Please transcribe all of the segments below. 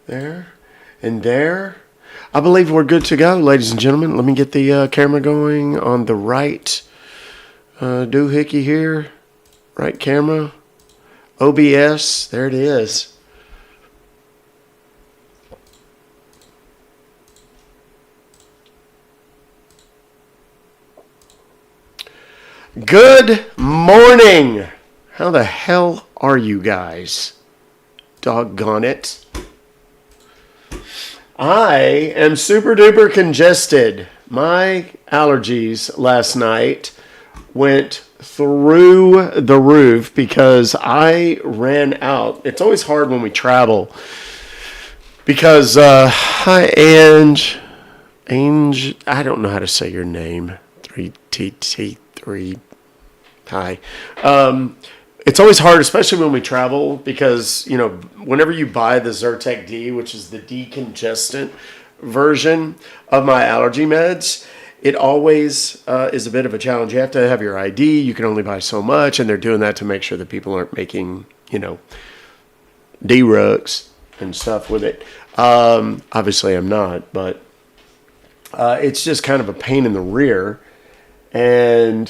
there, and there. I believe we're good to go, ladies and gentlemen. Let me get the camera going on the right doohickey here. Right camera. OBS. There it is. Good morning. How the hell are you guys? Doggone it. I am super duper congested. My allergies last night went through the roof because I ran out. It's always hard when we travel because, hi, Ange, I don't know how to say your name. 3TT3. Hi. It's always hard, especially when we travel, because, you know, whenever you buy the Zyrtec D, which is the decongestant version of my allergy meds, it always is a bit of a challenge. You have to have your ID. You can only buy so much, and they're doing that to make sure that people aren't making, you know, D-Rucks and stuff with it. Obviously, I'm not, but it's just kind of a pain in the rear. And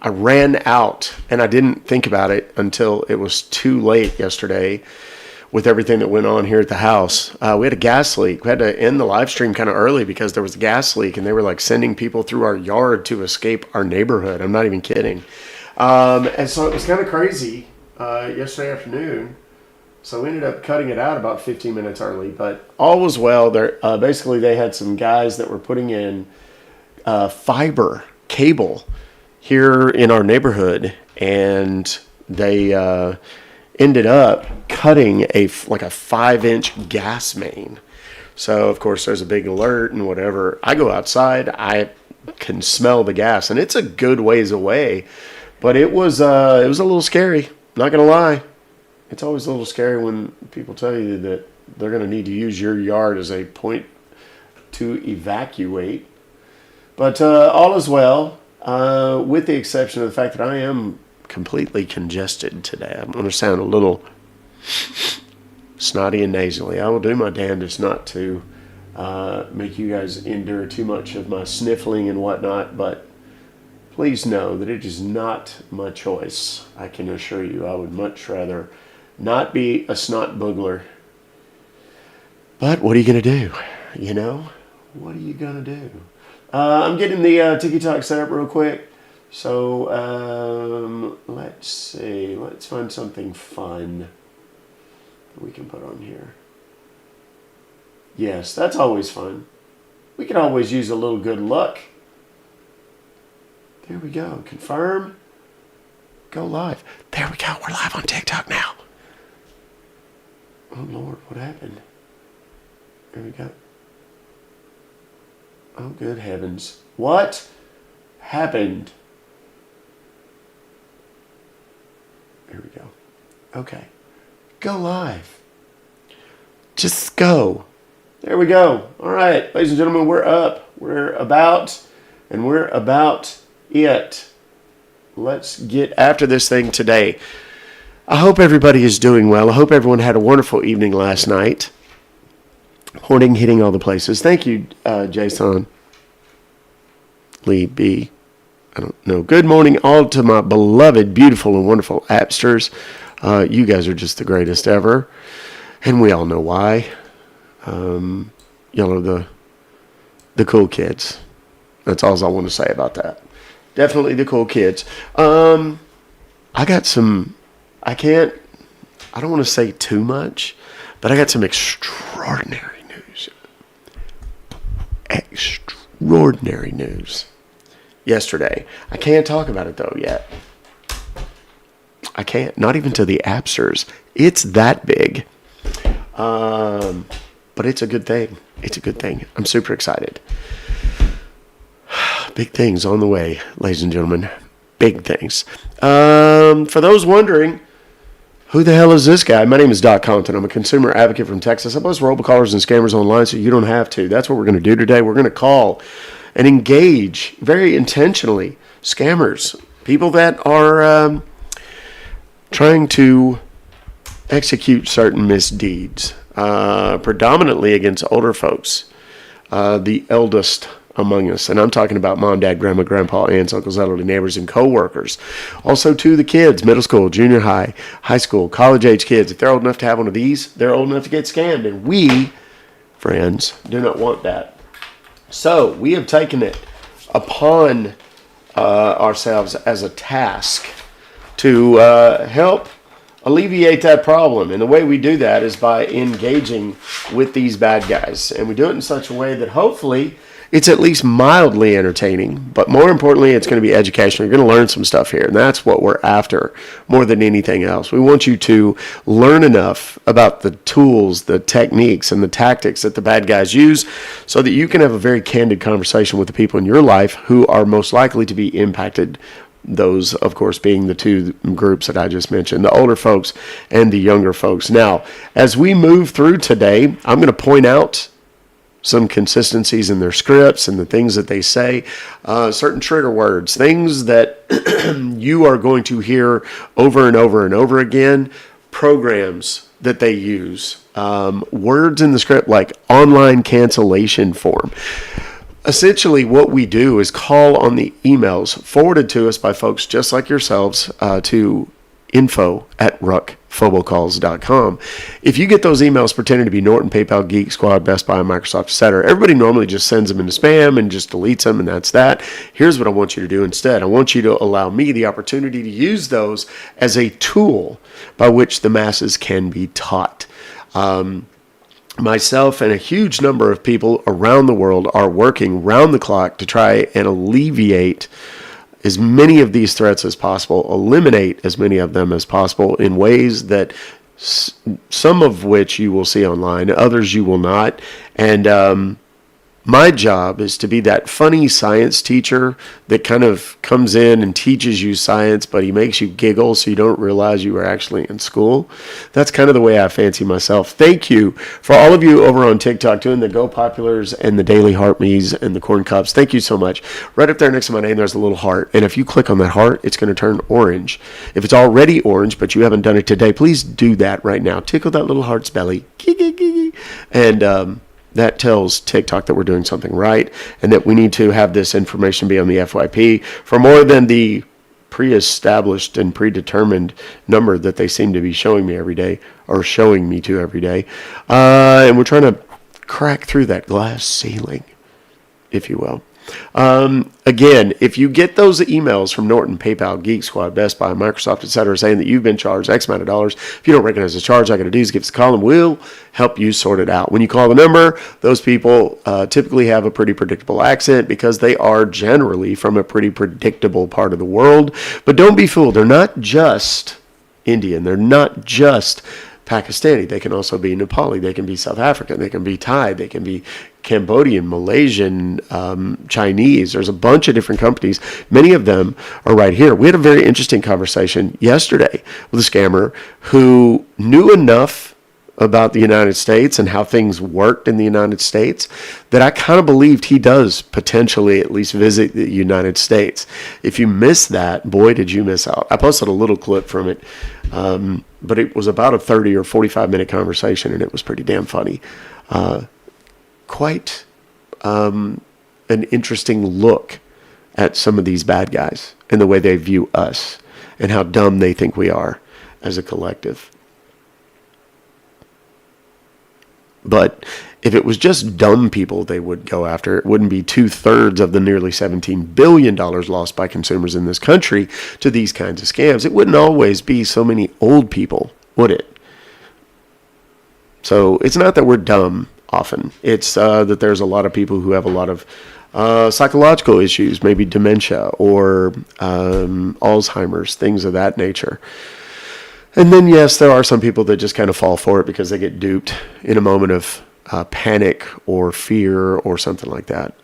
I ran out, and I didn't think about it until it was too late yesterday with everything that went on here at the house. We had a gas leak. We had to end the live stream kind of early because there was a gas leak, and they were like sending people through our yard to escape our neighborhood. I'm not even kidding. And so it was kind of crazy yesterday afternoon. So we ended up cutting it out about 15 minutes early, but all was well. Basically, they had some guys that were putting in fiber cable here in our neighborhood, and they ended up cutting a 5-inch gas main. So of course there's a big alert and whatever. I go outside, I can smell the gas, and it's a good ways away, but it was a little scary, not gonna lie. It's always a little scary when people tell you that they're gonna need to use your yard as a point to evacuate. But all is well. With the exception of the fact that I am completely congested today. I'm going to sound a little snotty and nasally. I will do my damnedest not to make you guys endure too much of my sniffling and whatnot, but please know that it is not my choice. I can assure you I would much rather not be a snot boogler. But what are you going to do? You know? What are you going to do? I'm getting the Tiki-Talk set up real quick. So let's see. Let's find something fun that we can put on here. Yes, that's always fun. We can always use a little good luck. There we go. Confirm. Go live. There we go. We're live on TikTok now. Oh, Lord. What happened? There we go. Oh, good heavens. What happened? There we go. Okay. Go live. Just go. There we go. All right, ladies and gentlemen, we're up. We're about it. Let's get after this thing today. I hope everybody is doing well. I hope everyone had a wonderful evening last night. Hoarding, hitting all the places. Thank you, Jason Lee B. I don't know. Good morning all to my beloved, beautiful, and wonderful appsters. You guys are just the greatest ever. And we all know why. Y'all are the cool kids. That's all I want to say about that. Definitely the cool kids. I don't want to say too much, but I got some extraordinary news. Extraordinary news yesterday. I can't talk about it though yet. I can't. Not even to the appsters. It's that big. But it's a good thing. It's a good thing. I'm super excited. Big things on the way, ladies and gentlemen. Big things. For those wondering, who the hell is this guy? My name is Doc Compton. I'm a consumer advocate from Texas. I post robocallers and scammers online so you don't have to. That's what we're going to do today. We're going to call and engage very intentionally scammers, people that are trying to execute certain misdeeds, predominantly against older folks, the eldest among us. And I'm talking about mom, dad, grandma, grandpa, aunts, uncles, elderly neighbors, and co-workers. Also to the kids, middle school, junior high, high school, college-age kids. If they're old enough to have one of these, they're old enough to get scammed. And we, friends, do not want that. So we have taken it upon ourselves as a task to help alleviate that problem. And the way we do that is by engaging with these bad guys. And we do it in such a way that hopefully it's at least mildly entertaining, but more importantly, it's going to be educational. You're going to learn some stuff here, and that's what we're after more than anything else. We want you to learn enough about the tools, the techniques, and the tactics that the bad guys use so that you can have a very candid conversation with the people in your life who are most likely to be impacted. Those, of course, being the two groups that I just mentioned, the older folks and the younger folks. Now, as we move through today, I'm going to point out some consistencies in their scripts and the things that they say, certain trigger words, things that you are going to hear over and over and over again, programs that they use, words in the script like online cancellation form. Essentially, what we do is call on the emails forwarded to us by folks just like yourselves to info@ruckfobocalls.com. If you get those emails pretending to be Norton, PayPal, Geek Squad, Best Buy, Microsoft, etc., everybody normally just sends them into spam and just deletes them, and that's that. Here's what I want you to do instead. I want you to allow me the opportunity to use those as a tool by which the masses can be taught. Myself and a huge number of people around the world are working round the clock to try and alleviate as many of these threats as possible, eliminate as many of them as possible in ways that some of which you will see online, others you will not. And my job is to be that funny science teacher that kind of comes in and teaches you science, but he makes you giggle so you don't realize you were actually in school. That's kind of the way I fancy myself. Thank you for all of you over on TikTok doing the Go Populars and the Daily Heart Me's and the Corn Cups. Thank you so much. Right up there next to my name, there's a little heart. And if you click on that heart, it's going to turn orange. If it's already orange, but you haven't done it today, please do that right now. Tickle that little heart's belly. And that tells TikTok that we're doing something right and that we need to have this information be on the FYP for more than the pre-established and predetermined number that they seem to be showing me every day or showing me to every day. And we're trying to crack through that glass ceiling, if you will. Again, if you get those emails from Norton, PayPal, Geek Squad, Best Buy, Microsoft, etc., saying that you've been charged X amount of dollars, if you don't recognize the charge, all I got to do is give us a call and we'll help you sort it out. When you call the number, those people typically have a pretty predictable accent because they are generally from a pretty predictable part of the world. But don't be fooled. They're not just Indian. They're not just Pakistani. They can also be Nepali. They can be South African. They can be Thai. They can be Cambodian, Malaysian, Chinese. There's a bunch of different companies. Many of them are right here. We had a very interesting conversation yesterday with a scammer who knew enough about the United States and how things worked in the United States that I kind of believed he does potentially at least visit the United States. If you missed that, boy, did you miss out. I posted a little clip from it, but it was about a 30 or 45-minute conversation, and it was pretty damn funny. Quite an interesting look at some of these bad guys and the way they view us and how dumb they think we are as a collective. But if it was just dumb people they would go after, it wouldn't be 2/3 of the nearly $17 billion lost by consumers in this country to these kinds of scams. It wouldn't always be so many old people, would it? So it's not that we're dumb often. It's that there's a lot of people who have a lot of psychological issues, maybe dementia or Alzheimer's, things of that nature. And then, yes, there are some people that just kind of fall for it because they get duped in a moment of panic or fear or something like that.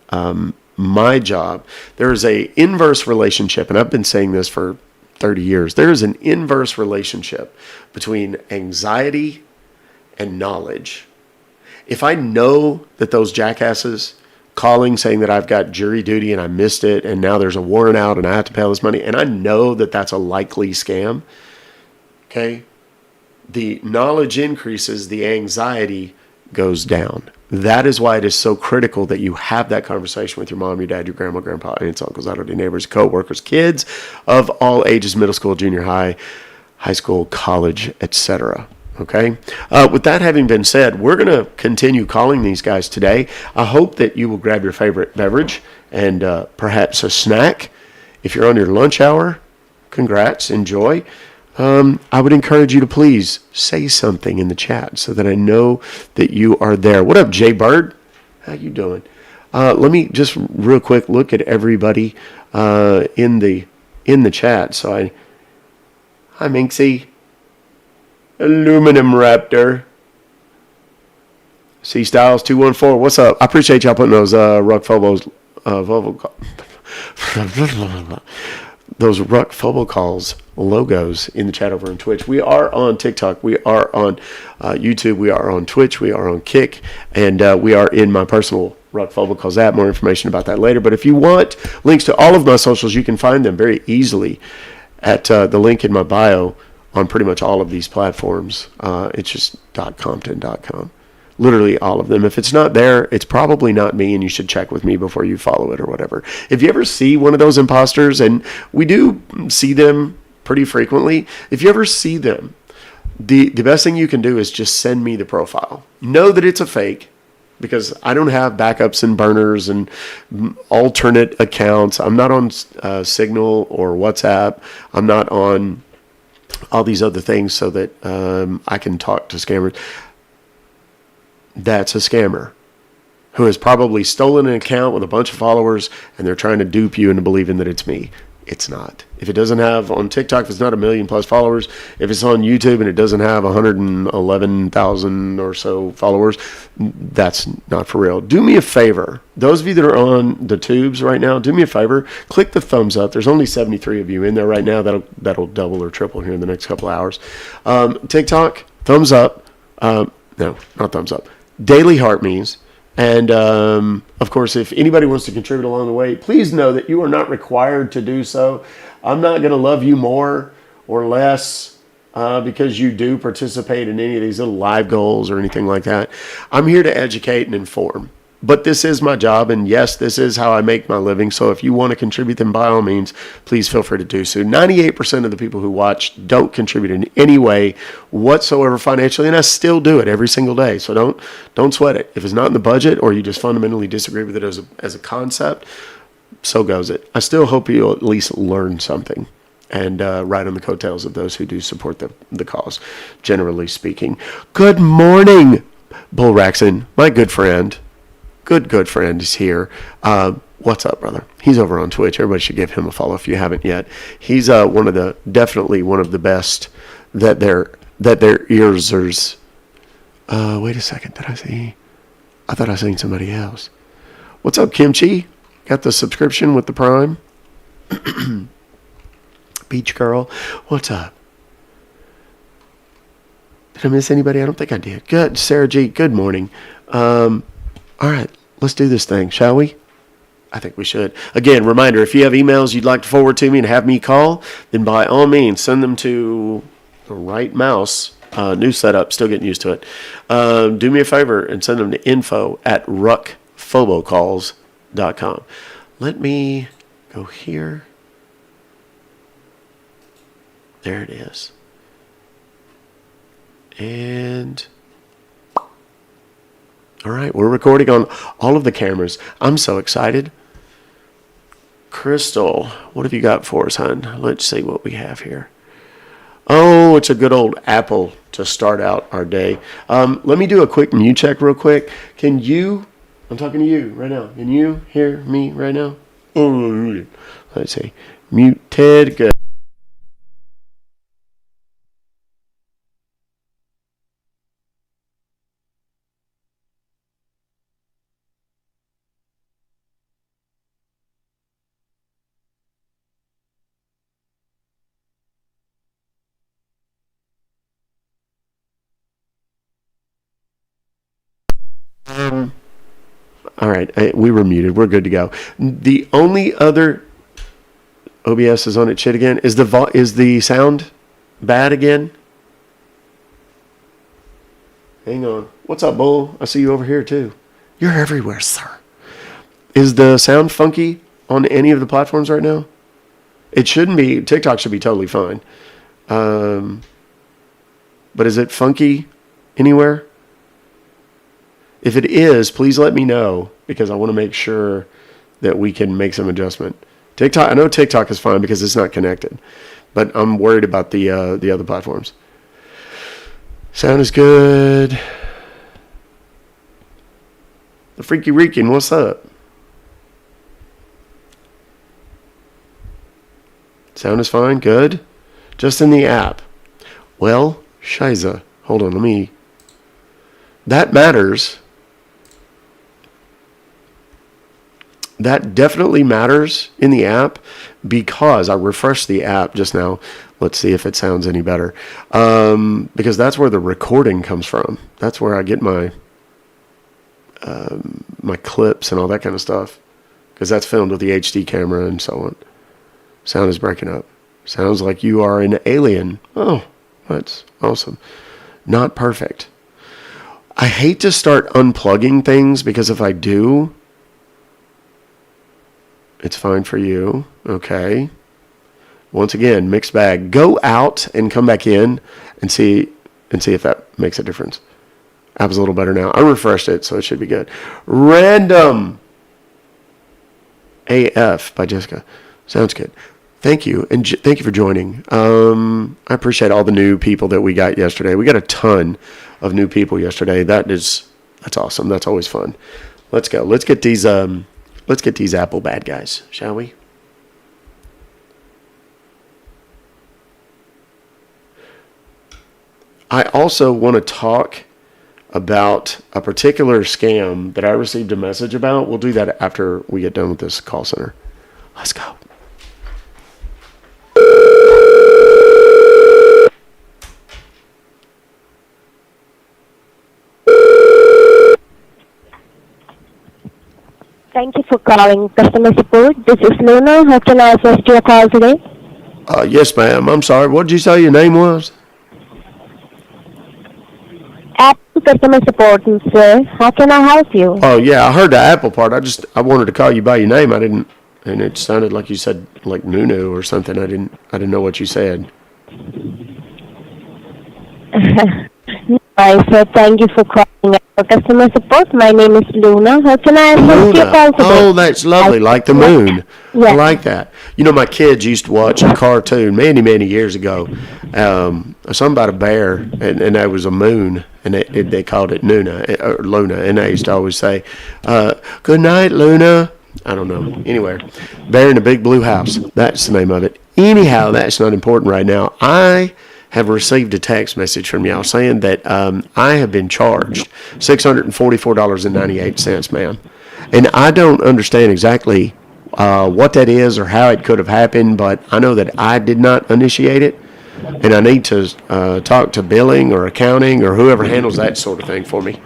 My job, there is a inverse relationship, and I've been saying this for 30 years. There is an inverse relationship between anxiety and knowledge. If I know that those jackasses calling saying that I've got jury duty and I missed it and now there's a warrant out and I have to pay all this money, and I know that that's a likely scam, okay, the knowledge increases, the anxiety goes down. That is why it is so critical that you have that conversation with your mom, your dad, your grandma, grandpa, aunts, uncles, elderly neighbors, co-workers, kids of all ages, middle school, junior high, high school, college, etc. Okay? With that having been said, we're going to continue calling these guys today. I hope that you will grab your favorite beverage and perhaps a snack. If you're on your lunch hour, congrats, enjoy. I would encourage you to please say something in the chat so that I know that you are there. What up, Jay Bird? How you doing? Let me just real quick look at everybody in the chat. So hi Minxie, Aluminum Raptor, C Styles 214. What's up? I appreciate y'all putting those Ruck Fobocalls. Those Ruck Fobocalls logos in the chat over on Twitch. We are on TikTok. We are on YouTube. We are on Twitch. We are on Kick. And we are in my personal Ruck Fobocalls app. More information about that later. But if you want links to all of my socials, you can find them very easily at the link in my bio on pretty much all of these platforms. It's just .compton.com. Literally all of them. If it's not there, it's probably not me, and you should check with me before you follow it or whatever. If you ever see one of those imposters, and we do see them pretty frequently, if you ever see them, the best thing you can do is just send me the profile. Know that it's a fake, because I don't have backups and burners and alternate accounts. I'm not on Signal or WhatsApp. I'm not on all these other things so that I can talk to scammers. That's a scammer who has probably stolen an account with a bunch of followers, and they're trying to dupe you into believing that it's me. It's not. If it doesn't have on TikTok, if it's not 1 million plus followers, if it's on YouTube and it doesn't have 111,000 or so followers, that's not for real. Do me a favor. Those of you that are on the tubes right now, do me a favor. Click the thumbs up. There's only 73 of you in there right now. That'll double or triple here in the next couple of hours. TikTok, thumbs up. No, not thumbs up. Daily heart means. And, of course, if anybody wants to contribute along the way, please know that you are not required to do so. I'm not going to love you more or less because you do participate in any of these little live goals or anything like that. I'm here to educate and inform. But this is my job, and yes, this is how I make my living. So if you want to contribute, then by all means, please feel free to do so. 98% of the people who watch don't contribute in any way whatsoever financially, and I still do it every single day. So don't sweat it. If it's not in the budget or you just fundamentally disagree with it as a concept, so goes it. I still hope you'll at least learn something and ride on the coattails of those who do support the cause, generally speaking. Good morning, Bull Raxon, my good friend. Good friend is here. What's up, brother? He's over on Twitch. Everybody should give him a follow if you haven't yet. He's definitely one of the best that their earsers. Wait a second. Did I see? I thought I seen somebody else. What's up, Kimchi? Got the subscription with the Prime. Beach Girl. What's up? Did I miss anybody? I don't think I did. Good, Sarah G. Good morning. All right, let's do this thing, shall we? I think we should. Again, reminder, if you have emails you'd like to forward to me and have me call, then by all means, send them to the right mouse. New setup, still getting used to it. Do me a favor and send them to info@ruckfobocalls.com. Let me go here. There it is. And... all right, we're recording on all of the cameras. I'm so excited. Crystal, what have you got for us, hon? Let's see what we have here. Oh, it's a good old apple to start out our day. Let me do a quick mute check real quick. Can you, I'm talking to you right now. Can you hear me right now? Let's see. Muted, good. All right, we were muted. We're good to go. The only other OBS is on its shit again. Is the sound bad again? Hang on. What's up, Bull? I see you over here, too. You're everywhere, sir. Is the sound funky on any of the platforms right now? It shouldn't be. TikTok should be totally fine. But is it funky anywhere? If it is, please let me know because I want to make sure that we can make some adjustment. TikTok, I know TikTok is fine because it's not connected, but I'm worried about the other platforms. Sound is good. The Freaky Reekin, what's up? Sound is fine, good. Just in the app. Well, shiza. Hold on, that matters. That definitely matters in the app because I refreshed the app just now. Let's see if it sounds any better. Because that's where the recording comes from. That's where I get my my clips and all that kind of stuff. Because that's filmed with the HD camera and so on. Sound is breaking up. Sounds like you are an alien. Oh, that's awesome. Not perfect. I hate to start unplugging things because if I do, it's fine for you. Okay. Once again, mixed bag. Go out and come back in and see if that makes a difference. App's a little better now. I refreshed it, so it should be good. Random AF by Jessica. Sounds good. Thank you, and thank you for joining. I appreciate all the new people that we got yesterday. We got a ton of new people yesterday. That's awesome. That's always fun. Let's go. Let's get these Apple bad guys, shall we? I also want to talk about a particular scam that I received a message about. We'll do that after we get done with this call center. Let's go. Thank you for calling customer support. This is Luna. How can I assist your call today? Yes, ma'am. I'm sorry. What did you say your name was? Apple customer support, sir. How can I help you? Oh, yeah. I heard the Apple part. I wanted to call you by your name. I didn't, and it sounded like you said like Nunu or something. I didn't know what you said. I said thank you for calling our customer support. My name is Luna. How can I assist your call today? Oh, that's lovely, like the moon. Yeah. I like that. You know, my kids used to watch a cartoon many, many years ago. Something about a bear, and there was a moon, and they called it Luna, and they used to always say, "Good night, Luna." I don't know. Anyway, Bear in a Big Blue House. That's the name of it. Anyhow, that's not important right now. I have received a text message from y'all saying that I have been charged $644.98, ma'am. And I don't understand exactly what that is or how it could have happened, but I know that I did not initiate it, and I need to talk to billing or accounting or whoever handles that sort of thing for me.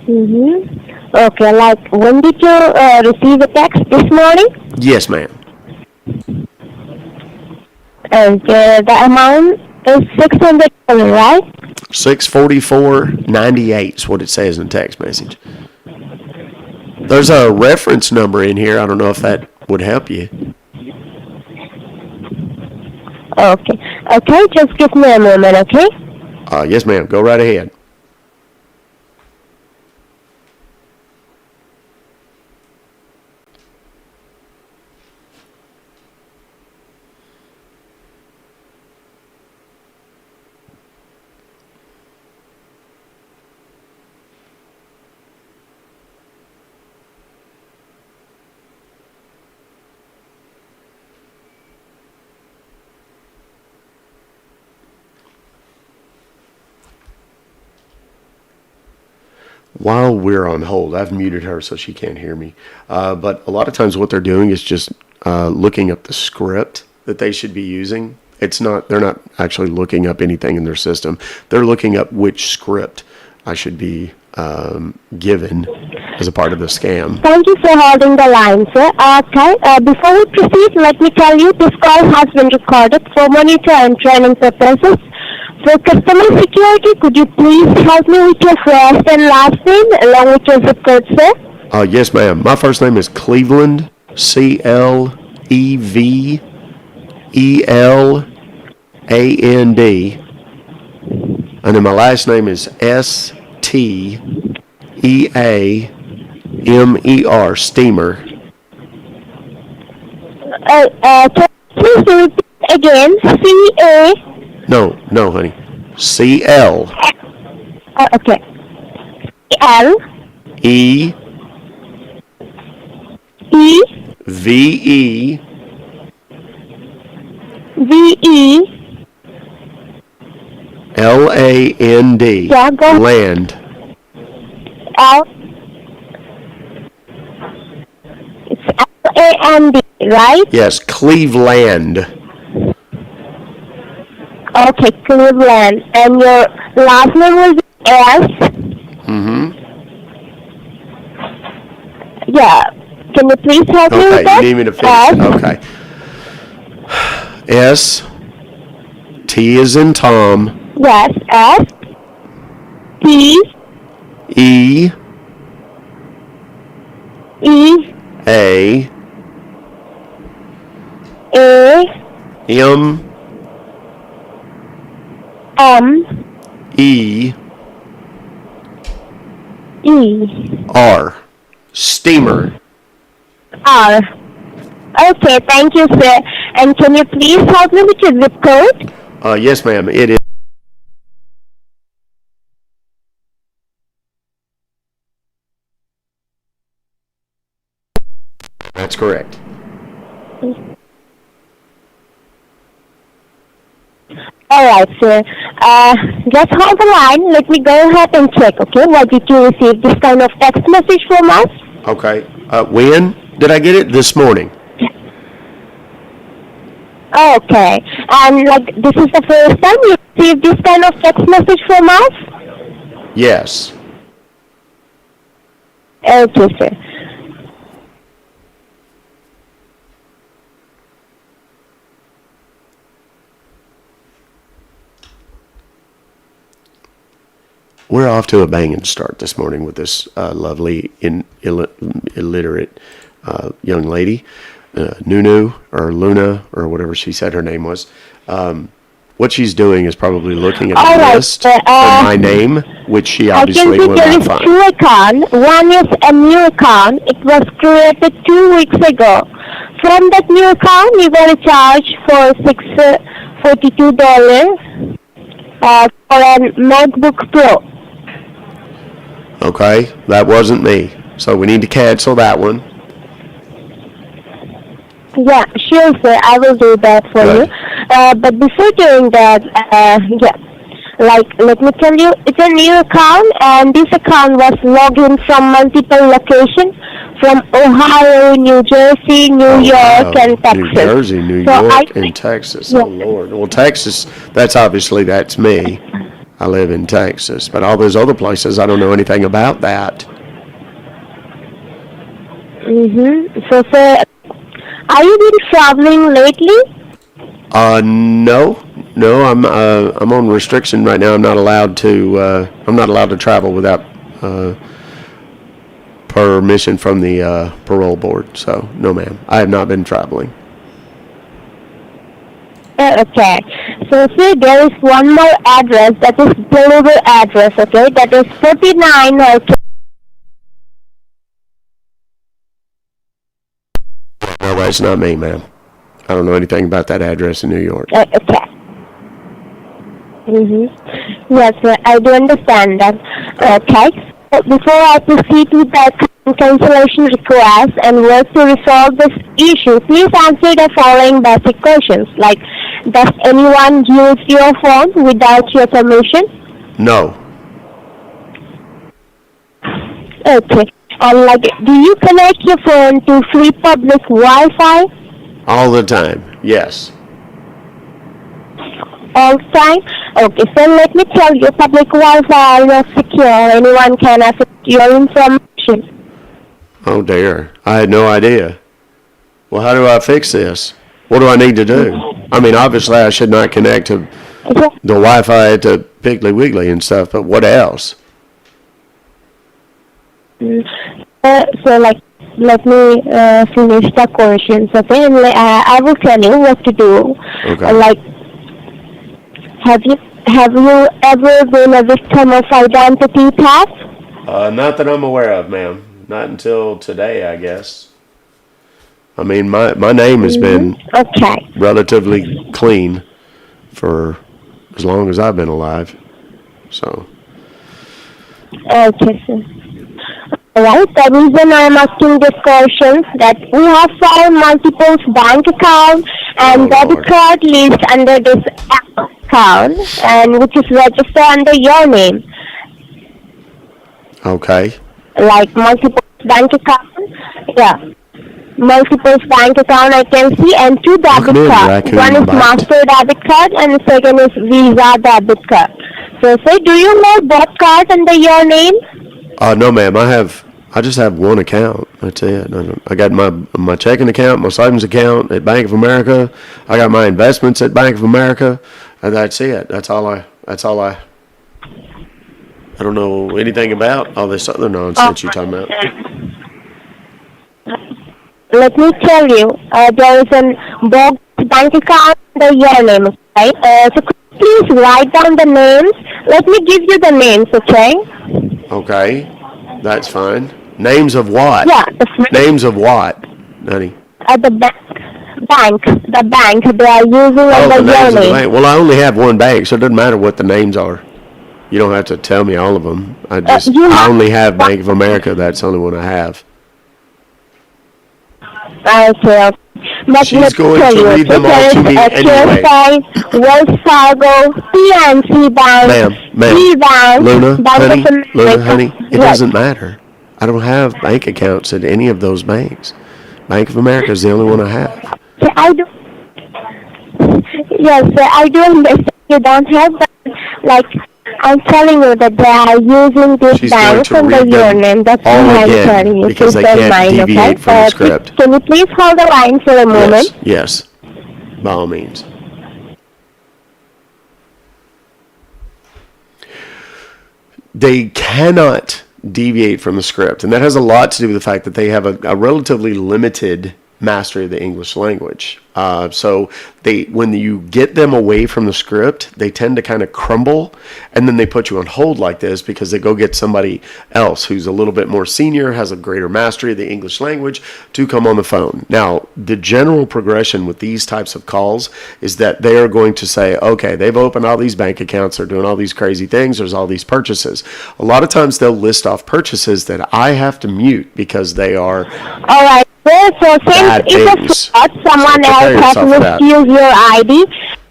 Mm-hmm. Okay, like when did you receive a text this morning? Yes, ma'am. And the amount is $600, right? $644.98 is what it says in the text message. There's a reference number in here. I don't know if that would help you. Okay. Okay, just give me a moment, okay? Yes, ma'am. Go right ahead. While we're on hold, I've muted her so she can't hear me. But a lot of times what they're doing is just looking up the script that they should be using. They're not actually looking up anything in their system. They're looking up which script I should be given as a part of the scam. Thank you for holding the line, sir. Okay, before we proceed, let me tell you this call has been recorded for monitor and training purposes. For customer security, could you please help me with your first and last name along with your zip code, sir? Yes, ma'am. My first name is Cleveland, Cleveland. And then my last name is Steamer, Steamer. Can you please repeat again? C-A... No, honey. C-L. Okay. L... E... E... V-E... V-E... L-A-N-D. Yeah, go ahead. Land. L... It's L-A-N-D, right? Yes, Cleveland. Okay, Cleveland. And your last name was S? Mm-hmm. Yeah. Can you please help me with Okay, that? you need me to finish. S? Okay. S. T is in Tom. Yes, S. T. E. E. A. A. M. M. E. E. R. Steamer. R. Okay, thank you, sir. And can you please help me with your zip code? Yes, ma'am. It is. That's correct. Alright, sir. Just hold the line. Let me go ahead and check, okay? Why did you receive this kind of text message from us? Okay. When did I get it? This morning. Okay. And, this is the first time you received this kind of text message from us? Yes. Okay, sir. We're off to a banging start this morning with this lovely illiterate young lady, Nunu or Luna or whatever she said her name was. What she's doing is probably looking at a list of my name, which she obviously will not find. I can see there is two accounts. One is a new account. It was created 2 weeks ago. From that new account, you got a charge for $642 for a MacBook Pro. Okay, that wasn't me. So we need to cancel that one. Yeah, sure, sir. I will do that for you. But before doing that, let me tell you, it's a new account, and this account was logged in from multiple locations, from Ohio, New Jersey, New York, and Texas. New Jersey, New York, and Texas. Yeah. Oh, Lord. Well, Texas, that's me. I live in Texas. But all those other places, I don't know anything about that. Mm-hmm. So, sir, are you been traveling lately? No, I'm on restriction right now. I'm not allowed to travel without permission from the parole board. So, no, ma'am, I have not been traveling. Okay. So, sir, there is one more address, that is delivery address, okay? That is 49, okay? No, that's not me, ma'am. I don't know anything about that address in New York. Okay. Mm-hmm. Yes, sir, I do understand that. Okay. So before I proceed with the cancellation request and work to resolve this issue, please answer the following basic questions, like, does anyone use your phone without your permission? No. Okay. And, do you connect your phone to free public Wi-Fi? All the time, yes. All the time? Okay, so let me tell you, public Wi-Fi is not secure. Anyone can access your information. Oh, dear. I had no idea. Well, how do I fix this? What do I need to do? I mean, obviously, I should not connect to Yeah. The Wi-Fi at the Piggly Wiggly and stuff, but what else? So like, let me finish the questions, okay? And I will tell you what to do. Okay. Like, have you ever been a victim of identity theft? Not that I'm aware of, ma'am. Not until today, I guess. I mean, my name has been Okay. relatively clean for as long as I've been alive. So. Okay, sir. Alright, the reason I'm asking this question that we have found multiple bank accounts and debit Lord. card list under this account and which is registered under your name. Okay. Like multiple bank accounts. Yeah. Multiple bank account I can see and two debit in, cards. raccoon One is bite. Master debit card and the second is Visa debit card. So say, do you know both cards under your name? No, ma'am. I just have one account. That's it. I got my checking account, my savings account at Bank of America. I got my investments at Bank of America, and that's it. That's all I. I don't know anything about all this other nonsense you're talking about. Let me tell you, there is a box bank account under your name, okay? So could you please write down the names. Let me give you the names, okay? Okay, that's fine. Names of what? Yeah, Names of what, honey? The bank they are using Oh, under the your names of the name. bank. Well, I only have one bank, so it doesn't matter what the names are. You don't have to tell me all of them. I only have Bank of America. That's the only one I have. Okay. But She's let me going tell to you, read them all to me anyway. KSI, Wells Fargo, PNC Bank, Ma'am, Bank, Luna, Bank of Luna, America. honey, it Yes. doesn't matter. I don't have bank accounts at any of those banks. Bank of America is the only one I have. So I do. Yes, I do understand you don't have, but like I'm telling you that they are using this She's going bank to under read your them name. That's all why I'm again telling you. because Please they don't can't mind, okay? deviate from the script. Can you please hold the line for a moment? Yes, by all means. They cannot deviate from the script, and that has a lot to do with the fact that they have a relatively limited mastery of the English language. So when you get them away from the script, they tend to kind of crumble, and then they put you on hold like this because they go get somebody else who's a little bit more senior, has a greater mastery of the English language to come on the phone. Now, the general progression with these types of calls is that they are going to say, okay, they've opened all these bank accounts, they're doing all these crazy things, there's all these purchases. A lot of times they'll list off purchases that I have to mute because they are All right. So since it's a fraud, someone else has misused your ID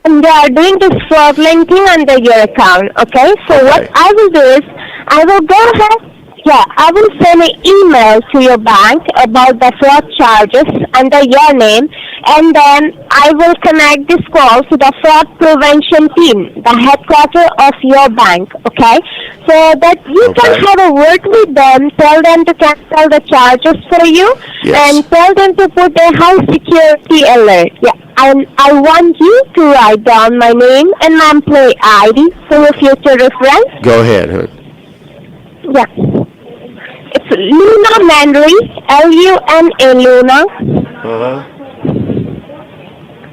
and they are doing this fraudulent thing under your account, okay? So what I will do is, I will go ahead, I will send an email to your bank about the fraud charges under your name, and then I will connect this call to the fraud prevention team, the headquarters of your bank, okay? So that you can have a word with them, tell them to cancel the charges for you, and tell them to put a high security alert. And I want you to write down my name and my employee ID for your future reference. Go ahead, hon. It's Luna Manry, Luna. Luna.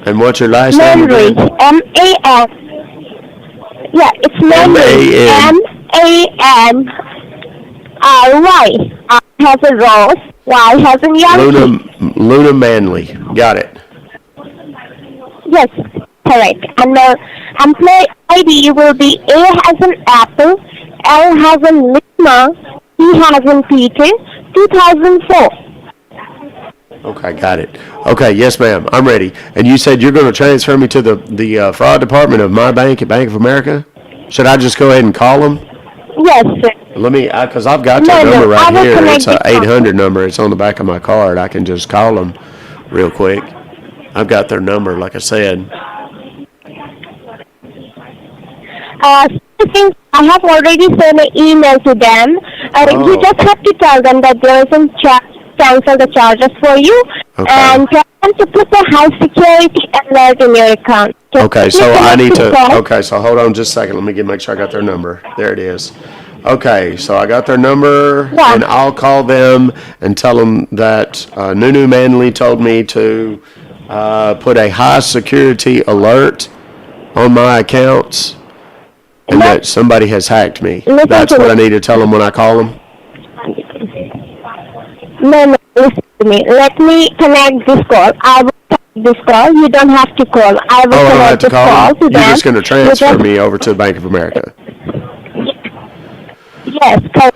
And what's your last name Manry, again? M-A-N. It's Manry, M-A-N-R-Y. R has a rose, Y has a Yankee. Luna Manley. Got it. Yes, correct. And the employee ID will be A has an apple, L has an Lima, P has an Peter, 2004. Okay, got it. Okay, yes, ma'am. I'm ready. And you said you're going to transfer me to the fraud department of my bank at Bank of America? Should I just go ahead and call them? Yes, sir. Let me, because I've got their number right here. It's an 800 number. It's on the back of my card. I can just call them real quick. I've got their number, like I said. Since I have already sent an email to them, you just have to tell them that there is a charge cancel the charges for you and tell them to put a high security alert in your account. Okay, so I need to, okay, so hold on just a second. Let me make sure I got their number. There it is. Okay, so I got their number, and I'll call them and tell them that Nunu Manley told me to put a high security alert on my accounts and that somebody has hacked me. That's what I need to tell them when I call them? No, listen to me. Let me connect this call. I will connect this call. You don't have to call. I will connect this call to them. You're just going to transfer me over to Bank of America. Yes, correct.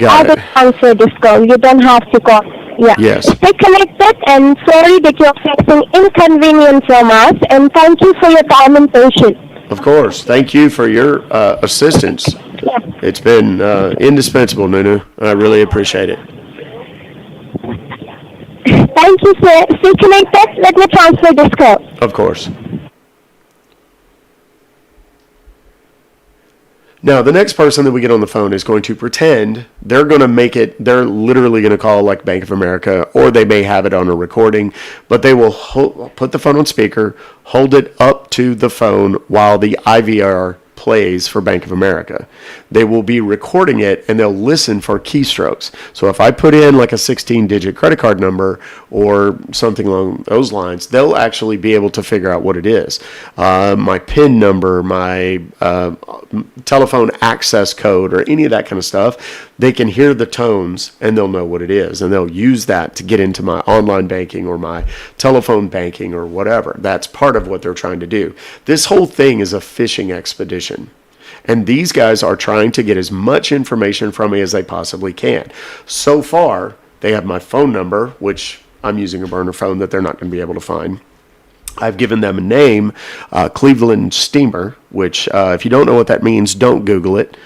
I will answer this call. You don't have to call. Yeah. Yes. Stay connected, and sorry that you're facing inconvenience from us, and thank you for your time and patience. Of course. Thank you for your assistance. Yeah. It's been indispensable, Nunu. I really appreciate it. Thank you, sir. Stay connected. Let me transfer this call. Of course. Now, the next person that we get on the phone is going to pretend they're going to make it, they're literally going to call like Bank of America, or they may have it on a recording, but they will put the phone on speaker, hold it up to the phone while the IVR plays for Bank of America. They will be recording it and they'll listen for keystrokes. So if I put in like a 16-digit credit card number or something along those lines, they'll actually be able to figure out what it is. My PIN number, my telephone access code, or any of that kind of stuff, they can hear the tones and they'll know what it is. And they'll use that to get into my online banking or my telephone banking or whatever. That's part of what they're trying to do. This whole thing is a phishing expedition. And these guys are trying to get as much information from me as they possibly can. So far, they have my phone number, which I'm using a burner phone that they're not going to be able to find. I've given them a name, Cleveland Steamer, which if you don't know what that means, don't Google it.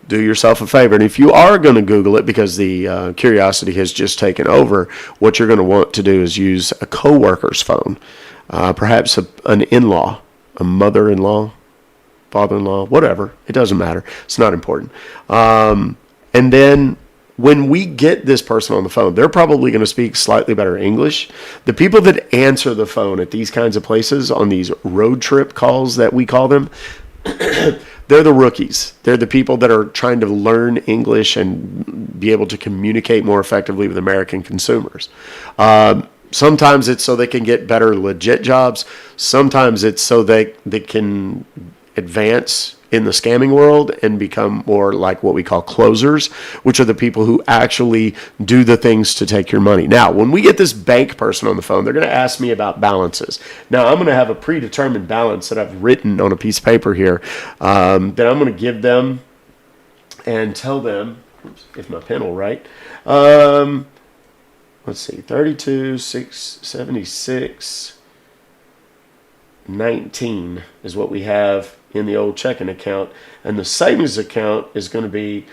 Do yourself a favor. And if you are going to Google it because the curiosity has just taken over, what you're going to want to do is use a coworker's phone, perhaps an in-law, a mother-in-law, father-in-law, whatever. It doesn't matter. It's not important. And then when we get this person on the phone, they're probably going to speak slightly better English. The people that answer the phone at these kinds of places on these road trip calls that we call them, they're the rookies. They're the people that are trying to learn English and be able to communicate more effectively with American consumers. Sometimes it's so they can get better legit jobs. Sometimes it's so they can advance in the scamming world and become more like what we call closers, which are the people who actually do the things to take your money. Now, when we get this bank person on the phone, they're going to ask me about balances. Now, I'm going to have a predetermined balance that I've written on a piece of paper here that I'm going to give them and tell them, if my pen will write, let's see, 32,676, 19 is what we have in the old checking account, and the savings account is going to be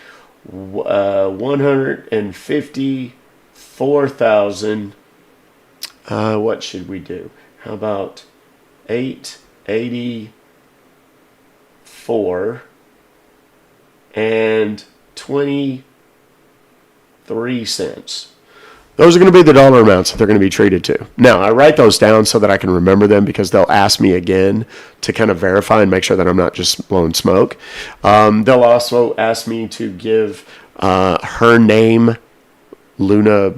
154,000. What should we do? How about 884 and 23 cents. Those are going to be the dollar amounts that they're going to be treated to. Now, I write those down so that I can remember them because they'll ask me again to kind of verify and make sure that I'm not just blowing smoke. They'll also ask me to give her name, Luna,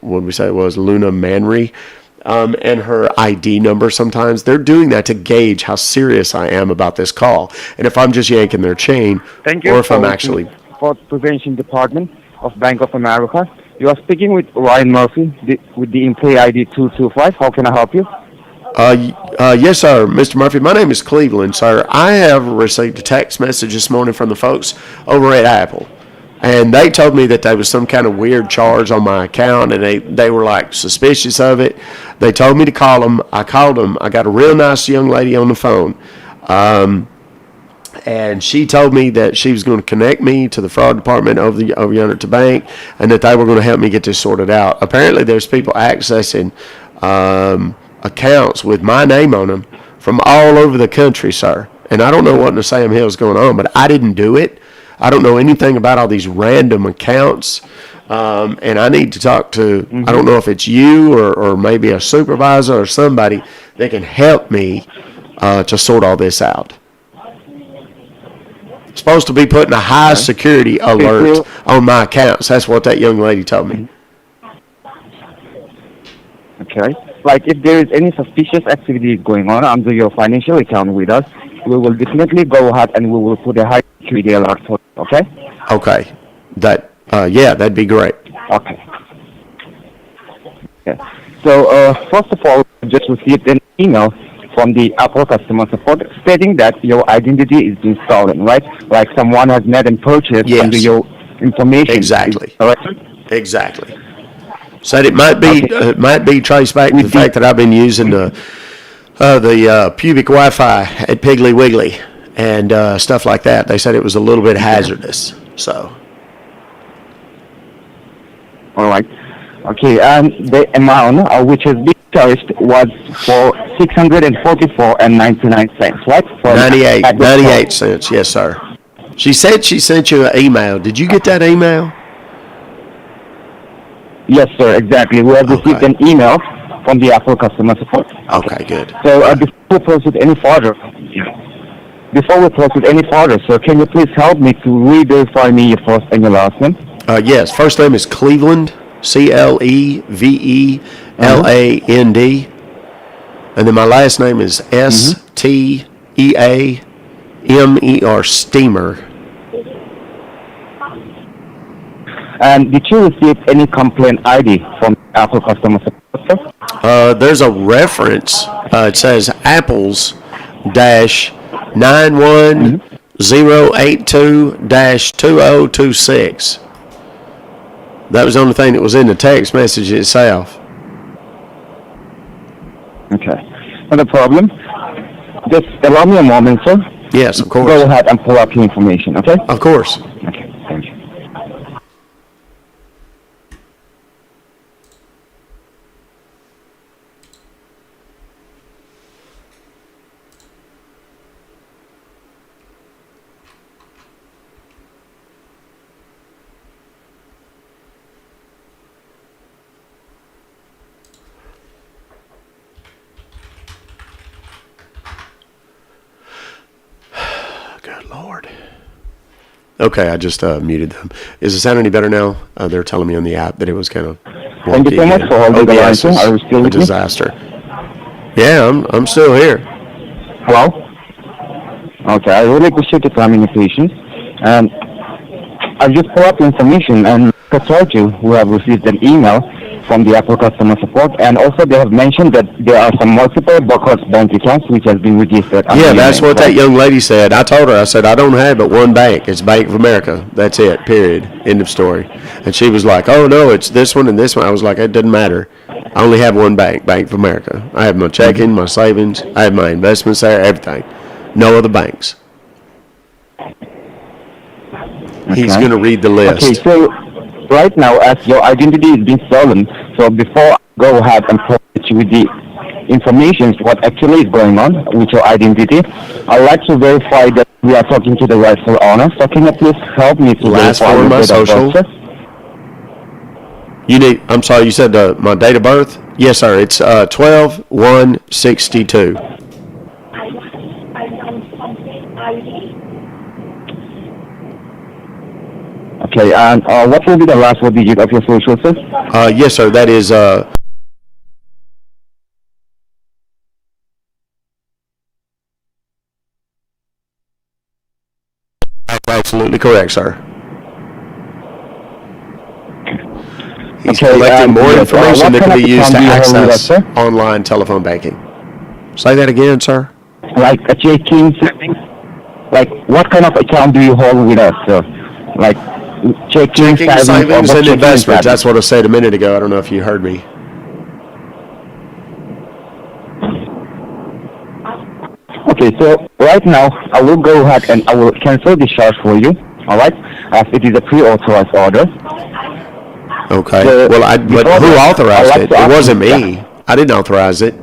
what did we say it was? Luna Manry, and her ID number sometimes. They're doing that to gauge how serious I am about this call. And if I'm just yanking their chain, or if I'm actually... For Prevention Department of Bank of America. You are speaking with Ryan Murphy with the employee ID 225. How can I help you? Yes, sir, Mr. Murphy. My name is Cleveland, sir. I have received a text message this morning from the folks over at Apple, and they told me that there was some kind of weird charge on my account, and they were like suspicious of it. They told me to call them. I called them. I got a real nice young lady on the phone. And she told me that she was going to connect me to the fraud department over yonder at the bank, and that they were going to help me get this sorted out. Apparently, there's people accessing accounts with my name on them from all over the country, sir. And I don't know what in the Sam Hill is going on, but I didn't do it. I don't know anything about all these random accounts and I need to talk to, I don't know if it's you or maybe a supervisor or somebody that can help me to sort all this out. Supposed to be putting a high security alert on my accounts. That's what that young lady told me. Okay. Like if there is any suspicious activity going on under your financial account with us, we will definitely go ahead and we will put a high security alert for you, okay? Okay. Yeah, that'd be great. Okay. Okay. So, first of all, I just received an email from the Apple customer support stating that your identity is being stolen, right? Like someone has made and purchased under your information. Exactly. Correct? Exactly. Said it might be traced back to the fact that I've been using the pubic Wi-Fi at Piggly Wiggly and stuff like that. They said it was a little bit hazardous. So. All right. Okay, and the amount which has been charged was for $644.99, right? For 98 cents, yes, sir. She said she sent you an email. Did you get that email? Yes, sir, exactly. We have received an email from the Apple customer support. Okay, good. So before we proceed any further, sir, can you please help me to re-verify me your first and your last name? Yes, first name is Cleveland, Cleveland, and then my last name is Steamer, Steamer. And did you receive any complaint ID from Apple customer support, sir? There's a reference. It says Apple's -91082-2026. That was the only thing that was in the text message itself. Okay. Not a problem. Just allow me a moment, sir. Yes, of course. Go ahead and pull up your information, okay? Of course. Okay, thank you. Good Lord. Okay, I just muted them. Is it sound any better now? They're telling me on the app that it was kind of wonky. Thank you so much for holding the line, sir. Are you still with me? Disaster. Yeah, I'm still here. Hello? Okay, I really appreciate your time and your patience. I've just pulled up the information, and I told you we have received an email from the Apple customer support, and also they have mentioned that there are some multiple Buckles bank accounts which has been registered. Yeah, that's what that young lady said. I told her, I said, I don't have but one bank. It's Bank of America. That's it, period. End of story. And she was like, oh, no, it's this one and this one. I was like, it doesn't matter. I only have one bank, Bank of America. I have my checking, my savings. I have my investments there, everything. No other banks. Okay. He's going to read the list. Okay, so right now, as your identity is being stolen, so before I go ahead and provide you with the information, what actually is going on with your identity, I'd like to verify that we are talking to the rightful owner. So can you please help me to last verify my social? Birth, I'm sorry, you said my date of birth? Yes, sir. It's 12/1/62. Okay, and what will be the last four digit of your social, sir? Yes, sir. That is absolutely correct, sir. He's collecting more information that can be used to access online telephone banking. Say that again, sir. Like a checking, like what kind of account do you hold with us, sir? Like checking, savings, and investments. That's what I said a minute ago. I don't know if you heard me. Okay, so right now I will go ahead and I will cancel the charge for you. All right, as it is a pre-authorized order. Okay. So but who authorized it? It wasn't me. I didn't authorize it.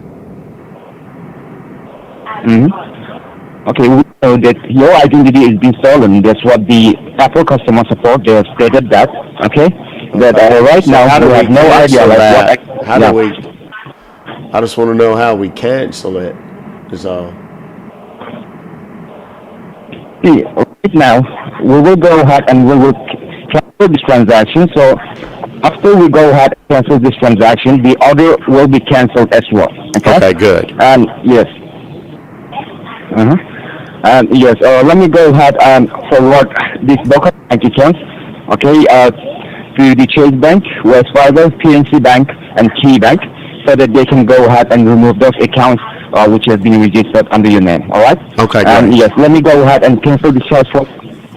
Okay, we know that your identity is being stolen. That's what the Apple customer support, they have stated that, okay? that right So now how do we we have no idea cancel like that? what. How Yeah. do we? I just want to know how we cancel it. Is all. See, right now, we will go ahead and we will cancel this transaction. So after we go ahead and cancel this transaction, the order will be canceled as well. Okay? Okay, good. And yes. Uh-huh. And yes, let me go ahead and forward this local bank accounts, okay, to the Chase Bank, Wells Fargo, PNC Bank, and Key Bank, so that they can go ahead and remove those accounts which have been registered under your name. All right? Okay, And great. yes, let me go ahead and cancel the charge for.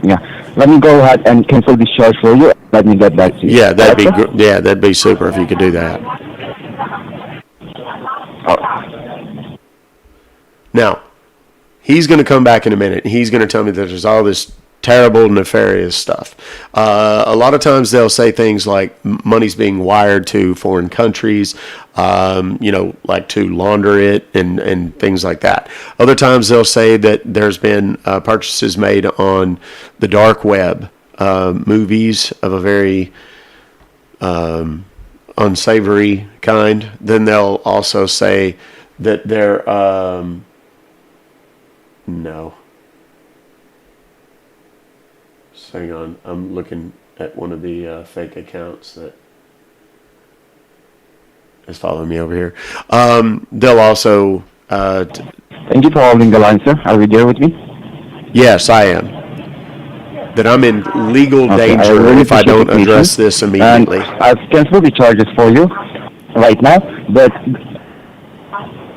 Yeah, let me go ahead and cancel this charge for you. Let me get back to you. Yeah, that'd be Okay? yeah, that'd be super if you could do that. Now, he's going to come back in a minute. He's going to tell me that there's all this terrible, nefarious stuff. A lot of times they'll say things like money's being wired to foreign countries, like to launder it and things like that. Other times they'll say that there's been purchases made on the dark web, movies of a very unsavory kind. Then they'll also say that they're no. Just hang on. I'm looking at one of the fake accounts that is following me over here. They'll also. Thank you for holding the line, sir. Are you there with me? Yes, I am. That I'm in legal Okay, danger really if I appreciate don't your address patience. this immediately. And I've canceled the charges for you right now, but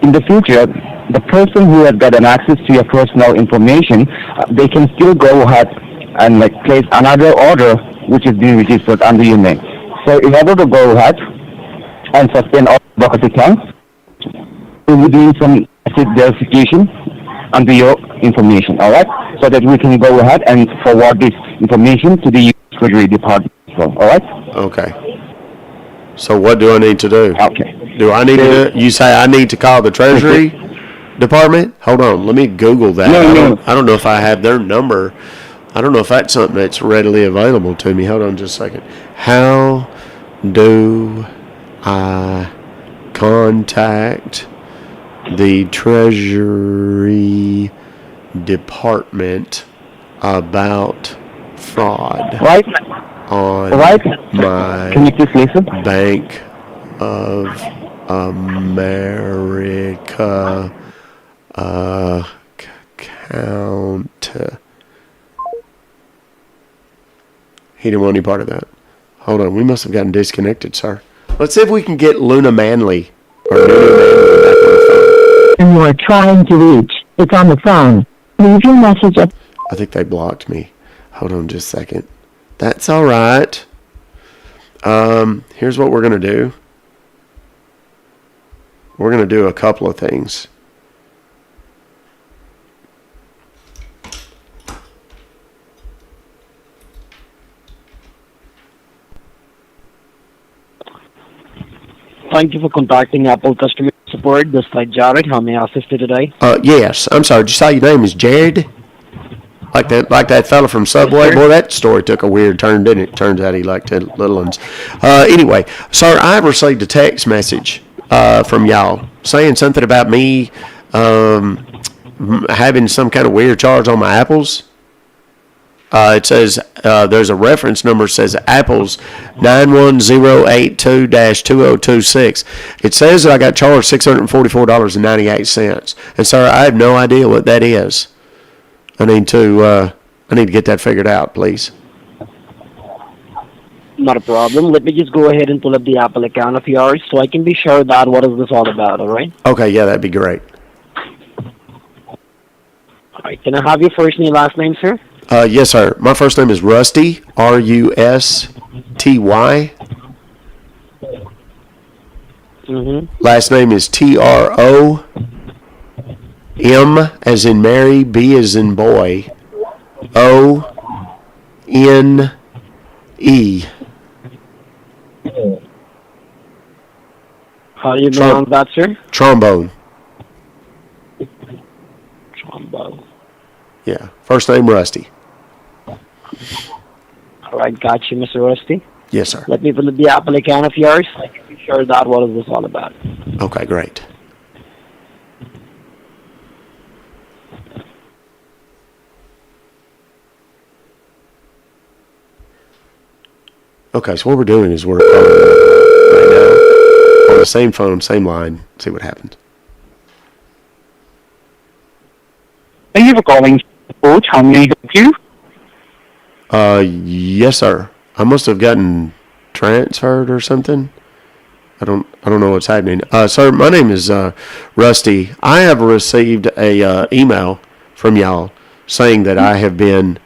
in the future, the person who has gotten access to your personal information, they can still go ahead and place another order which is being registered under your name. So in order to go ahead and suspend all bucket accounts, we will do some asset verification under your information, all right? So that we can go ahead and forward this information to the U.S. Treasury Department as well, all right? Okay. So what do I need to do? Okay. Do I need to do? You say I need to call the Treasury Department? Hold on, let me Google that. No. I don't know if I have their number. I don't know if that's something that's readily available to me. Hold on just a second. How do I contact the Treasury Department about fraud Right? on Right? my Can you please listen? Bank of America account? He didn't want any part of that. Hold on, we must have gotten disconnected, sir. Let's see if we can get Luna Manley or Nunu Manley back on the phone. You are trying to reach. It's on the phone. Leave your message at. I think they blocked me. Hold on just a second. That's all right. Here's what we're going to do. We're going to do a couple of things. Thank you for contacting Apple customer support. This is Jared. How may I assist you today? Yes. I'm sorry. Did you say your name is Jared? Like that fella from Subway? Yes, sir. Boy, that story took a weird turn, didn't it? Turns out he liked the little ones. Anyway, sir, I received a text message from y'all saying something about me having some kind of weird charge on my apples. It says there's a reference number that says apples 91082-2026. It says that I got charged $644.98. And sir, I have no idea what that is. I need to get that figured out, please. Not a problem. Let me just go ahead and pull up the Apple account of yours so I can be sure that what is this all about, all right? Okay, yeah, that'd be great. All right. Can I have your first and your last name, sir? Yes, sir. My first name is Rusty, Rusty. Last name is TROM, as in Mary, B as in boy, ONE. How do you pronounce that, sir? Trombone. Trumbo. Yeah. First name Rusty. All right. Got you, Mr. Rusty. Yes, sir. Let me pull up the Apple account of yours. I can be sure that what is this all about. Okay, great. Okay, so what we're doing is we're calling right now on the same phone, same line. See what happens. Thank you for calling. Coach, how may I help you? Yes, sir. I must have gotten transferred or something. I don't know what's happening. Sir, my name is Rusty. I have received a email from y'all saying that I have been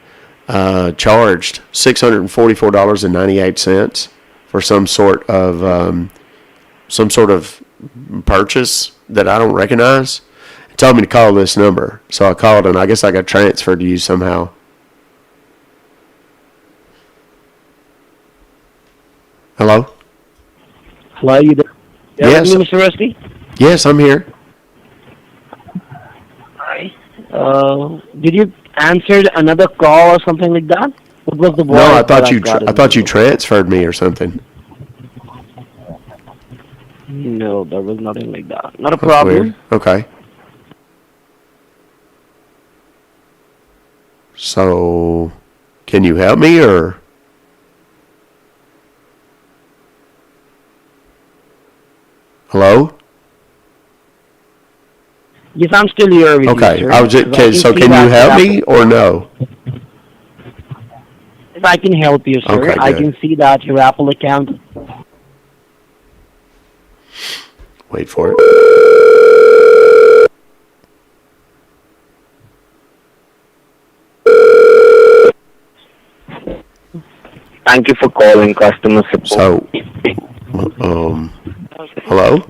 charged $644.98 for some sort of purchase that I don't recognize. It told me to call this number, so I called, and I guess I got transferred to you somehow. Hello? Hello, you there? Yes. With me, Mr. Rusty? Yes, I'm here. Hi. Did you answer another call or something like that? What was the voice? No, I that thought you got in the- transferred me or something. No, there was nothing like that. Not a That's problem. weird. Okay. So, can you help me or? Hello? Yes, I'm still here with Okay. you, sir. I was just, Because I okay, so see can that you help have- me or no? If I can help you, sir, Okay, I good. can see that your Apple account. Wait for it. Thank you for calling customer support. So, hello?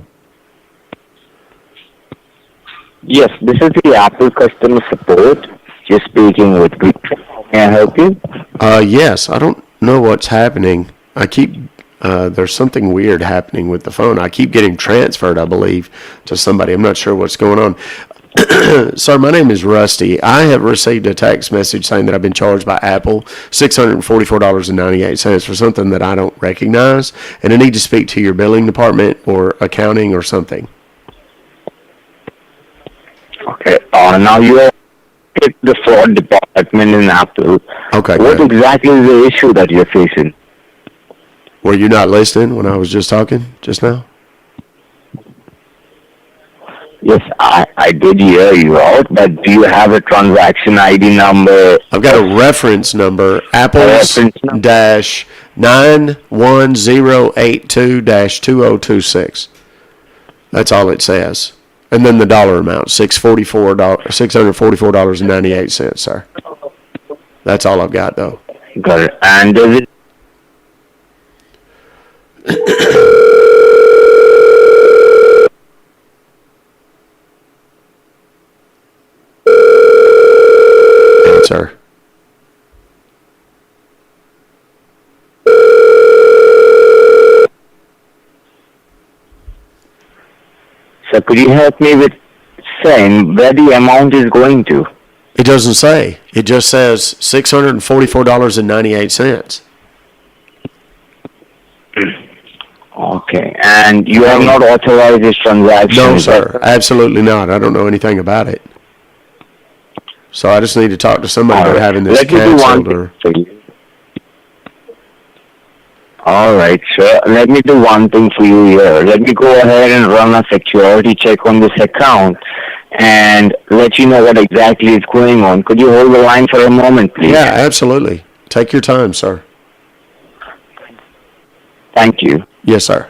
Yes, this is the Apple customer support. You're speaking with Victor. May I help you? Yes, I don't know what's happening. There's something weird happening with the phone. I keep getting transferred, I believe, to somebody. I'm not sure what's going on. Sir, my name is Rusty. I have received a text message saying that I've been charged by Apple $644.98 for something that I don't recognize, and I need to speak to your billing department or accounting or something. Okay. Now you are at the fraud department in Apple. Okay, What great. exactly is the issue that you're facing? Were you not listening when I was just talking just now? Yes, I did hear you out, but do you have a transaction ID number? I've got a reference number, Apple's reference number. dash 91082-2026. That's all it says. And then the dollar amount, $644.98, sir. That's all I've got, though. Got it. And does it Answer. So could you help me with saying where the amount is going to? It doesn't say. It just says $644.98. Okay. And you have not authorized this transaction? No, is that sir. correct? Absolutely not. I don't know anything about it. So I just need to talk to somebody All about right. having this Let me do one canceled thing or. for you. All right, sir. Let me do one thing for you here. Let me go ahead and run a security check on this account and let you know what exactly is going on. Could you hold the line for a moment, please? Yeah, absolutely. Take your time, sir. Thank you. Yes, sir.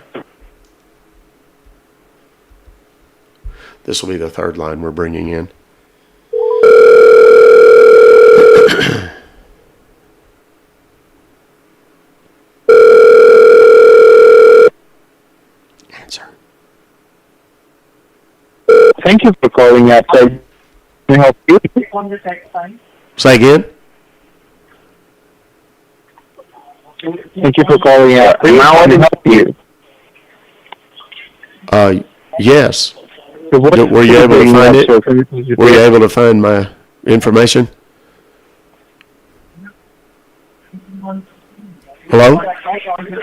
This will be the third line we're bringing in. Answer. Thank you for calling up. Can I help you? Say again? Thank you for calling up. Now I can help you. Yes. So what Were you able to find it? it? Were you able to find my information? Hello?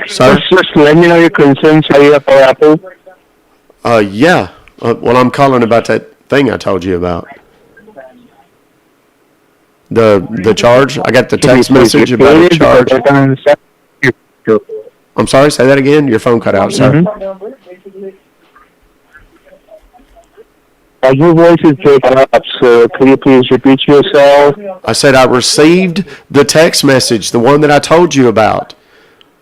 Sir? Just let me know your concerns. Are you up for Apple? Yeah. Well, I'm calling about that thing I told you about. The charge. I got the text message about a charge. I'm sorry, say that again. Your phone cut out, sir. Your voice is breaking up, so could you please repeat yourself? I said I received the text message, the one that I told you about,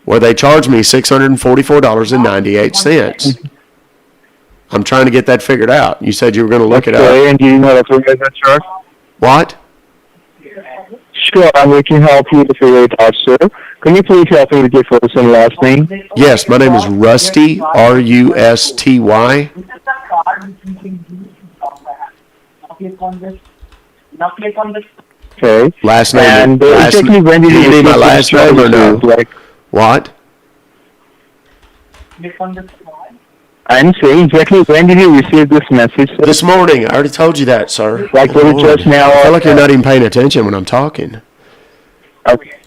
where they charged me $644.98. I'm trying to get that figured out. You said you were going to look it up. Okay, and do you know the figure that charge? What? Sure, we can help you to figure it out, sir. Can you please help me with your first and last name? Yes, my name is Rusty, R-U-S-T-Y. Okay. Last name. And exactly when did you need my last name or no? Like, what? I'm saying exactly when did you receive this message, sir? This morning. I already told you that, sir. Like was it just now? I feel like you're not even paying attention when I'm talking. Okay.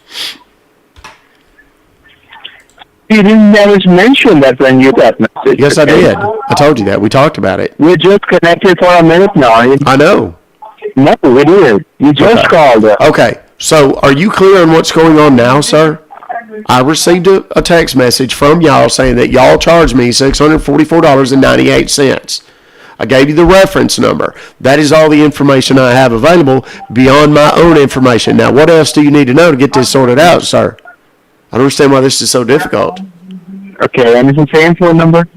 You didn't never mention that when you got message. Yes, okay? I did. I told you that. We talked about it. We just connected for a minute now. I know. No, we did. You just called us. Okay. So, are you clear on what's going on now, sir? I received a text message from y'all saying that y'all charged me $644.98. I gave you the reference number. That is all the information I have available beyond my own information. Now, what else do you need to know to get this sorted out, sir? I don't understand why this is so difficult. Okay, and it's the same phone number?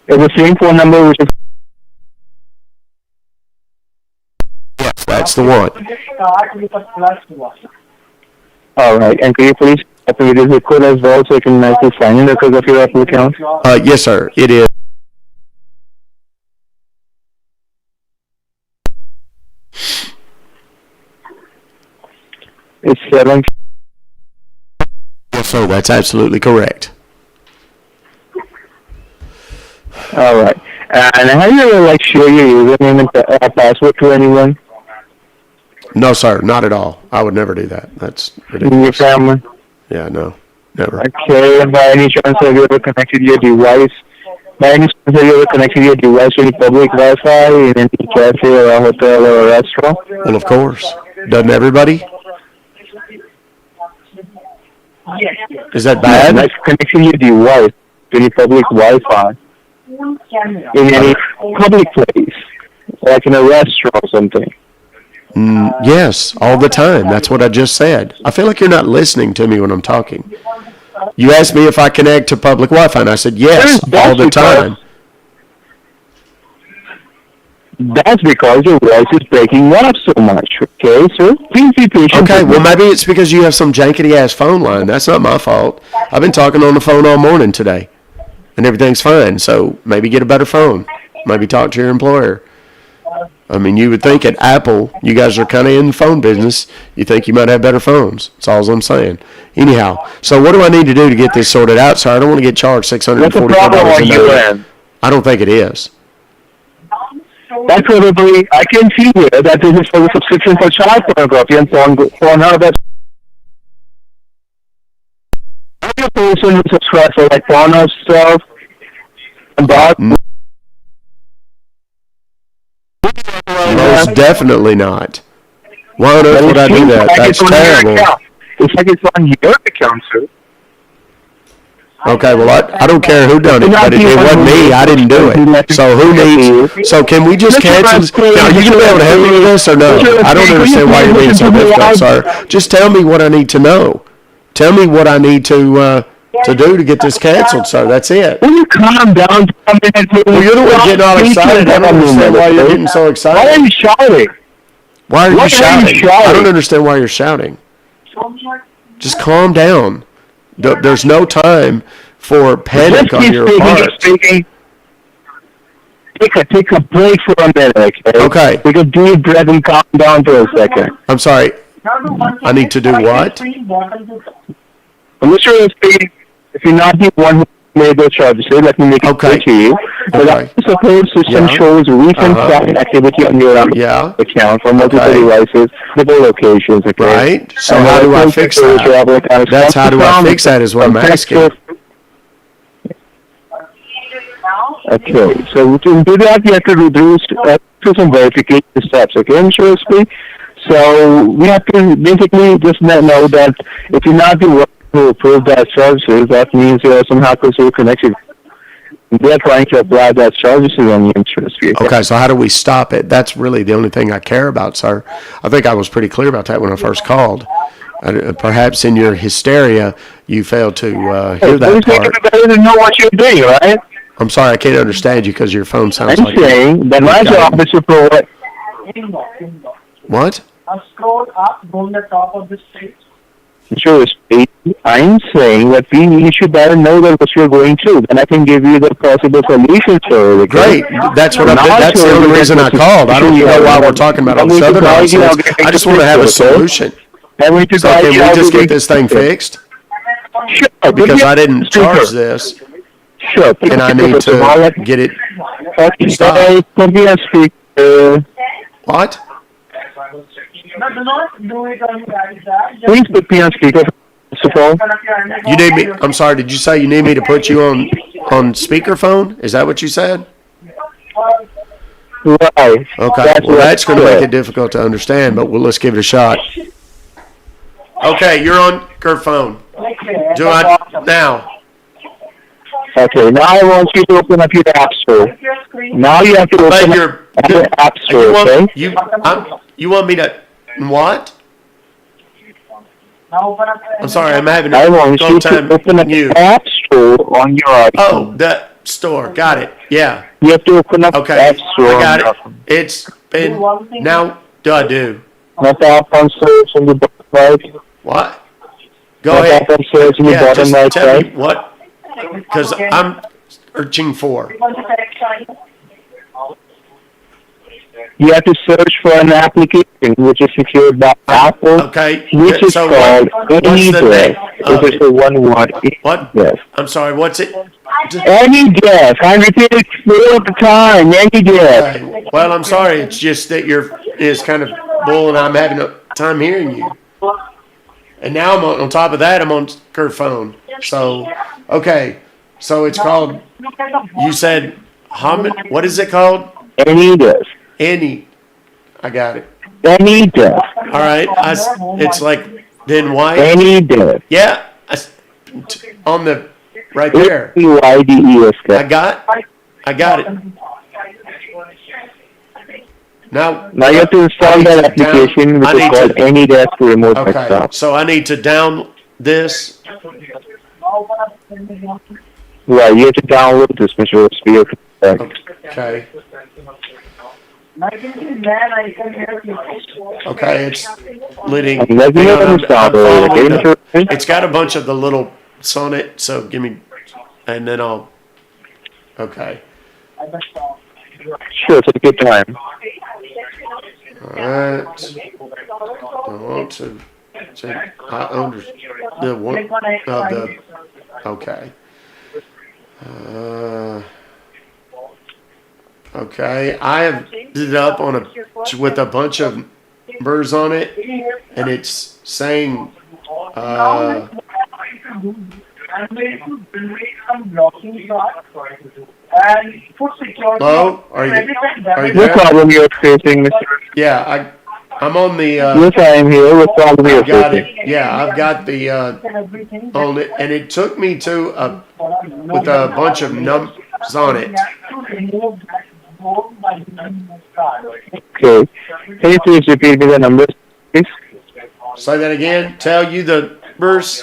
It's the same phone number which is... Yes, that's the one. All right, and could you please help me with the zip code as well so I can nicely sign in because of your Apple account? Yes, sir. It is. It's 7... Yes, sir. That's absolutely correct. All right. And have you ever, share your username and password to anyone? No, sir. Not at all. I would never do that. That's In your ridiculous. family? Yeah, no. Never. Okay, and by any chance have you ever connected your device? By any chance have you ever connected your device to any public Wi-Fi in any cafe or a hotel or a restaurant? Well, of course. Doesn't everybody? Is that bad? Like connecting your device to any public Wi-Fi in any public place, like in a restaurant or something. Yes, all the time. That's what I just said. I feel like you're not listening to me when I'm talking. You asked me if I connect to public Wi-Fi, and I said yes, all the time. That's because your voice is breaking up so much, okay, sir? Please be patient. Okay, well, maybe it's because you have some jankety-ass phone line. That's not my fault. I've been talking on the phone all morning today, and everything's fine. So maybe get a better phone. Maybe talk to your employer. I mean, you would think at Apple, you guys are kind of in the phone business. You think you might have better phones. That's all I'm saying. Anyhow, so what do I need to do to get this sorted out, sir? I don't want to get charged $644. What's the problem on your end? I don't think it is. That's probably, I can see here that this is for the subscription for child pornography and porn. That's I'm a person who subscribes for porno stuff and that. Most definitely not. Why on earth would I do that? That's terrible. It's like it's on your account, sir. Okay, well, I don't care who done it, but it wasn't me. I didn't do it. So who needs... So can we just cancel... Now, are you going to be able to help me with this or no? I don't understand why you're being so difficult, sir. Just tell me what I need to know. Tell me what I need to do to get this canceled, sir. That's it. Will you calm down for a minute, please? Well, you're the one getting all excited. I don't understand why you're getting so excited. Why are you shouting? Why are you shouting? I don't understand why you're shouting. Just calm down. There's no time for panic on your part. Take a break for a minute, okay? Okay. Take a deep breath and calm down for a second. I'm sorry. I need to do what? I'm sure if you're not the one who calculate those charges. So let me make it clear to you. So Okay. suppose system Yeah. shows recent traffic activity on your Yeah. account from multiple Okay. devices, multiple locations. Okay. Right. So And how do I once fix you that? your Apple account, That's how do I found fix that is what I'm some asking. extra. Okay, so to do that, you have to do some verification steps, okay, insurance fee. So we have to basically just know that if you're not the one who approve that services, that means there are some hackers who are connected. They're trying to apply that services on your insurance fee. Okay, so how do we stop it? That's really the only thing I care about, sir. I think I was pretty clear about that when I first called. Perhaps in your hysteria, you failed to hear that part. Better to know what you're doing, right? I'm sorry, I can't understand you because your phone sounds I'm like saying that my job is to provide. What? Scroll up, go on the top of the page. Insurance fee. I'm saying that you should better know that what you're going through, then I can give you the possible solutions for it. Great. That's what that's the only reason I called. I don't know why we're talking about all this other nonsense. I just want to have a solution. So can we just get this thing fixed? Sure. Because I didn't charge this, Sure. and I need to get it stopped. Put me on speaker. What? No, do not do it on the iPad. Please put me on speaker. First of all. You need me? I'm sorry. Did you say you need me to put you on speakerphone? Is that what you said? Right. Okay. Well, that's going to make it difficult to understand, but let's give it a shot. Okay, you're on your phone. Do I now? Okay, now I want you to open up your App Store. Now you have to open Your up your App Store, okay? you want me to what? I'm sorry, I'm having I want a you time. to open up your App Store on your iPhone. Oh, the store. Got it. Yeah. You have to open up the Okay. App Store I got on your it. iPhone. It's been now. Do Not the app on search on the bottom right. what? Go Not the ahead. app on search on the Yeah, bottom just right, tell me right? what. Because I'm searching for. You have to search for an application which is secured by Apple, Okay. which is So called what's the name AnyDesk. of It is it? the one word. What? Yes. I'm sorry. What's it? AnyDesk. I repeat it 4 at the time. AnyDesk. Okay. Well, I'm sorry. It's just that it's kind of bull, and I'm having a time hearing you. And now on top of that, I'm on your phone. So, okay. So it's called. You said what is it called? AnyDesk. I got it. AnyDesk. All right. It's like then white. AnyDesk. Yeah. On the right there. AnyDesk. I got it. Now You have to install that application which is called AnyDesk Remote Okay. Desktop. So I need to down this. Right, you have to download this, Mr. Speaker. Okay. Okay, it's leading. Let me know when it's downloaded, okay, Mr. Speaker? It's got a bunch of the little on it, so give me, and then I'll. Okay. Sure, take your time. All right. I want to. I understand the one of the. Okay. Okay, I have it up with a bunch of numbers on it, and it's saying. Hello, are you What there? problem you're facing, Mr. Yeah, I'm on the. Yes, I am here. What problem you're I've got facing? it. Yeah, I've got the on it, and it took me to with a bunch of numbers on it. Okay. Can you please repeat me the numbers, please? Say that again. Tell you the numbers.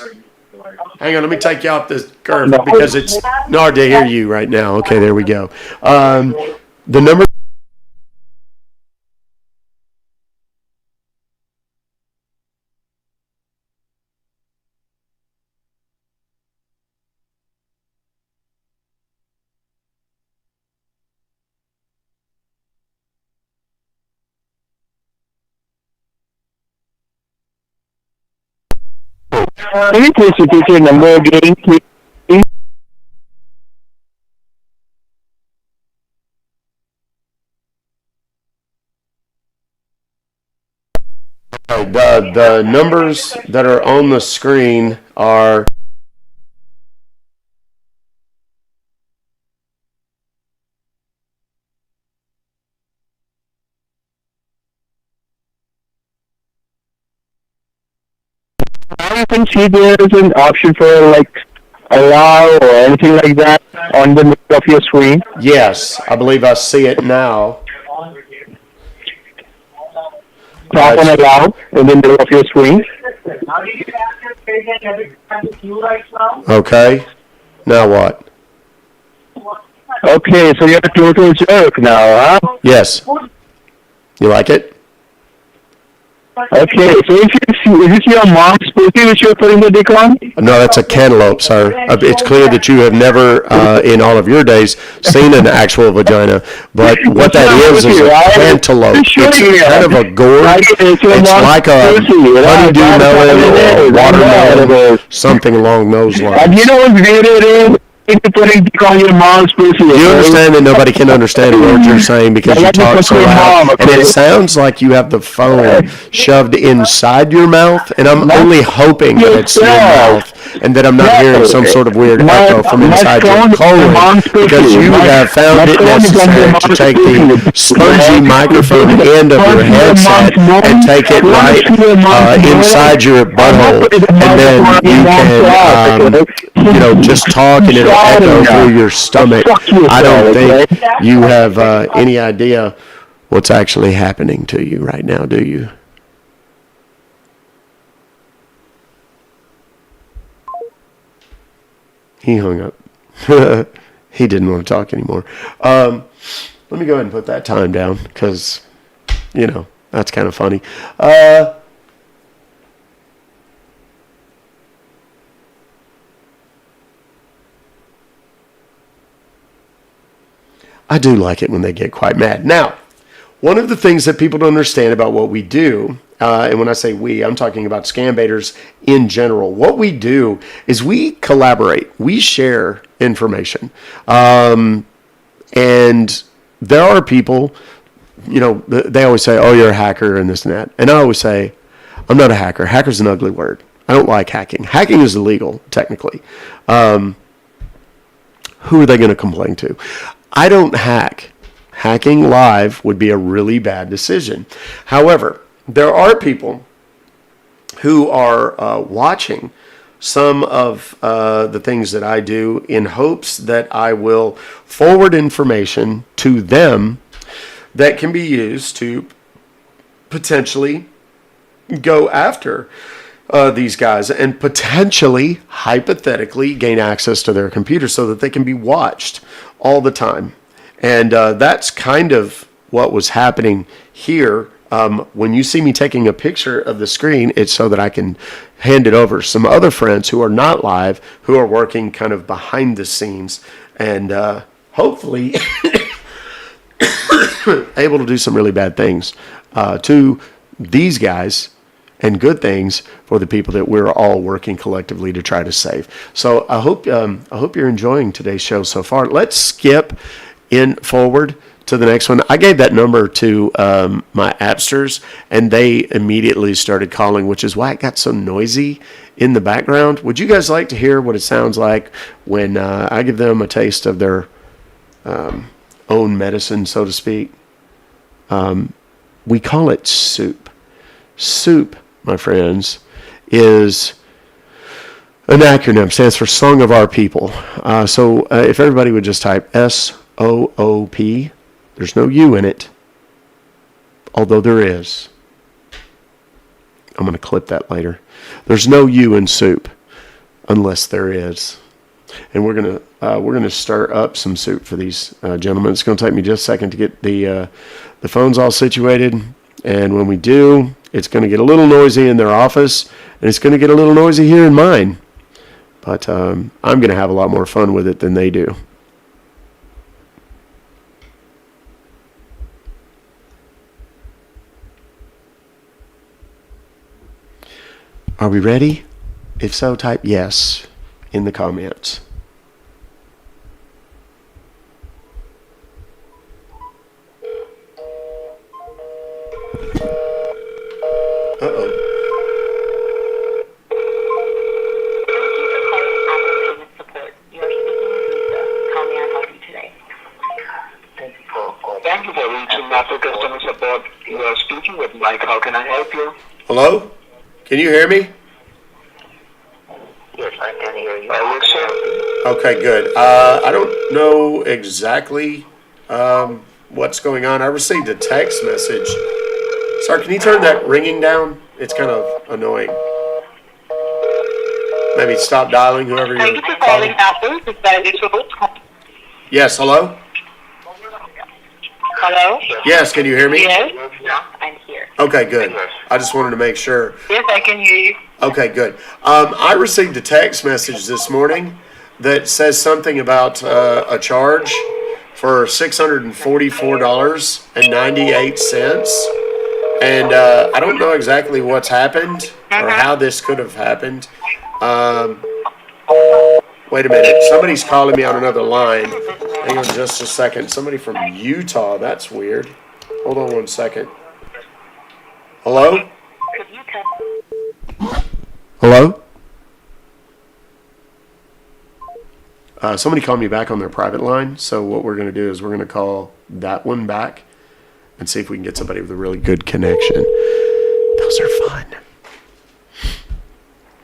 Hang on, let me take you off this curve because it's hard to hear you right now. Okay, there we go. The number. Can you please repeat your number again, please? the numbers that are on the screen are. I can see there is an option for like allow or anything like that on the middle of your screen. Yes, I believe I see it now. Tap on allow in the middle of your screen. Now you can access page and edit and queue right now. Okay. Now what? Okay, so you're a total jerk now, huh? Yes. You like it? Okay, so if you see, is this your mom's pussy which you're putting the dick on? No, that's a cantaloupe, sir. It's clear that you have never, in all of your days, seen an actual vagina. But what that is a cantaloupe. It's kind of a gourd. It's like a honeydew melon or watermelon, something along those And lines. you know what's weird it is? If you're putting dick on your mom's pussy. You understand that nobody can understand a word you're saying because you talk so loud, and it sounds like you have the phone shoved inside your mouth, and I'm only hoping that it's your mouth and that I'm not hearing some sort of weird echo from inside your colon, because you have found it necessary to take the spongy microphone end of your headset and take it right inside your butthole, and then you can just talk and it'll echo through your stomach. I don't think you have any idea what's actually happening to you right now, do you? He hung up. He didn't want to talk anymore. Let me go ahead and put that time down because, that's kind of funny. I do like it when they get quite mad. Now, one of the things that people don't understand about what we do, and when I say we, I'm talking about scam baiters in general. What we do is we collaborate. We share information. And there are people, they always say, oh, you're a hacker and this and that. And I always say, I'm not a hacker. Hacker's an ugly word. I don't like hacking. Hacking is illegal, technically. Who are they going to complain to? I don't hack. Hacking live would be a really bad decision. However, there are people who are watching some of the things that I do in hopes that I will forward information to them that can be used to potentially go after these guys and potentially, hypothetically, gain access to their computer so that they can be watched all the time. And that's kind of what was happening here. When you see me taking a picture of the screen, it's so that I can hand it over to some other friends who are not live, who are working kind of behind the scenes, and hopefully able to do some really bad things to these guys, and good things for the people that we're all working collectively to try to save. So I hope you're enjoying today's show so far. Let's skip forward to the next one. I gave that number to my appsters, and they immediately started calling, which is why it got so noisy in the background. Would you guys like to hear what it sounds like when I give them a taste of their own medicine, so to speak? We call it soup. Soup, my friends, is an acronym, stands for Song of Our People. So if everybody would just type SOOP, there's no U in it, although there is. I'm going to clip that later. There's no U in soup, unless there is. And we're gonna stir up some soup for these gentlemen. It's going to take me just a second to get the phones all situated, and when we do, it's going to get a little noisy in their office, and it's going to get a little noisy here in mine. But I'm going to have a lot more fun with it than they do. Are we ready? If so, type yes in the comments. Uh-oh. speaking with Mike. How can I help you? Hello? Can you hear me? Yes, I can hear you. Yes, sir. Okay, good. I don't know exactly what's going on. I received a text message. Sir, can you turn that ringing down? It's kind of annoying. Maybe stop dialing whoever Thank you're you for calling. calling Apple. This is Yes, hello? Hello? Yes, can you hear me? Yes? I'm here. Okay, good. I just wanted to make sure. Yes, I can hear you. Okay, good. I received a text message this morning that says something about a charge for $644.98. And I don't know exactly what's happened or how this could have happened. Wait a minute. Somebody's calling me on another line. Hang on just a second. Somebody from Utah. That's weird. Hold on one second. Hello? Hello? Somebody called me back on their private line. So what we're going to do is we're going to call that one back and see if we can get somebody with a really good connection. Those are fun.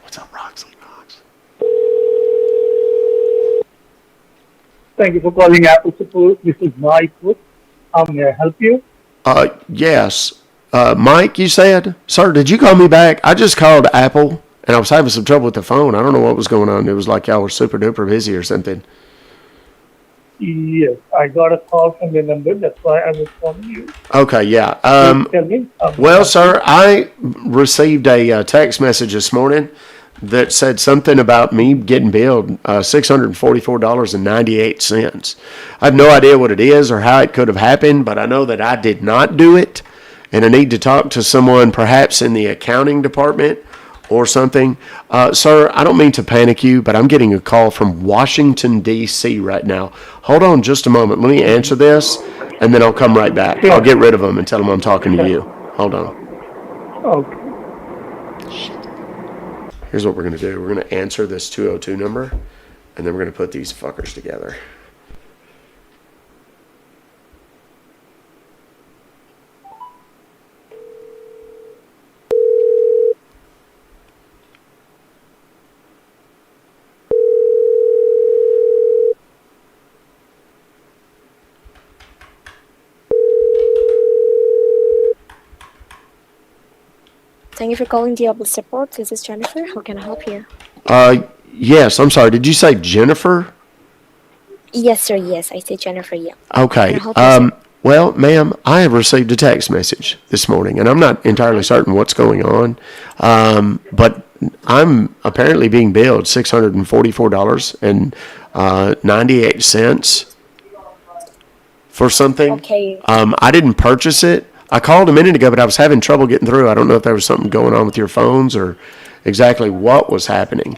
What's up, Roxley Knox? Thank you for calling Apple Support. This is Mike. How may I help you? Yes. Mike, you said? Sir, did you call me back? I just called Apple, and I was having some trouble with the phone. I don't know what was going on. It was like y'all were super duper busy or something. Yes, I got a call from your number. That's why I was calling you. Okay, yeah. Tell me. Well, sir, I received a text message this morning that said something about me getting billed $644.98. I have no idea what it is or how it could have happened, but I know that I did not do it, and I need to talk to someone perhaps in the accounting department or something. Sir, I don't mean to panic you, but I'm getting a call from Washington, D.C. right now. Hold on just a moment. Let me answer this, and then I'll come right back. I'll get rid of them and tell them I'm talking to you. Hold on. Okay. Here's what we're going to do. We're going to answer this 202 number, and then we're going to put these fuckers together. Thank you for calling Diablo Support. This is Jennifer. How can I help you? Yes, I'm sorry. Did you say Jennifer? Yes, sir. Yes, I say Jennifer. Yeah. Okay. Can I help you, sir? Well, ma'am, I have received a text message this morning, and I'm not entirely certain what's going on, but I'm apparently being billed $644.98 for something. Okay. I didn't purchase it. I called a minute ago, but I was having trouble getting through. I don't know if there was something going on with your phones or exactly what was happening.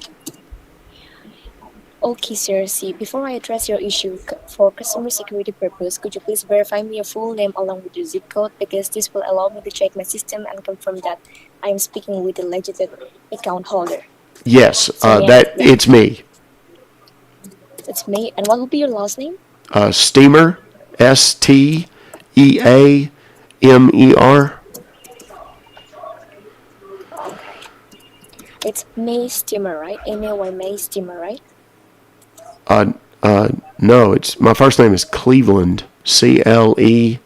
Okay, sir. See, before I address your issue, for customer security purpose, could you please verify me your full name along with your zip code, because this will allow me to check my system and confirm that I am speaking with the legitimate account holder. Yes, So, it's me. It's me. And what will be your last name? Steamer, Steamer. It's May Steamer, right? M-A-Y May Steamer, right? No, it's my first name is Cleveland, Cleveland.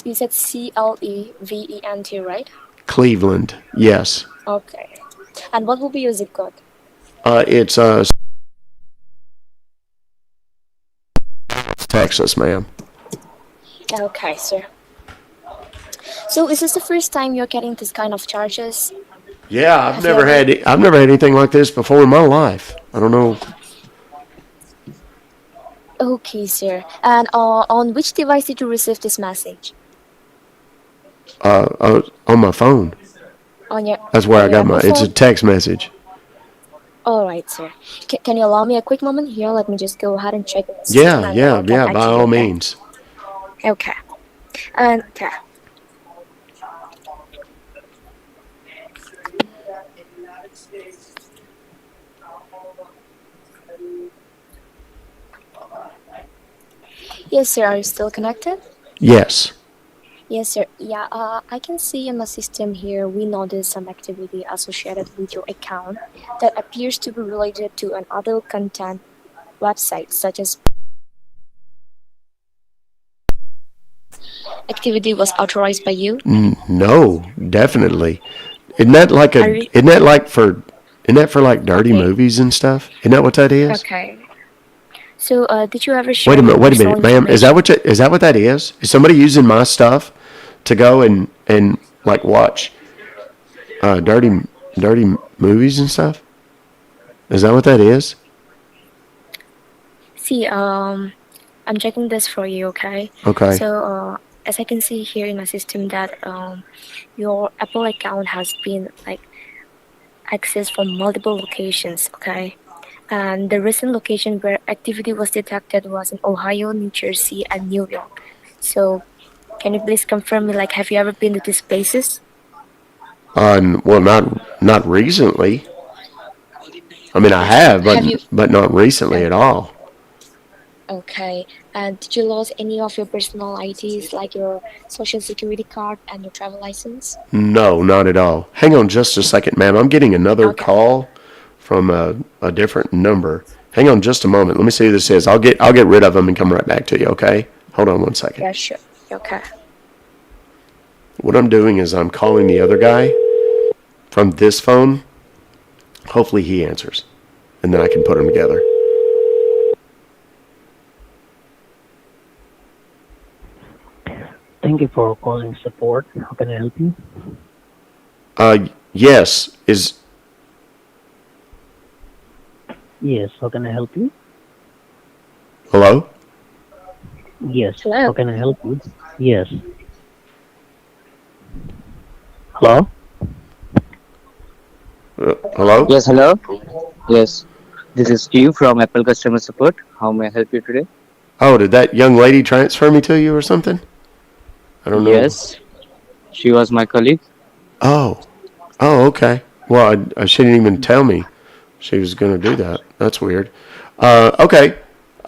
You said Clevent, right? Cleveland, yes. Okay. And what will be your zip code? It's Texas, ma'am. Okay, sir. So is this the first time you're getting this kind of charges? Yeah, I've never had anything like this before in my life. I don't know. Okay, sir. And on which device did you receive this message? On my phone. On your. That's where I got Apple it's a phone? text message. All right, sir. Can you allow me a quick moment here? Let me just go ahead and check the system. Yeah, and I'll get back by to you, all okay? means. Okay. And okay. Yes, sir. Are you still connected? Yes. Yes, sir. Yeah, I can see in the system here we noticed some activity associated with your account that appears to be related to an adult content website, such as activity was authorized by you. No, definitely. Isn't that like Are a? you Isn't that for like dirty okay? movies and stuff? Isn't that what that is? Okay. So, did you ever Wait share a your minute. Wait a personal minute, ma'am. Is that information? what that is? Is somebody using my stuff to go and like watch dirty movies and stuff? Is that what that is? See, I'm checking this for you, okay? Okay. So, as I can see here in the system that your Apple account has been like accessed from multiple locations, okay? And the recent location where activity was detected was in Ohio, New Jersey, and New York. So, can you please confirm me, like, have you ever been to these places? Well, not recently. I mean, I have, Have you? but not recently uh, at all. Okay. And did you lose any of your personal IDs, like your social security card and your travel license? No, not at all. Hang on just a second, ma'am. I'm getting another Okay. call from a different number. Hang on just a moment. Let me see who this is. I'll get rid of them and come right back to you. Okay? Hold on one second. Yeah, sure. Okay. What I'm doing is I'm calling the other guy from this phone. Hopefully he answers, and then I can put them together. Thank you for calling support. How can I help you? Yes. Is Yes, how can I help you? hello? Yes, Hello. how can I help you? Yes. Hello? Hello? Yes, hello. Yes, this is Steve from Apple Customer Support. How may I help you today? Oh, did that young lady transfer me to you or something? I don't know. Yes, she was my colleague. Oh. Oh, okay. Well, she didn't even tell me she was going to do that. That's weird. Okay.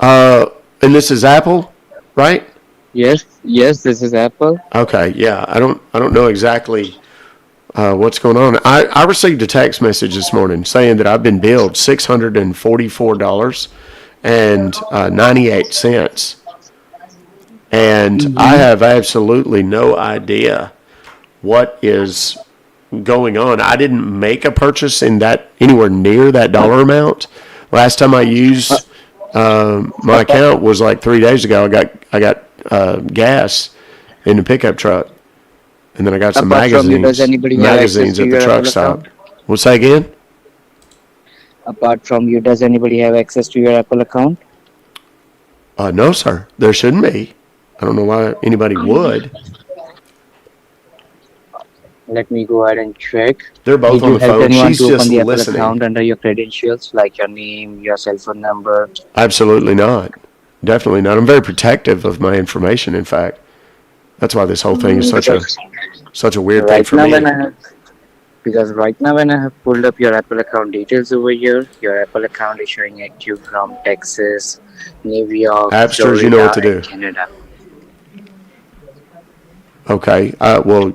And this is Apple, right? Yes, yes, this is Apple. Okay. Yeah. I don't know exactly what's going on. I received a text message this morning saying that I've been billed $644.98, and I Mm-hmm. have absolutely no idea what is going on. I didn't make a purchase in that anywhere near that dollar amount. Last time I Uh, used my account was like 3 days ago. I got gas in the pickup truck, and then I got some apart from you, does anybody have access magazines to at the your truck Apple stop. account? What's that again? Apart from you, does anybody have access to your Apple account? No, sir. There shouldn't be. I don't know why anybody would. Let me go ahead and check. They're both Did on you the help phone. anyone She's to open just the Apple listening. account under your credentials, like your name, your cell phone number? Absolutely not. Definitely not. I'm very protective of my information. In fact, that's why this whole thing is Because such a weird thing right for now when me. I have Because right now, when I have pulled up your Apple account details over here, your Apple account is showing active from Texas, New York, Appsters, you know what Florida, to and do. Canada. Okay. Well,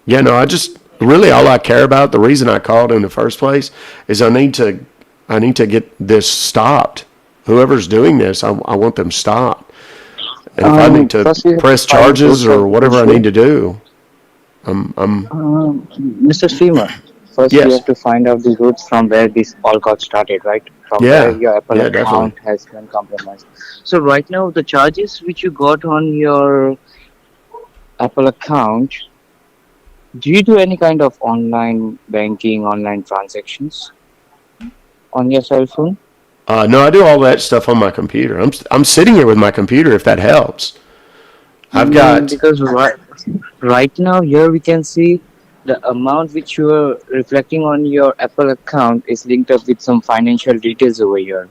yeah, no, I just really all I care about, the reason I called in the first place is I need to get this stopped. Whoever's doing this, I want them stopped. And if I need to First, we have to press find root charges of or the whatever I issue. need to do, I'm Mr. Streamer, first we yes. have to find out the roots from where this all got started, right? From where Yeah. your Apple Yeah, definitely. account has been compromised. So right now, the charges which you got on your Apple account, do you do any kind of online banking, online transactions on your cell phone? No, I do all that stuff on my computer. I'm sitting here with my computer if that helps. I've got Because right now here we can see the amount which you are reflecting on your Apple account is linked up with some financial details over here,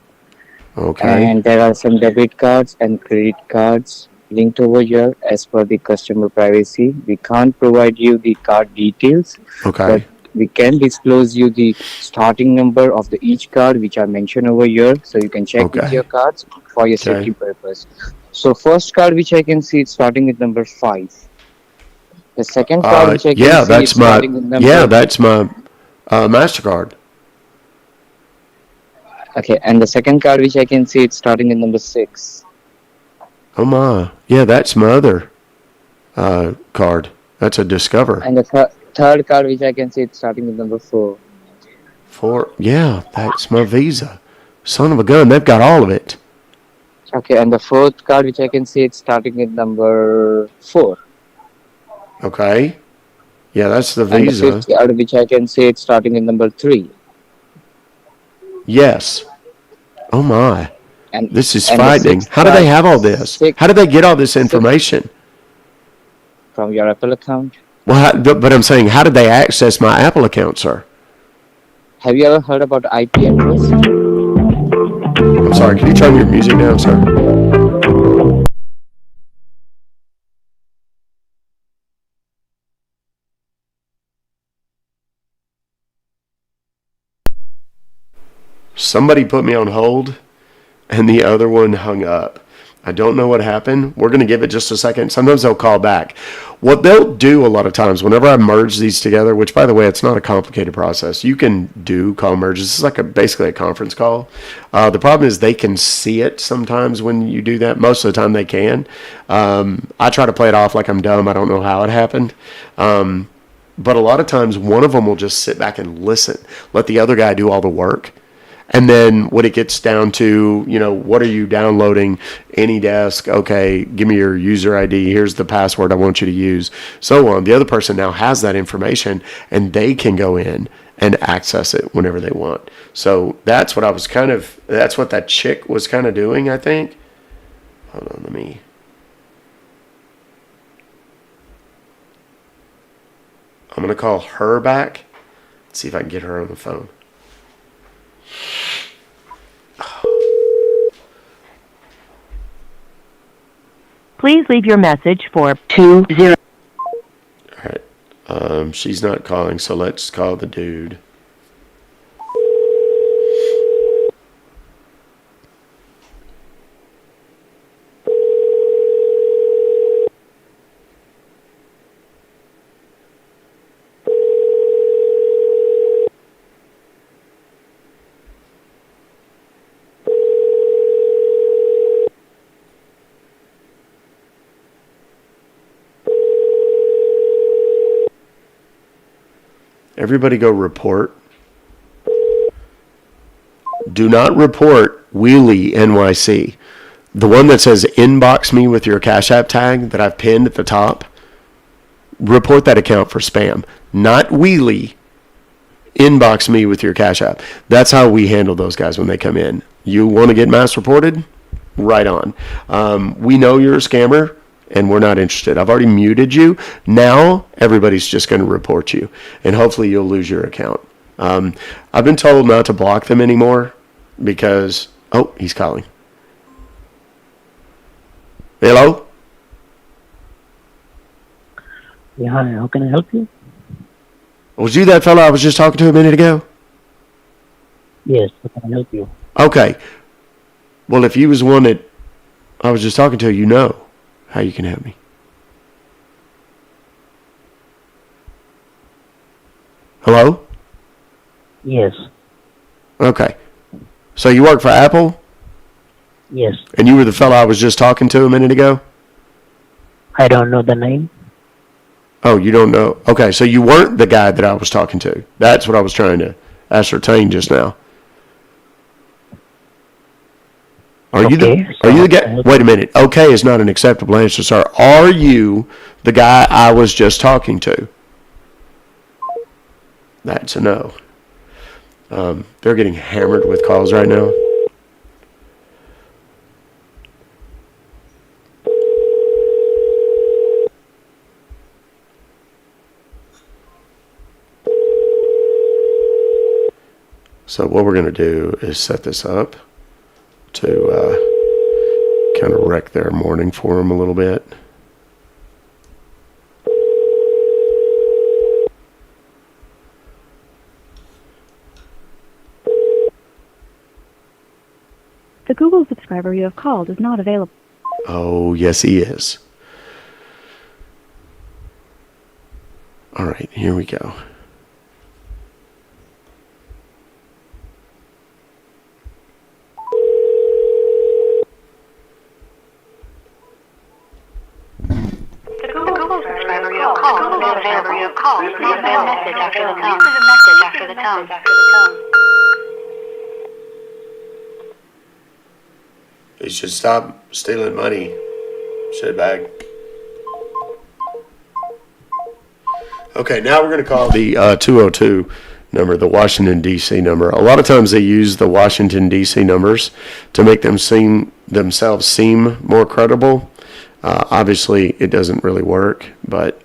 okay. and there are some debit cards and credit cards linked over here. As per the customer privacy, we can't provide you the card details, but Okay. we can disclose you the starting number of the each card which are mentioned over here, so you can check with your Okay. cards for your safety Okay. purpose. So first card which I can see it's starting with number 5. The second card which I can Yeah, see it's starting with number that's my MasterCard. okay, and the second card which I can see it's starting with number 6. Oh my, yeah, that's my other card. That's a Discover. And the third card which I can see it's starting with number 4. Yeah, that's my Visa. Son of a gun, they've got all of it. Okay, and the fourth card which I can see it's starting with number 4. Okay. Yeah, that's the And the Visa. fifth card which I can see it's starting with number 3. Yes. Oh my. And This is and the frightening. sixth How do they card- have all this? How do they get all this information? from your Apple account. Well, but I'm saying, how did they access my Apple account, sir? Have you ever heard about IP address? I'm sorry, can you turn your music down, sir? Somebody put me on hold, and the other one hung up. I don't know what happened. We're going to give it just a second. Sometimes they'll call back. What they'll do a lot of times, whenever I merge these together, which, by the way, it's not a complicated process. You can do call merges. It's like basically a conference call. The problem is they can see it sometimes when you do that. Most of the time they can. I try to play it off like I'm dumb. I don't know how it happened. But a lot of times one of them will just sit back and listen, let the other guy do all the work. And then when it gets down to, what are you downloading? AnyDesk, okay, give me your user ID. Here's the password I want you to use. So on. The other person now has that information, and they can go in and access it whenever they want. So that's what that's what that chick was kind of doing, I think. Hold on, I'm going to call her back. See if I can get her on the phone. Please leave your message for 20. All right. She's not calling, so let's call the dude. Everybody go report. Do not report Wheelie NYC. The one that says inbox me with your Cash App tag that I've pinned at the top. Report that account for spam. Not Wheelie. Inbox me with your Cash App. That's how we handle those guys when they come in. You want to get mass reported? Right on. We know you're a scammer, and we're not interested. I've already muted you. Now everybody's just going to report you, and hopefully you'll lose your account. I've been told not to block them anymore because, oh, he's calling. Hello? Yeah, hi, how can I help you? Was you that fellow I was just talking to a minute ago? Yes, how can I help you? Okay. Well, if you was the one that I was just talking to, you know how you can help me. Hello? Yes. Okay. So you work for Apple? Yes. And you were the fellow I was just talking to a minute ago? I don't know the name. Oh, you don't know? Okay, so you weren't the guy that I was talking to. That's what I was trying to ascertain just now. Are you the guy? Wait a minute. Okay is not an acceptable answer, sir. Are you the guy I was just talking to? That's a no. They're getting hammered with calls right now. So what we're going to do is set this up to kind of wreck their morning for them a little bit. The Google subscriber you have called is not available. Oh, yes, he is. All right, here we go. The Google subscriber you have called is not available. Please leave a message after the tone. Please leave a message after the tone. He should stop stealing money. Shitbag. Okay, now we're going to call the 202 number, the Washington, D.C. number. A lot of times they use the Washington, D.C. numbers to make themselves seem more credible. Obviously, it doesn't really work, but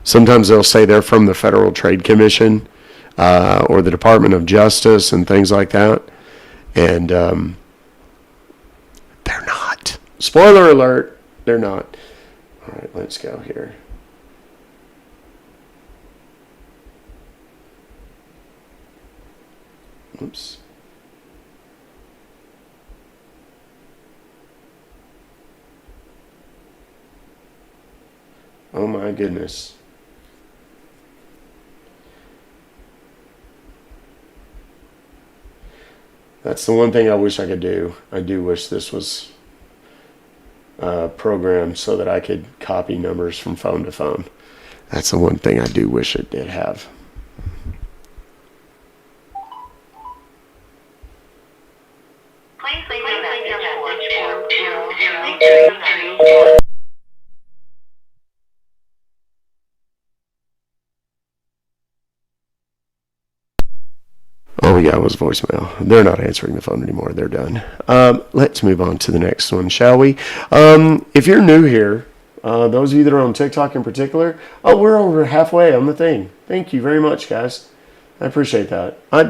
sometimes they'll say they're from the Federal Trade Commission or the Department of Justice and things like that. And they're not. Spoiler alert, they're not. All right, let's go here. Oops. Oh my goodness. That's the one thing I wish I could do. I do wish this was programmed so that I could copy numbers from phone to phone. That's the one thing I do wish it did have. Please leave a message for 203. Oh yeah, it was voicemail. They're not answering the phone anymore. They're done. Let's move on to the next one, shall we? If you're new here, those of you that are on TikTok in particular, we're over halfway on the thing. Thank you very much, guys. I appreciate that. I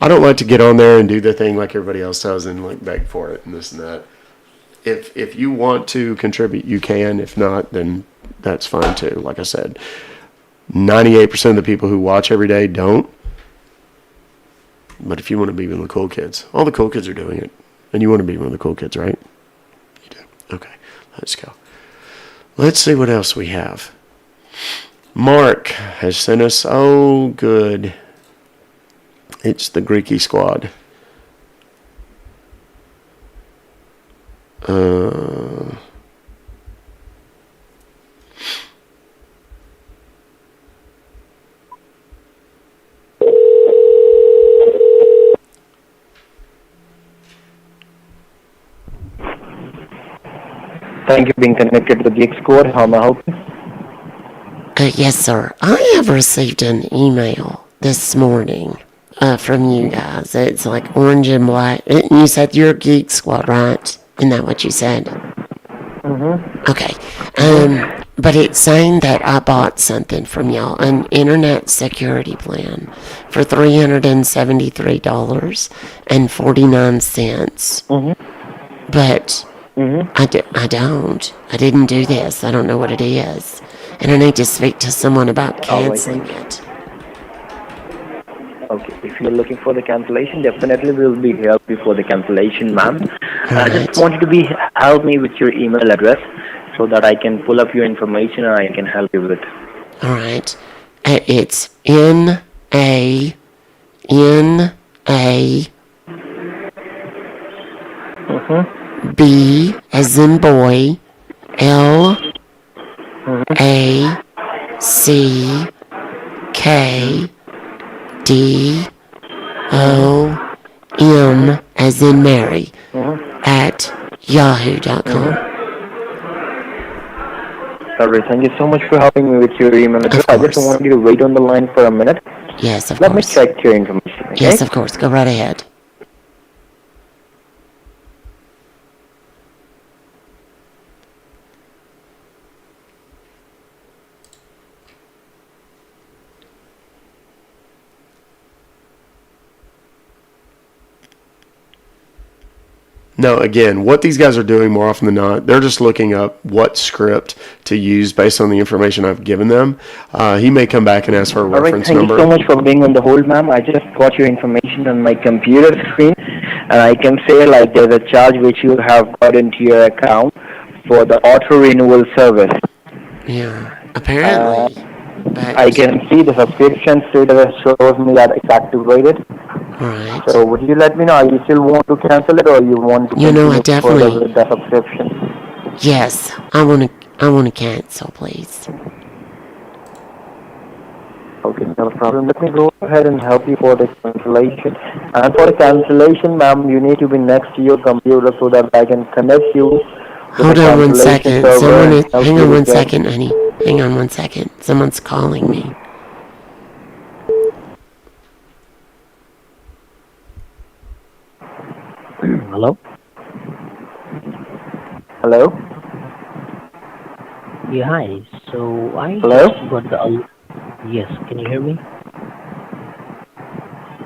don't like to get on there and do the thing like everybody else does and like beg for it and this and that. If you want to contribute, you can. If not, then that's fine too. Like I said, 98% of the people who watch every day don't. But if you want to be one of the cool kids, all the cool kids are doing it. And you want to be one of the cool kids, right? You do. Okay, let's go. Let's see what else we have. Mark has sent us, oh, good. It's the Greeky Squad. Thank you for being connected to the Geek Squad. How may I help you? Yes, sir. I have received an email this morning from you guys. It's like orange and black. You said you're Geek Squad, right? Isn't that what you said? Mm-hmm. Okay. But it's saying that I bought something from y'all, an internet security plan for $373.49. Mm-hmm. But I don't. I didn't do this. I don't know what it is. And I need to speak to someone about canceling it. Okay, if you're looking for the cancellation, definitely we'll be here before the cancellation, ma'am. I just want you to help me with your email address so that I can pull up your information and I can help you with it. All right. It's N-A B as in boy, LACKDOM as in Mary at yahoo.com. Alright, thank you so much for helping me with your email address. I just want you to wait on the line for a minute. Yes, of course. Let me check your information, okay? Yes, of course. Go right ahead. Now, again, what these guys are doing more often than not, they're just looking up what script to use based on the information I've given them. He may come back and ask for a reference number. Thank you so much for being on the hold, ma'am. I just got your information on my computer screen. and I can say like there's a charge which you have got into your account for the auto renewal service. Yeah, apparently. I can see the subscription status shows me that it's activated. Right. So would you let me know? You still want to cancel it, or you want to continue further with the subscription? Yes, I want to cancel, please. Okay, no problem. Let me go ahead and help you for the cancellation. And for the cancellation, ma'am, you need to be next to your computer so that I can connect you. Hold on 1 second. Hang on 1 second, honey. Hang on 1 second. Someone's calling me. Hello? Hello? Yeah, hi. So I Hello? just got the... Yes, can you hear me?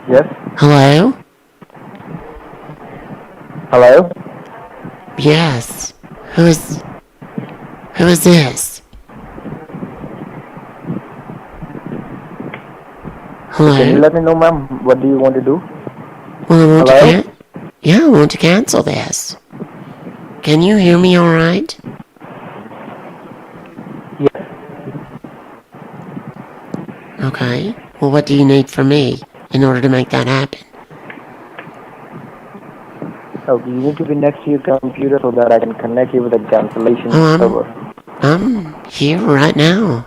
Yes? Hello? Hello? Yes. Who is this? Hello? Can you let me know, ma'am? What do you want to do? Well, I want I want to cancel this. Can you hear me all right? Yes. Okay. Well, what do you need from me in order to make that happen? Okay, you need to be next to your computer so that I can connect you with the cancellation server. I'm here right now.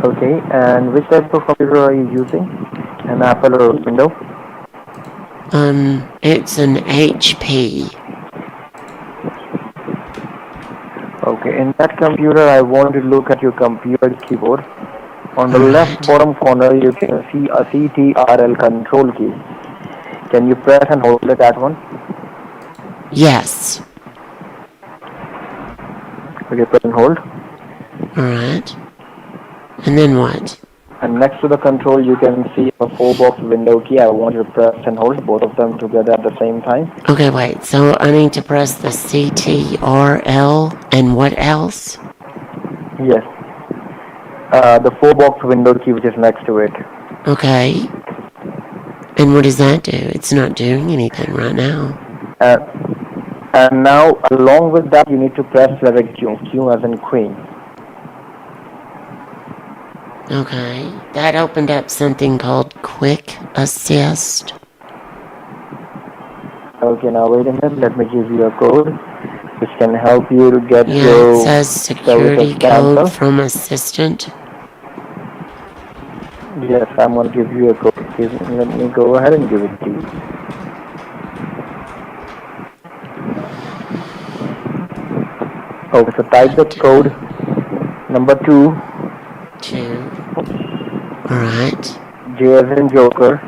Okay, and which type of computer are you using? An Apple or a Windows? It's an HP. Okay, in that computer, I want to look at your computer keyboard. On the left bottom corner, you can see a CTRL control key. Can you press and hold that one? Yes. Okay, press and hold. Alright. And then what? And next to the control, you can see a 4-box window key. I want you to press and hold both of them together at the same time. Okay, wait. So I need to press the CTRL and what else? Yes. The 4-box window key which is next to it. Okay. And what does that do? It's not doing anything right now. And now, along with that, you need to press letter Q. Q as in Queen. Okay. That opened up something called Quick Assist. Okay, now wait a minute. Let me give you a code which can help you to get Yeah, your it says security code from assistant. Yes, I'm going to give you a code. Let me go ahead and give it to you. Okay, so type the code number 2. Alright. J as in Joker.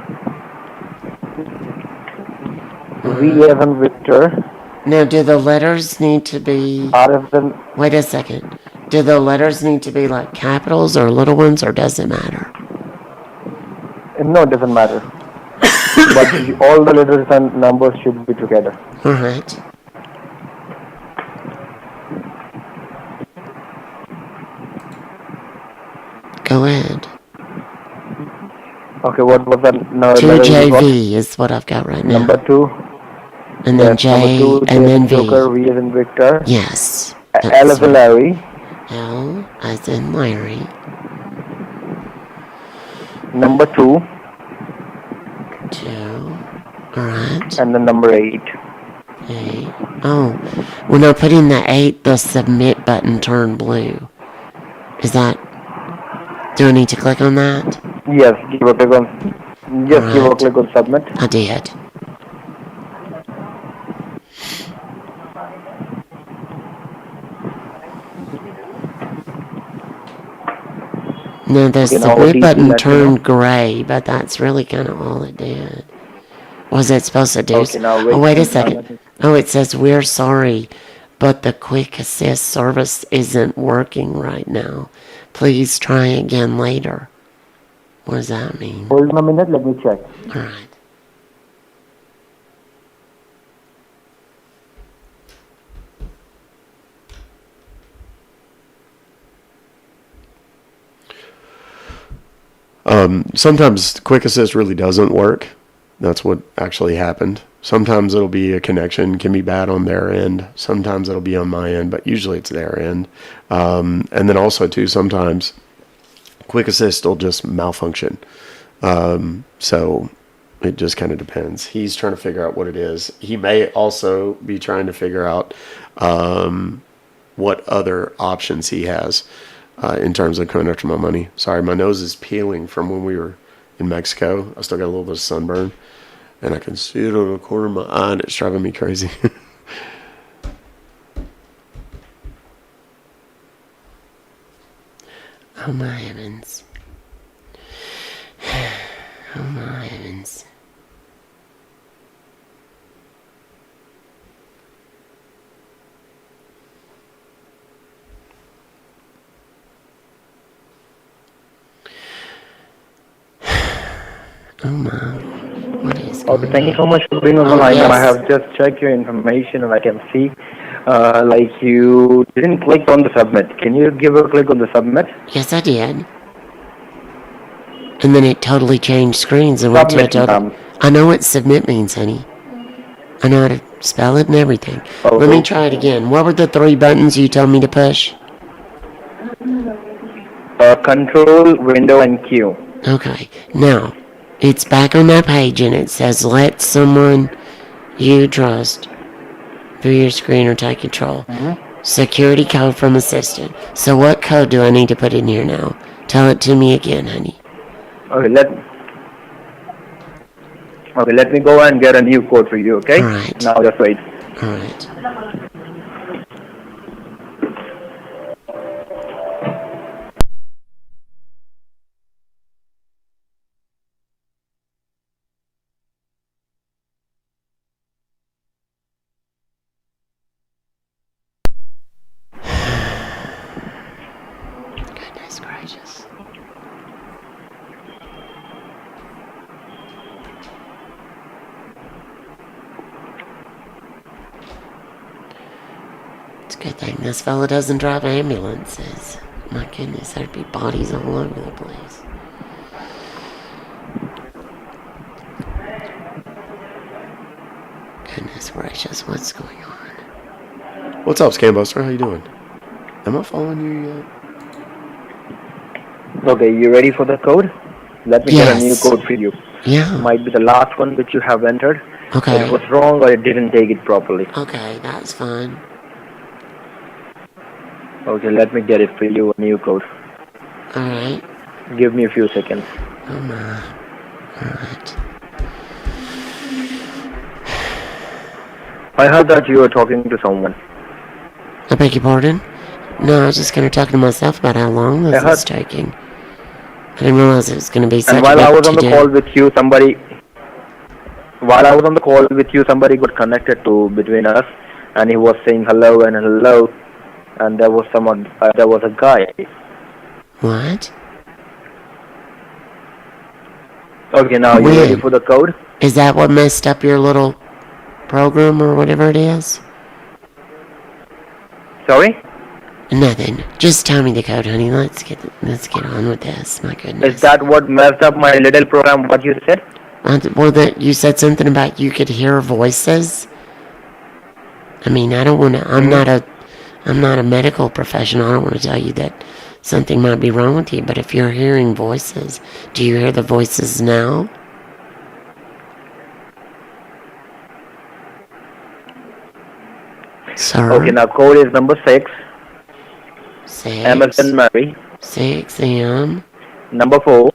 V as in Victor. Now, do the letters need to be... R as in... Wait a second. Do the letters need to be like capitals or little ones, or does it matter? No, it doesn't matter. But all the letters and numbers should be together. Alright. Go ahead. Okay, what was that? 2JV is what I've got right now. Number 2. And then J, number 2, and then V. Joker, V as in Victor. Yes. L as in Larry. L as in Larry. Number 2. 2. Alright. And then number 8. 8. Oh. When I put in the 8, the submit button turned blue. Is that... Do I need to click on that? Yes, give a click on... Yes, give a click on submit. I did. Now the submit button turned gray, but that's really kind of all it did. Was it supposed to do? Oh, wait a second. Oh, it says, we're sorry, but the quick assist service isn't working right now. Please try again later. What does that mean? Hold on a minute, let me check. All right. Sometimes Quick Assist really doesn't work. That's what actually happened. Sometimes it'll be a connection, can be bad on their end. Sometimes it'll be on my end, but usually it's their end. And then also, too, sometimes Quick Assist will just malfunction. So it just kind of depends. He's trying to figure out what it is. He may also be trying to figure out what other options he has in terms of coming after my money. Sorry, my nose is peeling from when we were in Mexico. I still got a little bit of sunburn, and I can see it on the corner of my eye, and it's driving me crazy. Oh my heavens. Oh my heavens. Oh my. What is going Okay, thank you so much for being on the line. I have just checked your information and I can see like you didn't click on the submit. Can you give a click on the submit? Yes, I did. And then it totally changed screens and went to a total. I know what submit means, honey. I know how to spell it and everything. Let me try it again. What were the 3 buttons you told me to push? Control, window, and Q. Okay. Now, it's back on that page and it says, let someone you trust through your screen or take control. Security code from assistant. So what code do I need to put in here now? Tell it to me again, honey. Okay, let me go and get a new code for you, okay? All right. Now just wait. All right. Goodness gracious. It's a good thing this fella doesn't drive ambulances. My goodness, there'd be bodies all over the place. Goodness gracious, what's going on? What's up, Scambuster? How you doing? Am I following you yet? Okay, you ready for the code? Let me get a new code for you. Yeah. Might be the last one which you have entered. Okay. It was wrong or it didn't take it properly. Okay, that's fine. Okay, let me get it for you, a new code. Alright. Give me a few seconds. Oh my. Alright. I heard that you were talking to someone. I beg your pardon? No, I was just going to talk to myself about how long this is taking. I didn't realize it was going to be such a big And while I was on the to-do. call with you, somebody got connected to between us, and he was saying hello and hello, and there was a guy. What? Okay, now you ready for the code? Is that what messed up your little program or whatever it is? Sorry? Nothing. Just tell me the code, honey. Let's get on with this. My goodness. Is that what messed up my little program, what you said? Well, you said something about you could hear voices. I mean, I don't want to. I'm not a medical professional. I don't want to tell you that something might be wrong with you. But if you're hearing voices, do you hear the voices now? Sir. Okay, now code is number 6. 6. Amazon Mary. 6 M. Number 4.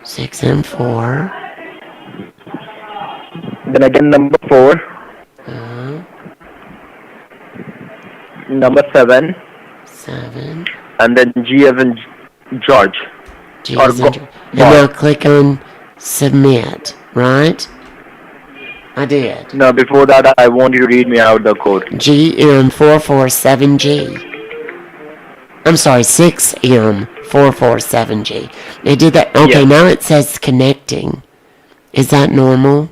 6 M 4. Then again number 4. Number 7. 7. And then G as in George. G as in George. And now click on submit, right? I did. No, before that, I want you to read me out the code. GM447G. I'm sorry, 6M447G. It did that. Okay, Yes. Now it says connecting. Is that normal?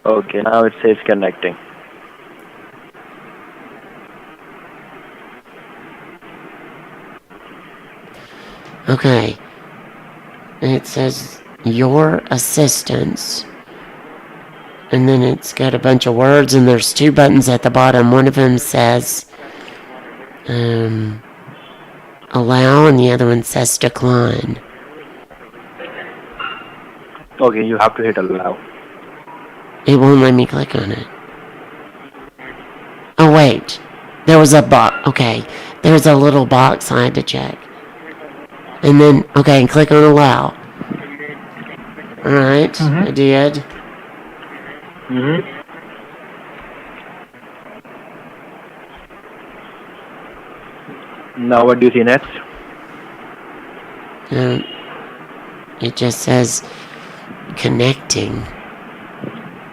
Okay, now it says connecting. Okay. It says your assistance. And then it's got a bunch of words, and there's 2 buttons at the bottom. One of them says allow, and the other one says decline. Okay, you have to hit allow. It won't let me click on it. Oh, wait. There was a box. Okay. There's a little box I had to check. And then, okay, click on allow. Alright, I did. Now what do you see next? It just says connecting.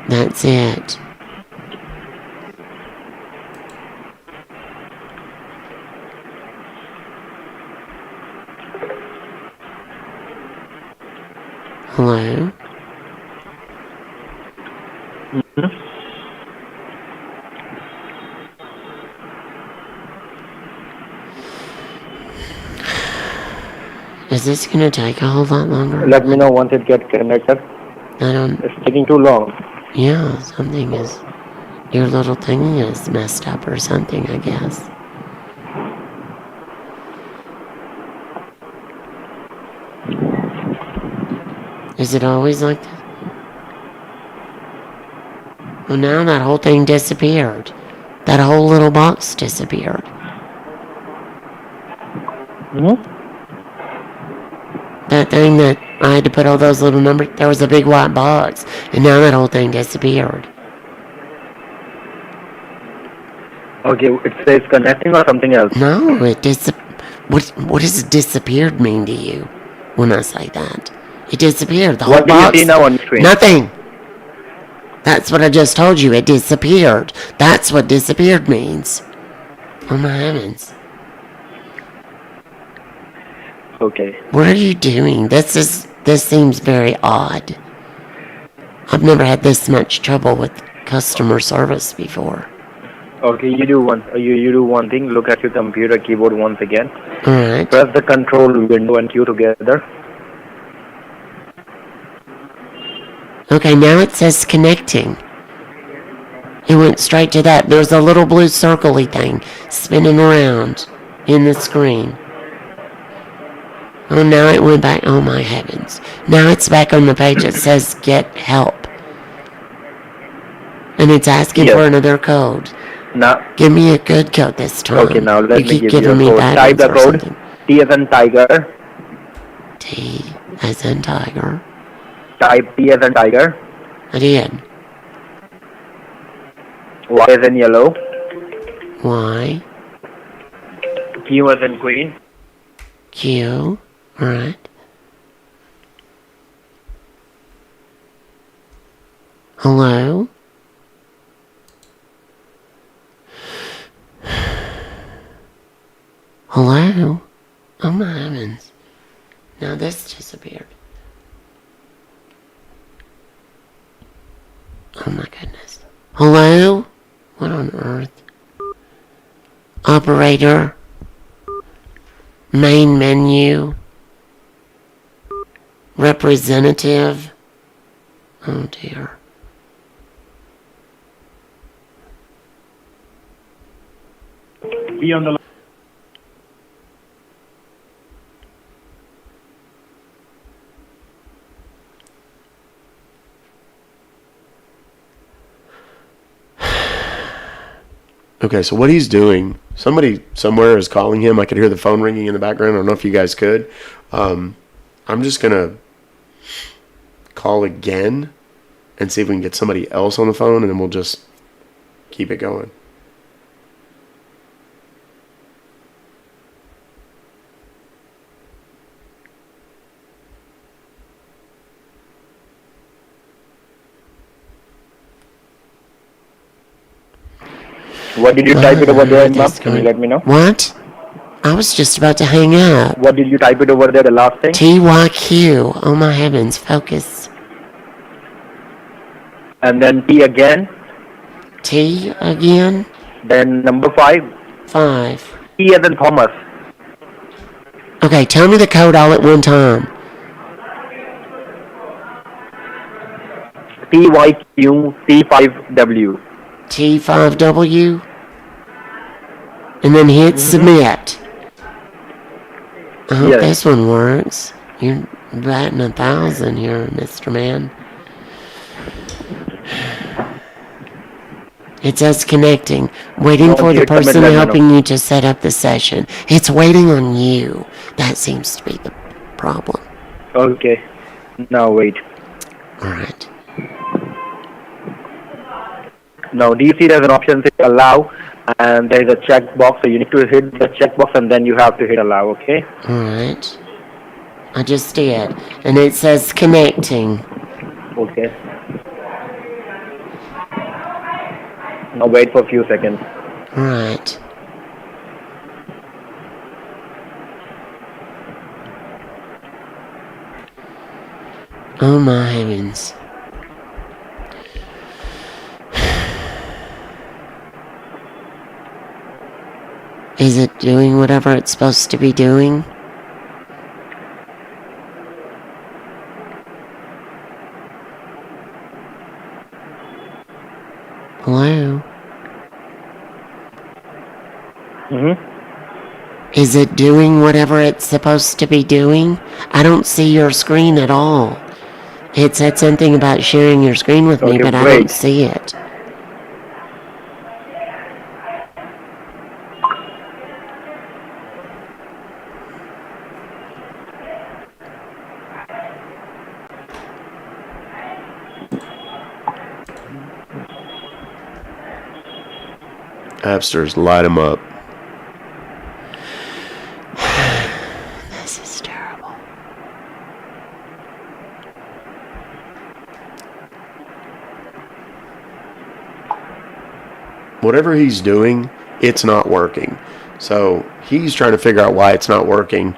That's it. Hello? Is this gonna take a whole lot longer? Let me know once it gets connected. I don't... It's taking too long. Yeah, something is... Your little thingy is messed up or something, I guess. Is it always like that? Well, now that whole thing disappeared. That whole little box disappeared. That thing that I had to put all those little numbers... There was a big white box. And now that whole thing disappeared. Okay, it says connecting or something else? No, it What does disappeared mean to you when I say that? It disappeared. The whole What do box. you see now on the screen? Nothing. That's what I just told you. It disappeared. That's what disappeared means. Oh my heavens. Okay. What are you doing? This seems very odd. I've never had this much trouble with customer service before. Okay, you do one thing. Look at your computer keyboard once again. Alright. Press the control window and Q together. Okay, now it says connecting. It went straight to that. There's a little blue circle-y thing spinning around in the screen. Oh, now it went back. Oh, my heavens. Now it's back on the page that says get help. And it's asking for another code. Now, give me a good code this time. Okay, now let me give you a me code. Type the code. Something. T as in tiger. T as in tiger. Type T as in tiger. I did. Y as in yellow. Y. Q as in queen. Q. Alright. Hello? Hello? Oh my heavens. Now this disappeared. Oh my goodness. Hello? What on earth? Operator. Main menu. Representative. Oh dear. Be on the Okay, so what he's doing, somebody somewhere is calling him. I could hear the phone ringing in the background. I don't know if you guys could. I'm just going to call again and see if we can get somebody else on the phone, and then we'll just keep it going. What did you type it over there, ma'am? Can you let me know? What? I was just about to hang up. What did you type it over there, the last thing? TYQ. Oh my heavens, focus. And then T again. T again? Then number 5. 5. T as in Thomas. Okay, tell me the code all at one time. TYQC5W. T5W. And then hit submit. I hope Yes. this one works. You're batting 1,000 here, Mr. Man. It says connecting. Waiting for the person helping you to set up the session. It's waiting on you. That seems to be the problem. Okay. Now wait. Alright. Now do you see there's an option to allow, and there's a checkbox, so you need to hit the checkbox and then you have to hit allow, okay? Alright. I just did. And it says connecting. Okay. Now wait for a few seconds. Alright. Oh my heavens. Is it doing whatever it's supposed to be doing? Hello? Is it doing whatever it's supposed to be doing? I don't see your screen at all. It said something about sharing your screen with me, but I don't see it. Appsters, light them up. This is terrible. Whatever he's doing, it's not working. So he's trying to figure out why it's not working.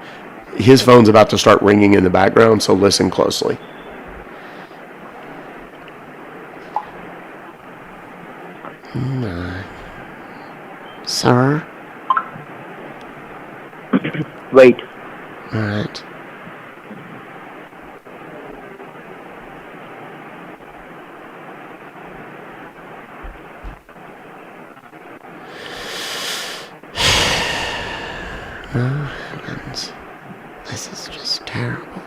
His phone's about to start ringing in the background, so listen closely. Sir? Wait. Alright. Oh heavens. This is just terrible.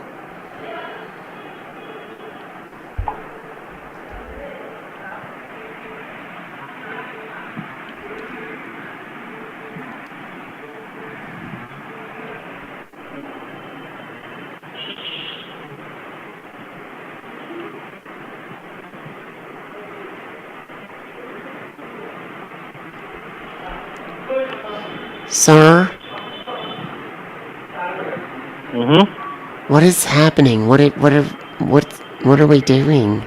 Sir? What is happening? What are we doing?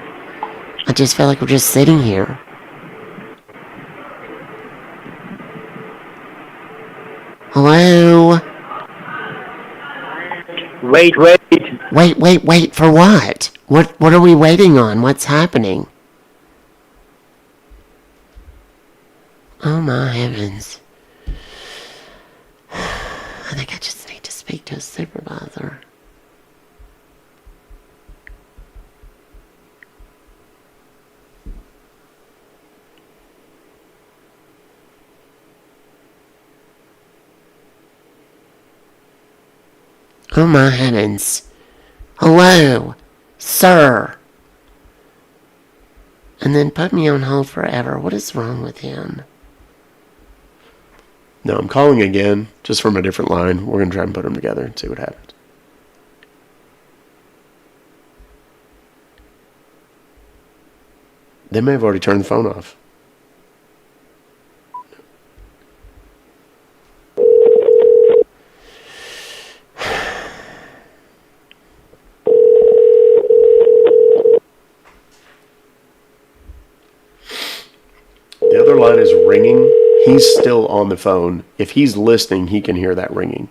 I just feel like we're just sitting here. Hello? Wait. Wait, for what? What are we waiting on? What's happening? Oh my heavens. I think I just need to speak to a supervisor. Oh my heavens. Hello, sir. And then put me on hold forever. What is wrong with him? No, I'm calling again, just from a different line. We're going to try and put them together and see what happens. They may have already turned the phone off. The other line is ringing. He's still on the phone. If he's listening, he can hear that ringing.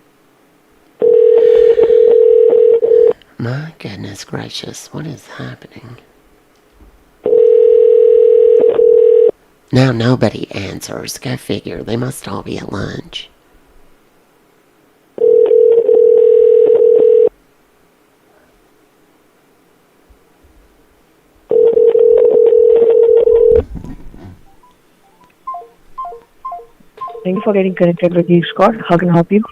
My goodness gracious, what is happening? Now nobody answers. Go figure. They must all be at lunch. Thank you for getting connected with Geek Squad. How can I help you?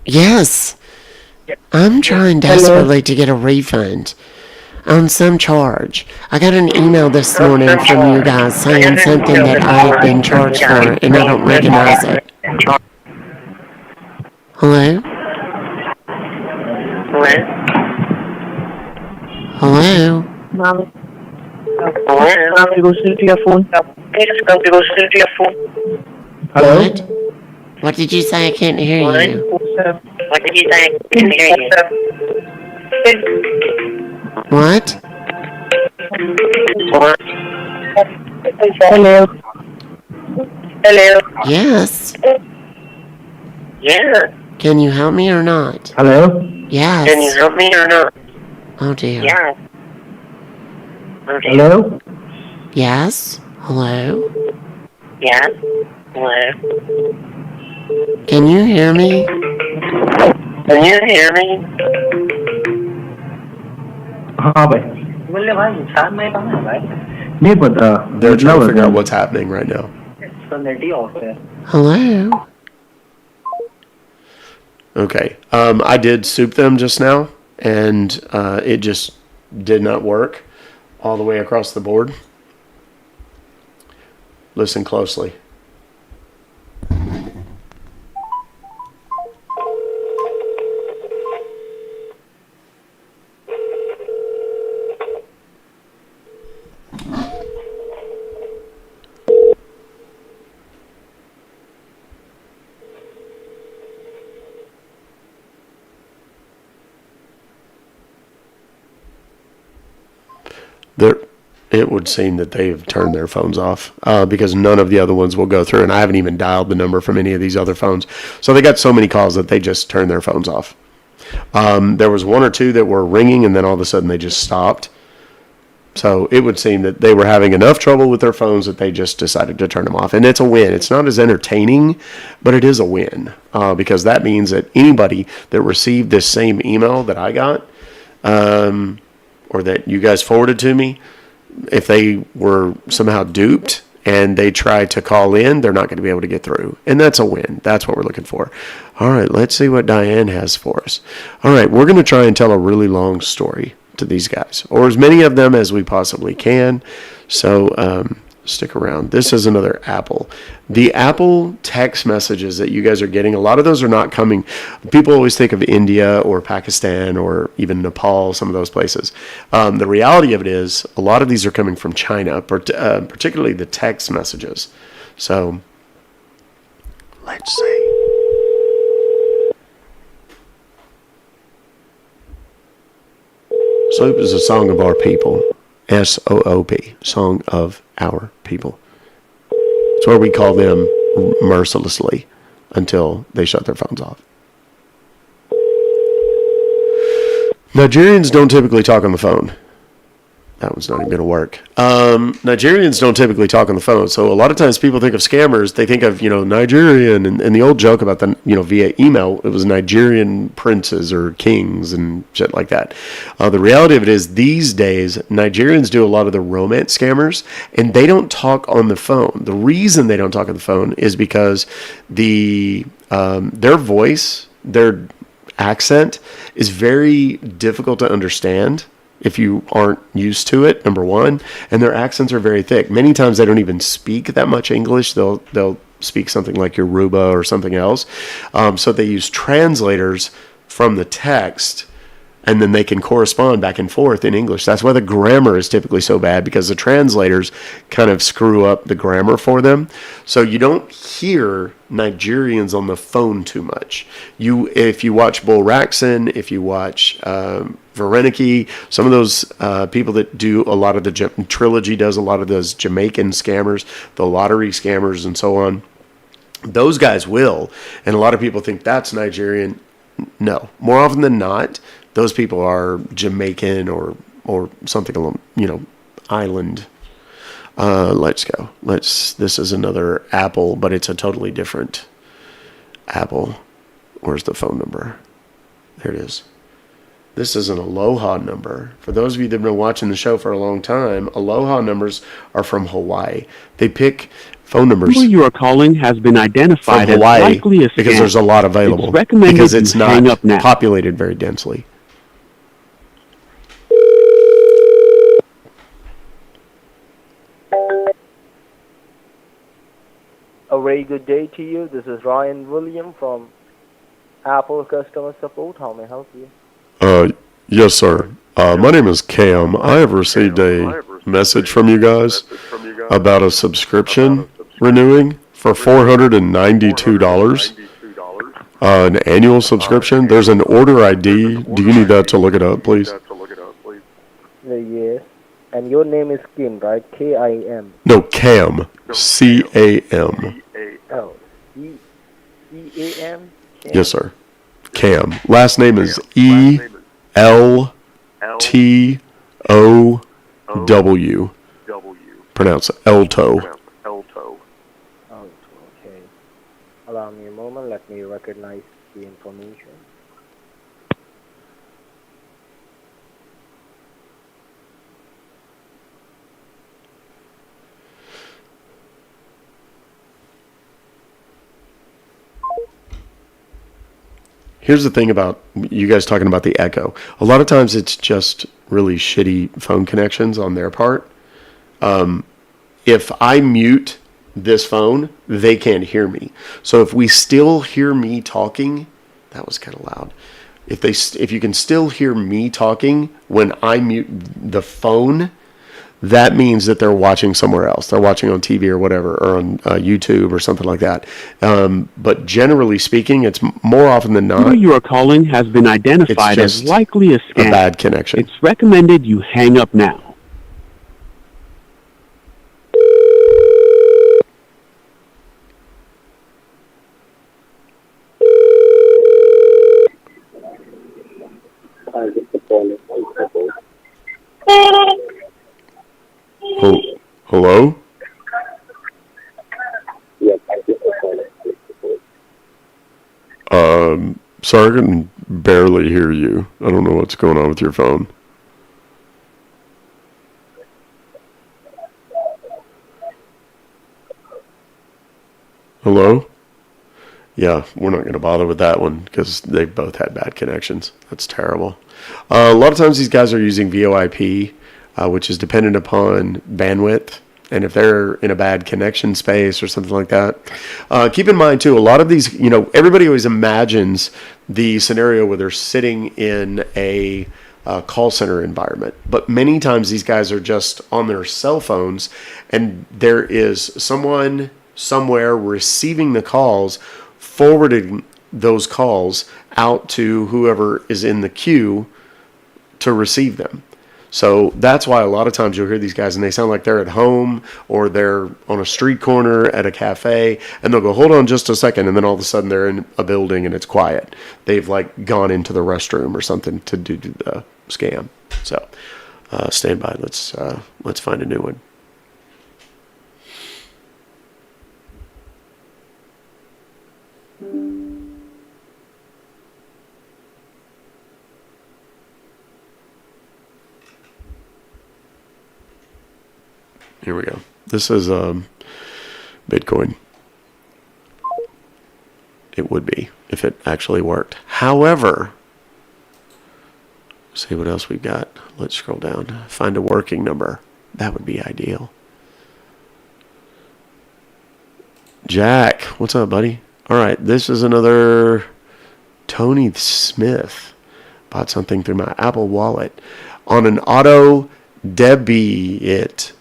Yes. I'm trying desperately to get a refund on some charge. I got an email this morning from you guys saying something that I've been charged for, and I don't recognize it. Hello? Hello? Ma'am, you go straight to your phone. Hello? What? What did you say? I can't hear you. What did you say? Can hear you. What? Hello. Hello. Yes. Yeah. Can you help me or not? Hello? Yes. Can you help me or not? Oh dear. Yeah. Okay. Hello? Yes? Hello? Yeah. Hello. Can you hear me? Can you hear me? हाँ भाई बोले भाई साथ में कहाँ है भाई नहीं पता They're trying to figure out what's happening right now. तो नेट ही ऑफ है Hello? Okay. I did soup them just now, and it just did not work all the way across the board. Listen closely. It would seem that they've turned their phones off because none of the other ones will go through, and I haven't even dialed the number from any of these other phones. So they got so many calls that they just turned their phones off. There was one or two that were ringing, and then all of a sudden they just stopped. So it would seem that they were having enough trouble with their phones that they just decided to turn them off. And it's a win. It's not as entertaining, but it is a win because that means that anybody that received this same email that I got or that you guys forwarded to me, if they were somehow duped and they try to call in, they're not going to be able to get through. And that's a win. That's what we're looking for. All right, let's see what Diane has for us. All right, we're going to try and tell a really long story to these guys, or as many of them as we possibly can. So stick around. This is another Apple. The Apple text messages that you guys are getting, a lot of those are not coming. People always think of India or Pakistan or even Nepal, some of those places. The reality of it is a lot of these are coming from China, particularly the text messages. So let's see. Soap is a song of our people. S-O-O-P, song of our people. It's where we call them mercilessly until they shut their phones off. Nigerians don't typically talk on the phone. That one's not even going to work. Nigerians don't typically talk on the phone. So a lot of times people think of scammers. They think of, Nigerian and the old joke about the, via email, it was Nigerian princes or kings and shit like that. The reality of it is these days, Nigerians do a lot of the romance scammers and they don't talk on the phone. The reason they don't talk on the phone is because their voice, their accent is very difficult to understand if you aren't used to it, number one, and their accents are very thick. Many times they don't even speak that much English. They'll speak something like Yoruba or something else. So they use translators from the text, and then they can correspond back and forth in English. That's why the grammar is typically so bad, because the translators kind of screw up the grammar for them. So you don't hear Nigerians on the phone too much. If you watch Bull Raxon, if you watch Vareniki, some of those people that do a lot of the Trilogy does a lot of those Jamaican scammers, the lottery scammers and so on. Those guys will, and a lot of people think that's Nigerian. No, more often than not, those people are Jamaican or something along, island. Let's go. This is another Apple, but it's a totally different Apple. Where's the phone number? There it is. This is an Aloha number. For those of you that have been watching the show for a long time, Aloha numbers are from Hawaii. They pick phone numbers Who you are calling has been from identified as Hawaii likely a because scam. there's a lot available It's recommended because you it's hang not up now. populated very densely. A very good day to you. This is Ryan William from Apple Customer Support. How may I help you? Yes, sir. My name is Cam. I have received a message from you guys about a subscription renewing for $492. An annual subscription. There's an order ID. Do you need that to look it up, please? Yes. And your name is Kim, right? K-I-M. No, Cam. C-A-M. Oh, C-A-M? Yes, sir. Cam. Last name is E-L-T-O-W. Pronounce it Elto. Oh, okay. Allow me a moment. Let me recognize the information. Here's the thing about you guys talking about the echo. A lot of times it's just really shitty phone connections on their part. If I mute this phone, they can't hear me. So if we still hear me talking, that was kind of loud. If you can still hear me talking when I mute the phone, that means that they're watching somewhere else. They're watching on TV or whatever, or on YouTube or something like that. But generally speaking, it's more often than not. Who you are calling has been identified as likely a scam. A bad connection. It's recommended you hang up now. Hello? Sorry, I can barely hear you. I don't know what's going on with your phone. Hello? Yeah, we're not going to bother with that one because they both had bad connections. That's terrible. A lot of times these guys are using VoIP, which is dependent upon bandwidth. And if they're in a bad connection space or something like that, keep in mind too, a lot of these, everybody always imagines the scenario where they're sitting in a call center environment. But many times these guys are just on their cell phones and there is someone somewhere receiving the calls, forwarding those calls out to whoever is in the queue to receive them. So that's why a lot of times you'll hear these guys and they sound like they're at home or they're on a street corner at a cafe and they'll go, hold on just a second. And then all of a sudden they're in a building and it's quiet. They've like gone into the restroom or something to do the scam. So stand by. Let's find a new one. Here we go. This is Bitcoin. It would be if it actually worked. However, see what else we've got. Let's scroll down. Find a working number. That would be ideal. Jack, what's up, buddy? All right, this is another Tony Smith. Bought something through my Apple Wallet on an auto debit.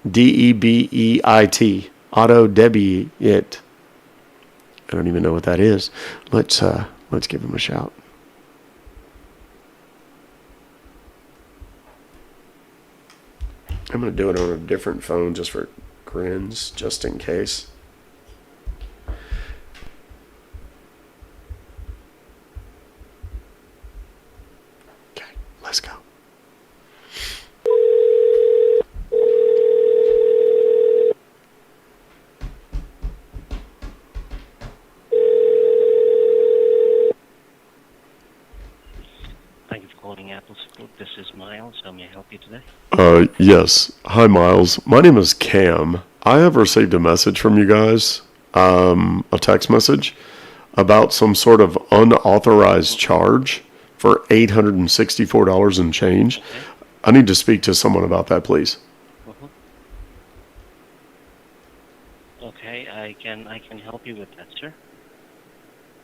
D-E-B-E-I-T. Auto debit. I don't even know what that is. Let's give him a shout. I'm going to do it on a different phone just for grins, just in case. Okay, let's go. Apple support. This is Miles. How may I help you today? Yes. Hi, Miles. My name is Cam. I have received a message from you guys, a text message, about some sort of unauthorized charge for $864 and change. Okay. I need to speak to someone about that, please. Mhm. Okay, I can help you with that, sir.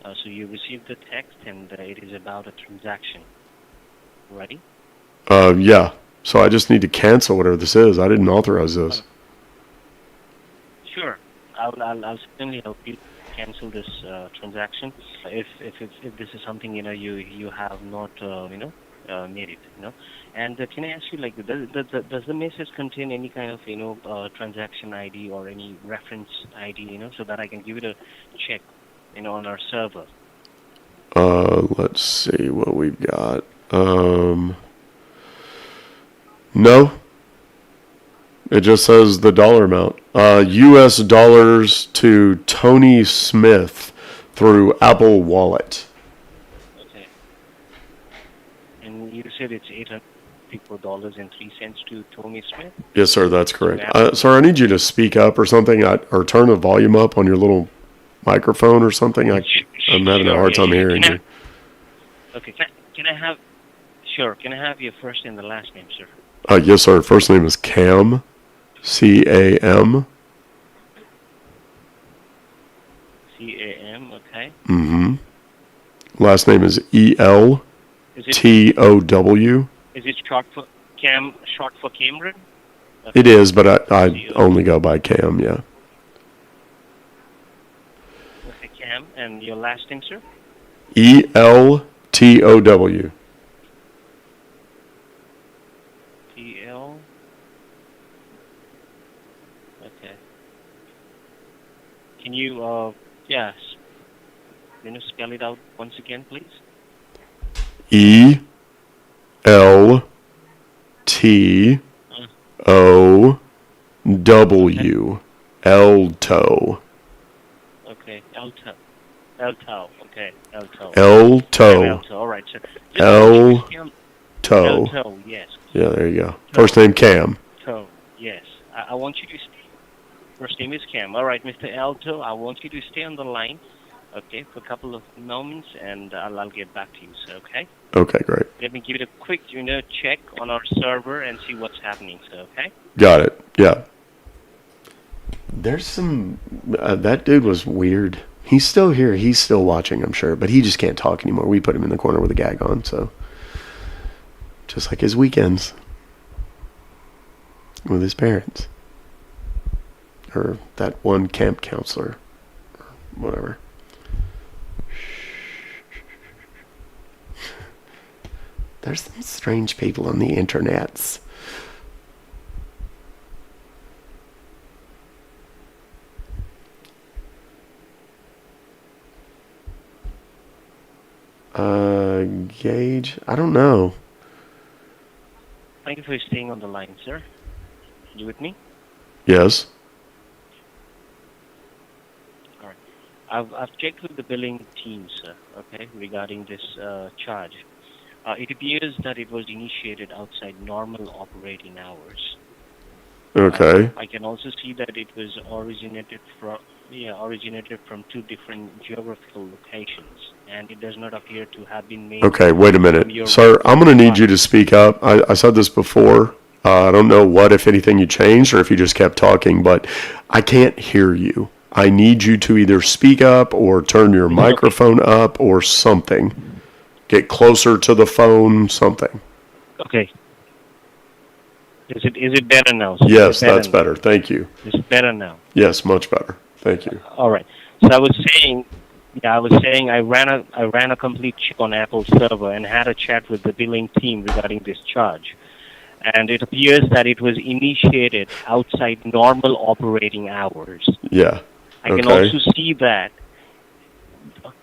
So you received the text, and it is about a transaction. Ready? Yeah. So I just need to cancel whatever this is. I didn't authorize this. Sure. I'll certainly help you cancel this transaction if this is something you have not made it. And can I ask you, like, does the message contain any kind of transaction ID or any reference ID, so that I can give it a check on our server? Let's see what we've got. No. It just says the dollar amount. U.S. dollars to Tony Smith through Apple Wallet. Okay. And you said it's $854.03 to Tony Smith? Yes, sir, that's correct. Sir, I need you to speak up or something, or turn the volume up on your little microphone or something. I'm having a hard time hearing you. Okay, can I have your first and the last name, sir? Yes, sir. First name is Cam, C-A-M. C-A-M, okay. Mm-hmm. Last name is E-L-T-O-W. Is it short for Cameron? Okay. It is, but I only go by Cam, yeah. Okay, Cam, and your last name, sir? E-L-T-O-W. T-L. Okay. Can you, yes, spell it out once again, please? E-L-T-O-W. Elto. Okay, Elto. Okay, Elto. Elto. All right, sir. Elto. Elto, yes. Yeah, there you go. First name Cam. Elto, yes. I want you to stay. First name is Cam. All right, Mr. Elto, I want you to stay on the line, okay, for a couple of moments, and I'll get back to you, sir, okay? Okay, great. Let me give it a quick, check on our server and see what's happening, sir, okay? Got it. Yeah. There's some... that dude was weird. He's still here. He's still watching, I'm sure. But he just can't talk anymore. We put him in the corner with a gag on, so... Just like his weekends. With his parents. Or that one camp counselor. Or whatever. There's some strange people on the internets. Gage? I don't know. Thank you for staying on the line, sir. You with me? Yes. All right. I've checked with the billing team, sir, okay, regarding this charge. It appears that it was initiated outside normal operating hours. Okay. I can also see that it was originated from two different geographical locations, and it does not appear to have been made. Okay, wait a minute. Sir, I'm going to need you to speak up. I said this before. I don't know what, if anything, you changed or if you just kept talking, but I can't hear you. I need you to either speak up or turn your microphone up or something. Get closer to the phone, something. Okay. Is it better now? So yes, that's better. Thank you. It's better now. Yes, much better. Thank you. All right. So I was saying I ran a complete check on Apple's server and had a chat with the billing team regarding this charge. And it appears that it was initiated outside normal operating hours. Yeah. I can also see that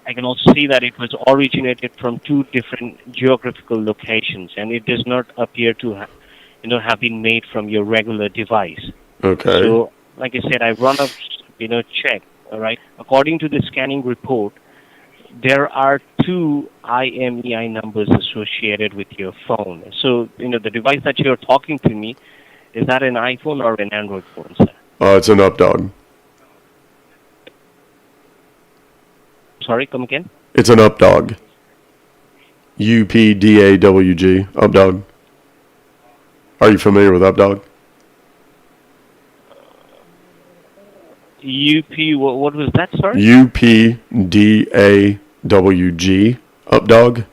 it was originated from two different geographical locations, and it does not appear to have been made from your regular device. Okay. So, like I said, I run a check. All right. According to the scanning report, there are two IMEI numbers associated with your phone. So, the device that you're talking to me, is that an iPhone or an Android phone, sir? It's an up dog. Sorry, come again. It's an up dog. UPDAWG. Up dog. Are you familiar with up dog? What was that? Sorry. UPDAWG. Up dog.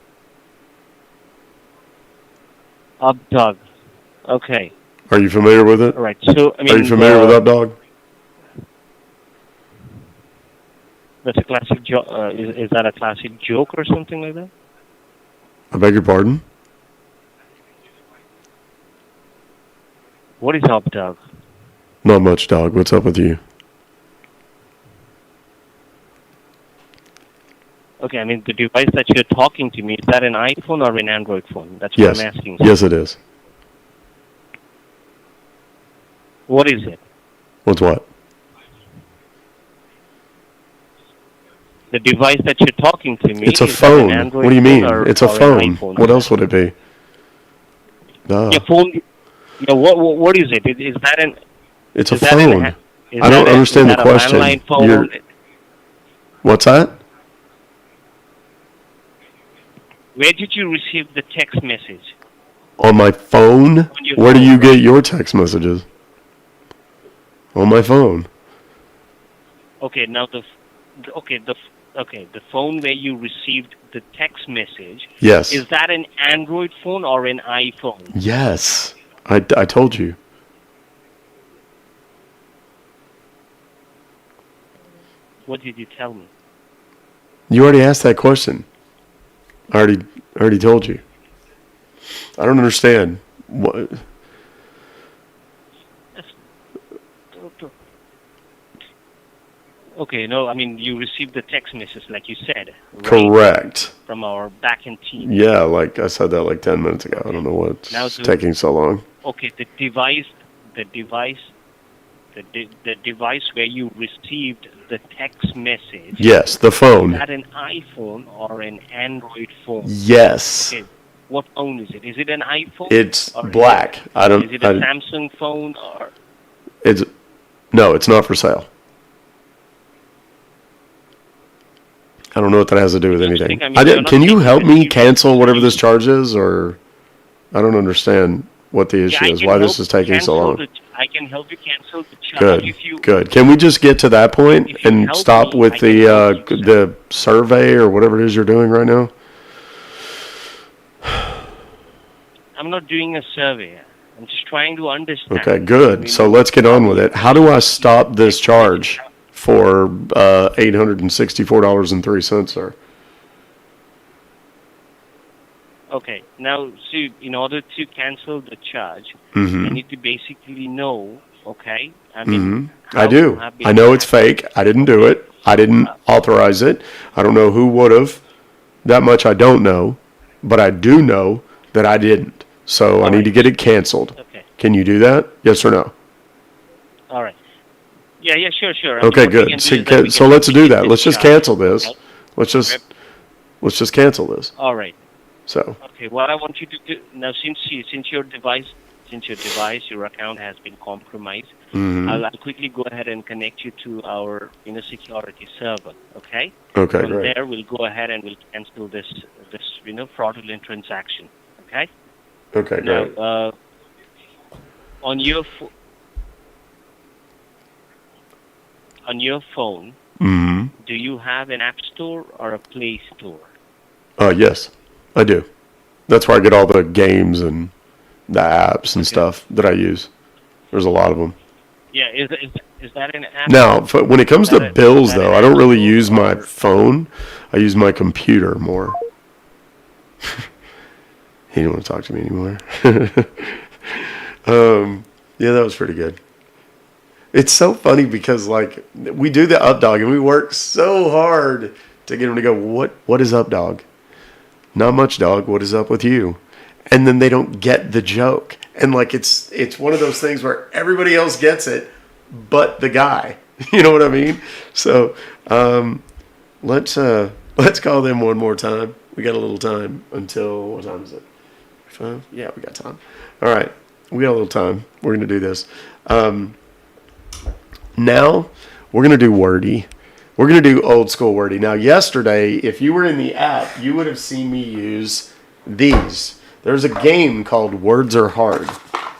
Up dog. Okay. Are you familiar with it? All right. So I mean, are you familiar with up dog? That's a classic joke. Is that a classic joke or something like that? I beg your pardon? What is up dog? Not much, dog. What's up with you? Okay, I mean, the device that you're talking to me, is that an iPhone or an Android phone? That's Yes. what I'm asking. Yes, it is. What is it? What's what? The device that you're talking to me, It's a is that an phone. Android What do you mean? phone It's a or an phone. iPhone? What else would it be? Duh. Your phone. Yeah, what is it? Is that an? It's a is that an phone. ha- is I don't that a- understand is the that a question. landline phone? What's that? Where did you receive the text message? On my phone? On your Where do phone, you right? get your text messages? On my phone. Okay, now the phone where you received the text message. Yes. Is that an Android phone or an iPhone? Yes. I told you. What did you tell me? You already asked that question. I already told you. I don't understand. What? Okay, no, I mean, you received the text message like you said. Right? Correct. From our back-end team. Yeah, like I said that like 10 minutes ago. I don't know what's Now taking so long. Okay, the device where you received the text message. Yes, the phone. Is that an iPhone or an Android phone? Yes. Okay, what phone is it? Is it an iPhone? It's or black. Is it a I- Samsung phone or? No, it's not for sale. I don't know what that has to do with anything. I mean, you're not Can you taking help the me cancel whatever this charge is, or I don't understand what the issue I is, can why this help is taking so cancel long. I can help you cancel the charge Good, if you. good. Can we just get to that point If you and help stop me, with I can help the survey or whatever it is you're doing right now? I'm not doing a survey. I'm just trying to understand. Okay, good. So let's get on with it. How do I stop this charge for $864.03, sir? Okay. Now, so in order to cancel the charge, Mhm. you need to basically know. Okay. I mean, Hmm. how I do. have been I know it's fake. I didn't do it. I didn't authorize it. I don't know who would have. That much I don't know. But I do know that I didn't. So I need to get it canceled. Okay. Can you do that? Yes or no? All right. Yeah, sure. I mean, Okay, what we good. can do So, is that we so can let's do delete that. this Let's just charge, cancel this. okay? Let's just cancel this. All right. So Okay. What I want you to do now, since your account has been compromised, Mhm. I'll quickly go ahead and connect you to our security server. Okay. Okay, From great. there, we'll go ahead and we'll cancel this fraudulent transaction. Okay. Okay, Now, great. on your phone, Mhm. do you have an app store or a Play Store? Yes, I do. That's where I get all the games and the apps and stuff that I use. There's a lot of them. Yeah, is that an app? Now, when it comes to bills, is that though, an I don't app really store use my or- phone. I use my computer more. He didn't want to talk to me anymore. Yeah, that was pretty good. It's so funny because, like, we do the up dog and we work so hard to get him to go, what is up, dog? Not much, dog. What is up with you? And then they don't get the joke. And, like, it's one of those things where everybody else gets it but the guy. You know what I mean? So let's call them one more time. We got a little time until, what time is it? 5? Yeah, we got time. All right. We got a little time. We're going to do this. Now we're going to do wordy. We're going to do old school wordy. Now, yesterday, if you were in the app, you would have seen me use these. There's a game called Words Are Hard.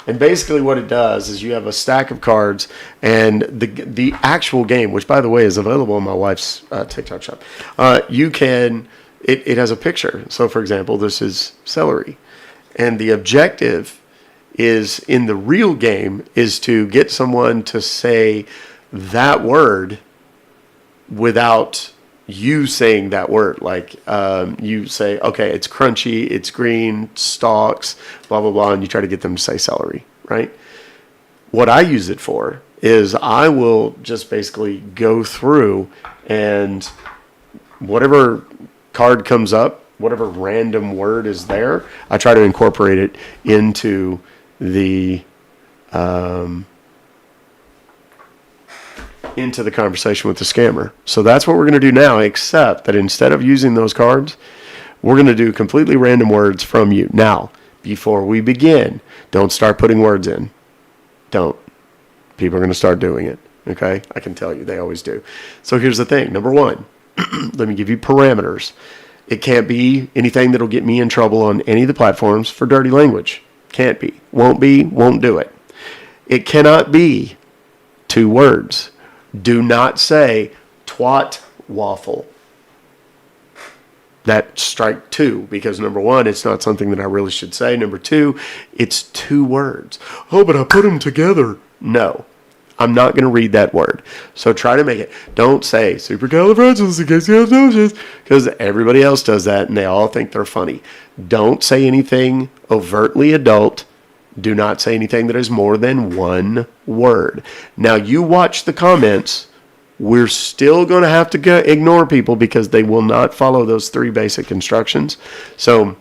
And basically what it does is you have a stack of cards, and the actual game, which, by the way, is available on my wife's TikTok shop, it has a picture. So, for example, this is celery. And the objective is, in the real game, is to get someone to say that word without you saying that word. Like you say, okay, it's crunchy, it's green, stalks, blah, blah, blah, and you try to get them to say celery, right? What I use it for is I will just basically go through, and whatever card comes up, whatever random word is there, I try to incorporate it into the conversation with the scammer. So that's what we're going to do now, except that instead of using those cards, we're going to do completely random words from you. Now, before we begin, don't start putting words in. Don't. People are going to start doing it. Okay? I can tell you, they always do. So here's the thing. Number one, let me give you parameters. It can't be anything that'll get me in trouble on any of the platforms for dirty language. Can't be. Won't do it. It cannot be 2 words. Do not say twat waffle. That's strike 2, because number 1, it's not something that I really should say. Number 2, it's 2 words. Oh, but I put them together. No, I'm not going to read that word. So try to make it. Don't say supercalifragilisticexpialidocious, because everybody else does that and they all think they're funny. Don't say anything overtly adult. Do not say anything that is more than 1 word. Now, you watch the comments. We're still going to have to ignore people because they will not follow those 3 basic instructions. So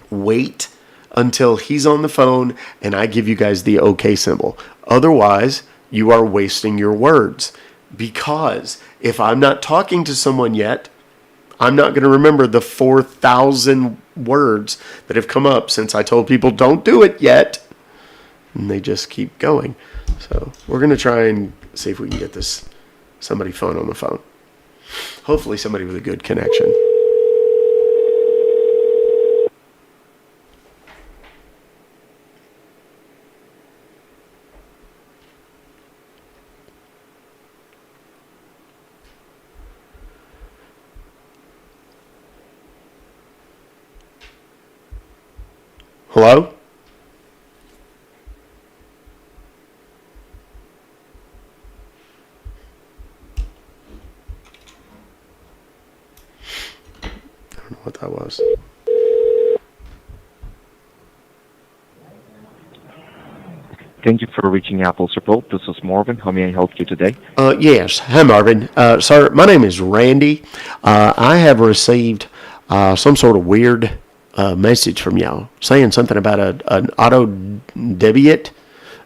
wait until he's on the phone and I give you guys the OK symbol. Otherwise, you are wasting your words, because if I'm not talking to someone yet, I'm not going to remember the 4,000 words that have come up since I told people don't do it yet. And they just keep going. So we're going to try and see if we can get somebody phone on the phone. Hopefully somebody with a good connection. Hello? I don't know what that was. Thank you for reaching Apple Support. This is Marvin. How may I help you today? Yes. Hi, Marvin. Sir, my name is Randy. I have received some sort of weird message from y'all saying something about an auto debit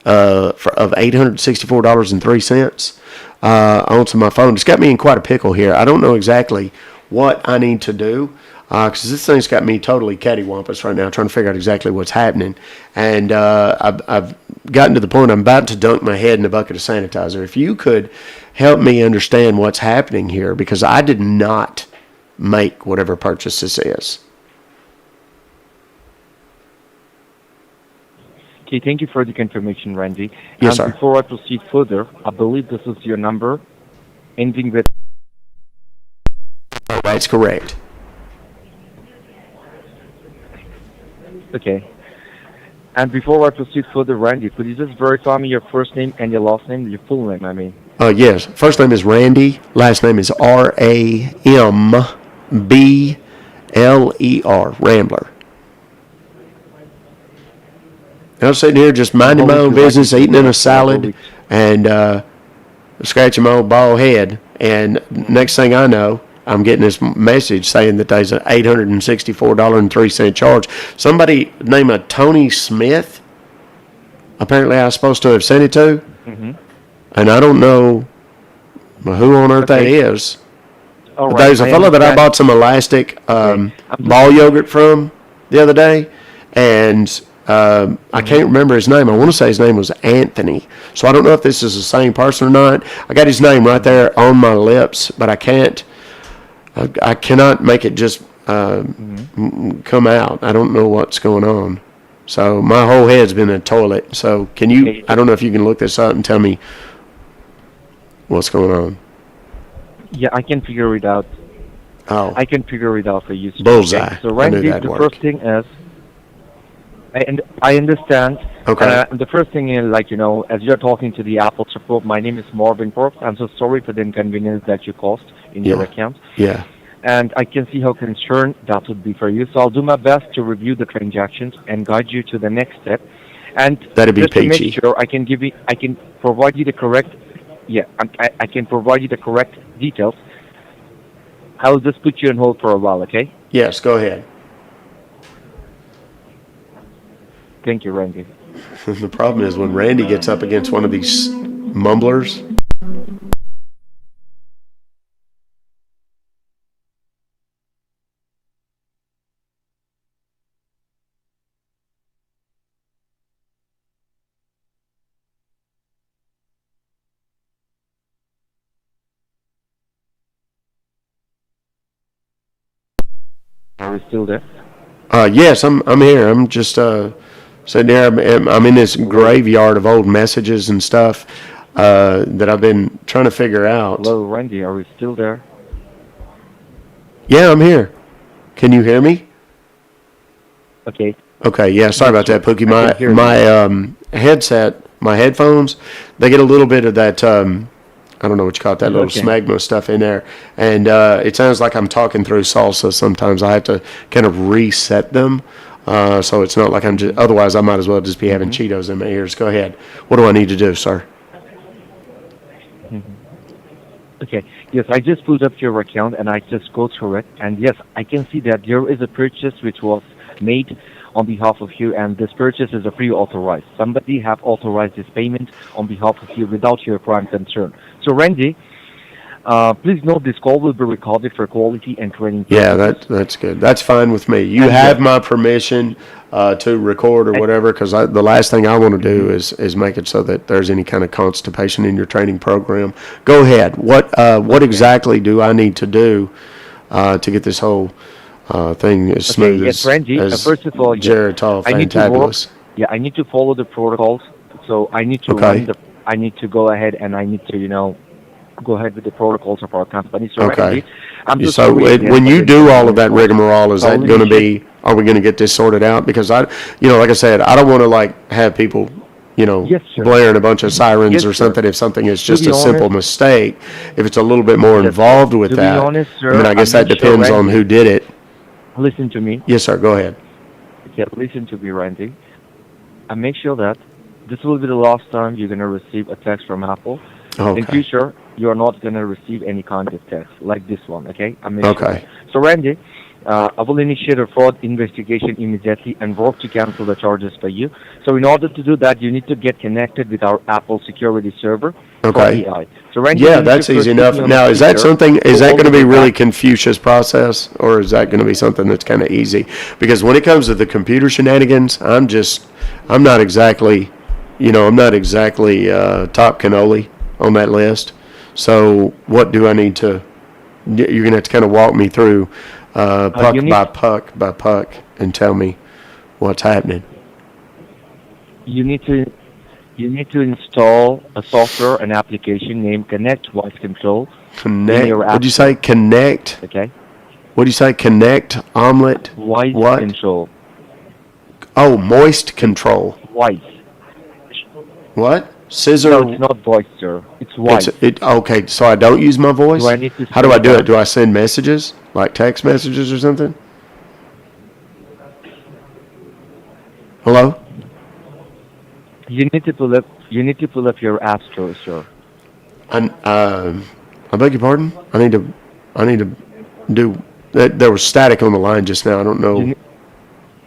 of $864.03 onto my phone. It's got me in quite a pickle here. I don't know exactly what I need to do, because this thing's got me totally cattywampus right now, trying to figure out exactly what's happening. And I've gotten to the point I'm about to dunk my head in a bucket of sanitizer. If you could help me understand what's happening here, because I did not make whatever purchase this is. Okay, thank you for the confirmation, Randy. Yes, sir. Before I proceed further, I believe this is your number ending with... Oh, that's correct. Okay. And before I proceed further, Randy, could you just verify me your first name and your last name, your full name, I mean? Yes. First name is Randy. Last name is R-A-M-B-L-E-R, Rambler. I was sitting here just minding my own business, eating in a salad, and scratching my old bald head. And next thing I know, I'm getting this message saying that there's an $864.03 charge. Somebody named Tony Smith, apparently I was supposed to have sent it to. Mm-hmm. And I don't know who on earth that is. All but right, there's a fellow that I bought some elastic ball yogurt from the other day, and I can't remember his name. I want to say his name was Anthony. So I don't know if this is the same person or not. I got his name right there on my lips, but I cannot make it just come out. I don't know what's going on. So my whole head's been in a toilet. So can you, I don't know if you can look this up and tell me what's going on. Yeah, I can figure it out. Oh. I can figure it out for you. Bullseye. Okay. So Randy, the first thing is, I understand. Okay. The first thing is, like, you know, as you're talking to the Apple support, my name is Marvin Forbes. I'm so sorry for the inconvenience that you caused in your account. Yeah. And I can see how concerned that would be for you. So I'll do my best to review the transactions and guide you to the next step. And that'd be just peachy. to make sure I can provide you the correct, I can provide you the correct details. I'll just put you on hold for a while, okay? Yes, go ahead. Thank you, Randy. The problem is when Randy gets up against one of these mumblers. Are you still there? Yes, I'm here. I'm just sitting there. I'm in this graveyard of old messages and stuff that I've been trying to figure out. Hello, Randy. Are you still there? Yeah, I'm here. Can you hear me? Okay. Okay. Yeah. Sorry about that, Pookie. My headset, my headphones, they get a little bit of that. I don't know what you call it, that little smegma stuff in there. And it sounds like I'm talking through salsa sometimes. I have to kind of reset them. So it's not like I'm just, otherwise I might as well just be having Cheetos in my ears. Go ahead. What do I need to do, sir? Okay. Yes, I just pulled up your account and I just go through it. And yes, I can see that there is a purchase which was made on behalf of you, and this purchase is a pre-authorized. Somebody have authorized this payment on behalf of you without your prime concern. So, Randy, please note this call will be recorded for quality and training purposes. Yeah, that's good. That's fine with me. You have my permission to record or whatever, because the last thing I want to do is make it so that there's any kind of constipation in your training program. Go ahead. What exactly do I need to do to get this whole thing as smooth Randy, as first of all, Jared Tall, fantabulous? I need to follow the protocols. So I need to I need to go ahead and I need to, go ahead with the protocols of our company. So Randy, when you do all of that rigmarole, is that going to be? Are we going to get this sorted out? Because like I said, I don't want to have people, blaring a bunch of sirens or something. If something is just a simple mistake, if it's a little bit more involved with that, I guess that depends on who did it. Listen to me. Yes, sir. Go ahead. Okay, listen to me, Randy. And make sure that this will be the last time you're going to receive a text from Apple. Okay. In future, you are not going to receive any kind of text like this one, okay? Okay. So, Randy, I will initiate a fraud investigation immediately and work to cancel the charges for you. So, in order to do that, you need to get connected with our Apple security server. Okay. AI. So, Randy, that's easy enough. Now, is that going to be really Confucius process, or is that going to be something that's kind of easy? Because when it comes to the computer shenanigans, I'm not exactly top cannoli on that list. So what do I need to, you're going to have to kind of walk me through puck by puck and tell me what's happening. You need to install a software, an application named Connect Voice Control. Connect, what did you say? Connect? Okay. What did you say? Connect, omelet? Voice Control. Oh, moist control. Voice. What? Scissor? No, it's not voice, sir. It's voice. Okay, so I don't use my voice? How do I do it? Do I send messages? Like text messages or something? Hello? You need to pull up your App Store, sir. I beg your pardon? I need to do that. There was static on the line just now. I don't know.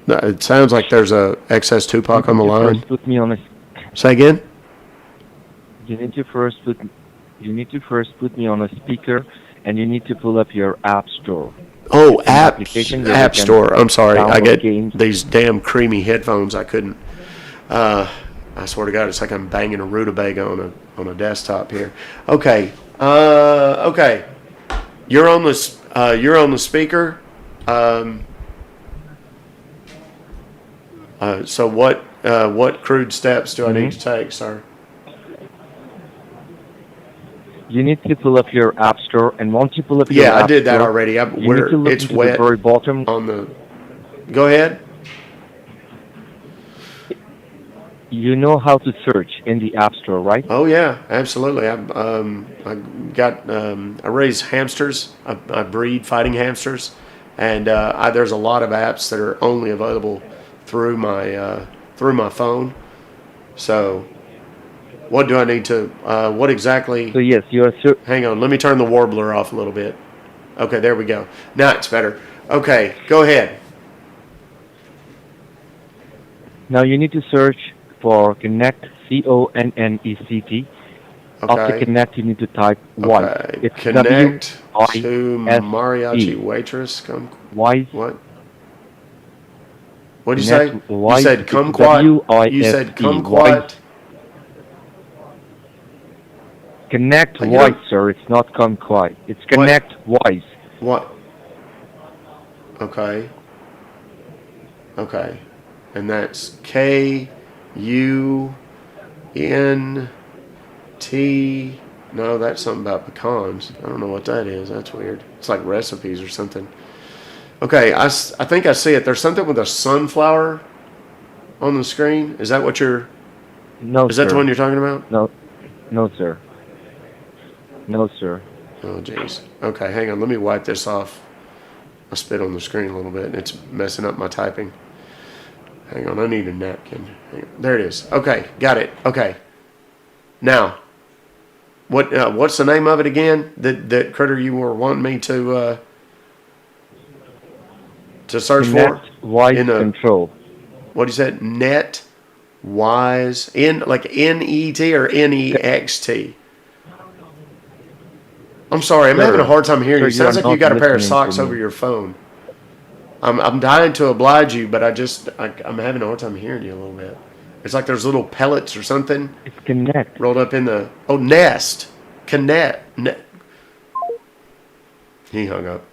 It sounds like there's a XS Tupac on the line. Put me on a. Say again? You need to first put me on a speaker, and you need to pull up your App Store. Oh, It's an app application where you can store. I'm sorry. I download get games. these damn creamy headphones. I couldn't. I swear to God, it's like I'm banging a rutabaga on a desktop here. Okay. Okay. You're on the speaker. So what crude steps do I need to take, sir? You need to pull up your app store, and once you pull up your Yeah, I app did that store, already. you need to look It's into wet the very bottom. on the. Go ahead. You know how to search in the app store, right? Oh yeah, absolutely. I raise hamsters. I breed fighting hamsters, and there's a lot of apps that are only available through my phone. So, what do I need to? What exactly? So yes, you are. Hang on. Let me turn the warbler off a little bit. Okay, there we go. Now it's better. Okay, go ahead. Now you need to search for Connect, Connect. After Connect, you need to type Wise. Okay. It's Connect W-I-S-E. to mariachi waitress. Wise. What? What did you say? Connect You Wise. said kumquat. You said kumquat. Connect Wise, sir. It's not kumquat. It's Connect Wise. What? Okay. Okay. And that's K-U-N-T. No, that's something about pecans. I don't know what that is. That's weird. It's like recipes or something. Okay, I think I see it. There's something with a sunflower on the screen. Is that what you're... No, Is that the one you're talking about? No. No, sir. No, sir. Oh, jeez. Okay, hang on. Let me wipe this off. I spit on the screen a little bit, and it's messing up my typing. Hang on, I need a napkin. There it is. Okay, got it. Okay. Now, what's the name of it again? That critter you were wanting me to search for? Wise Control. What you said? Net Wise like N-E-T or N-E-X-T? I'm sorry, I'm having a hard time hearing you. Sounds like you got a pair of socks over your phone. I'm dying to oblige you, but I'm having a hard time hearing you a little bit. It's like there's little pellets or something. It's Connect. Rolled up in the Nest. Connect. He hung up.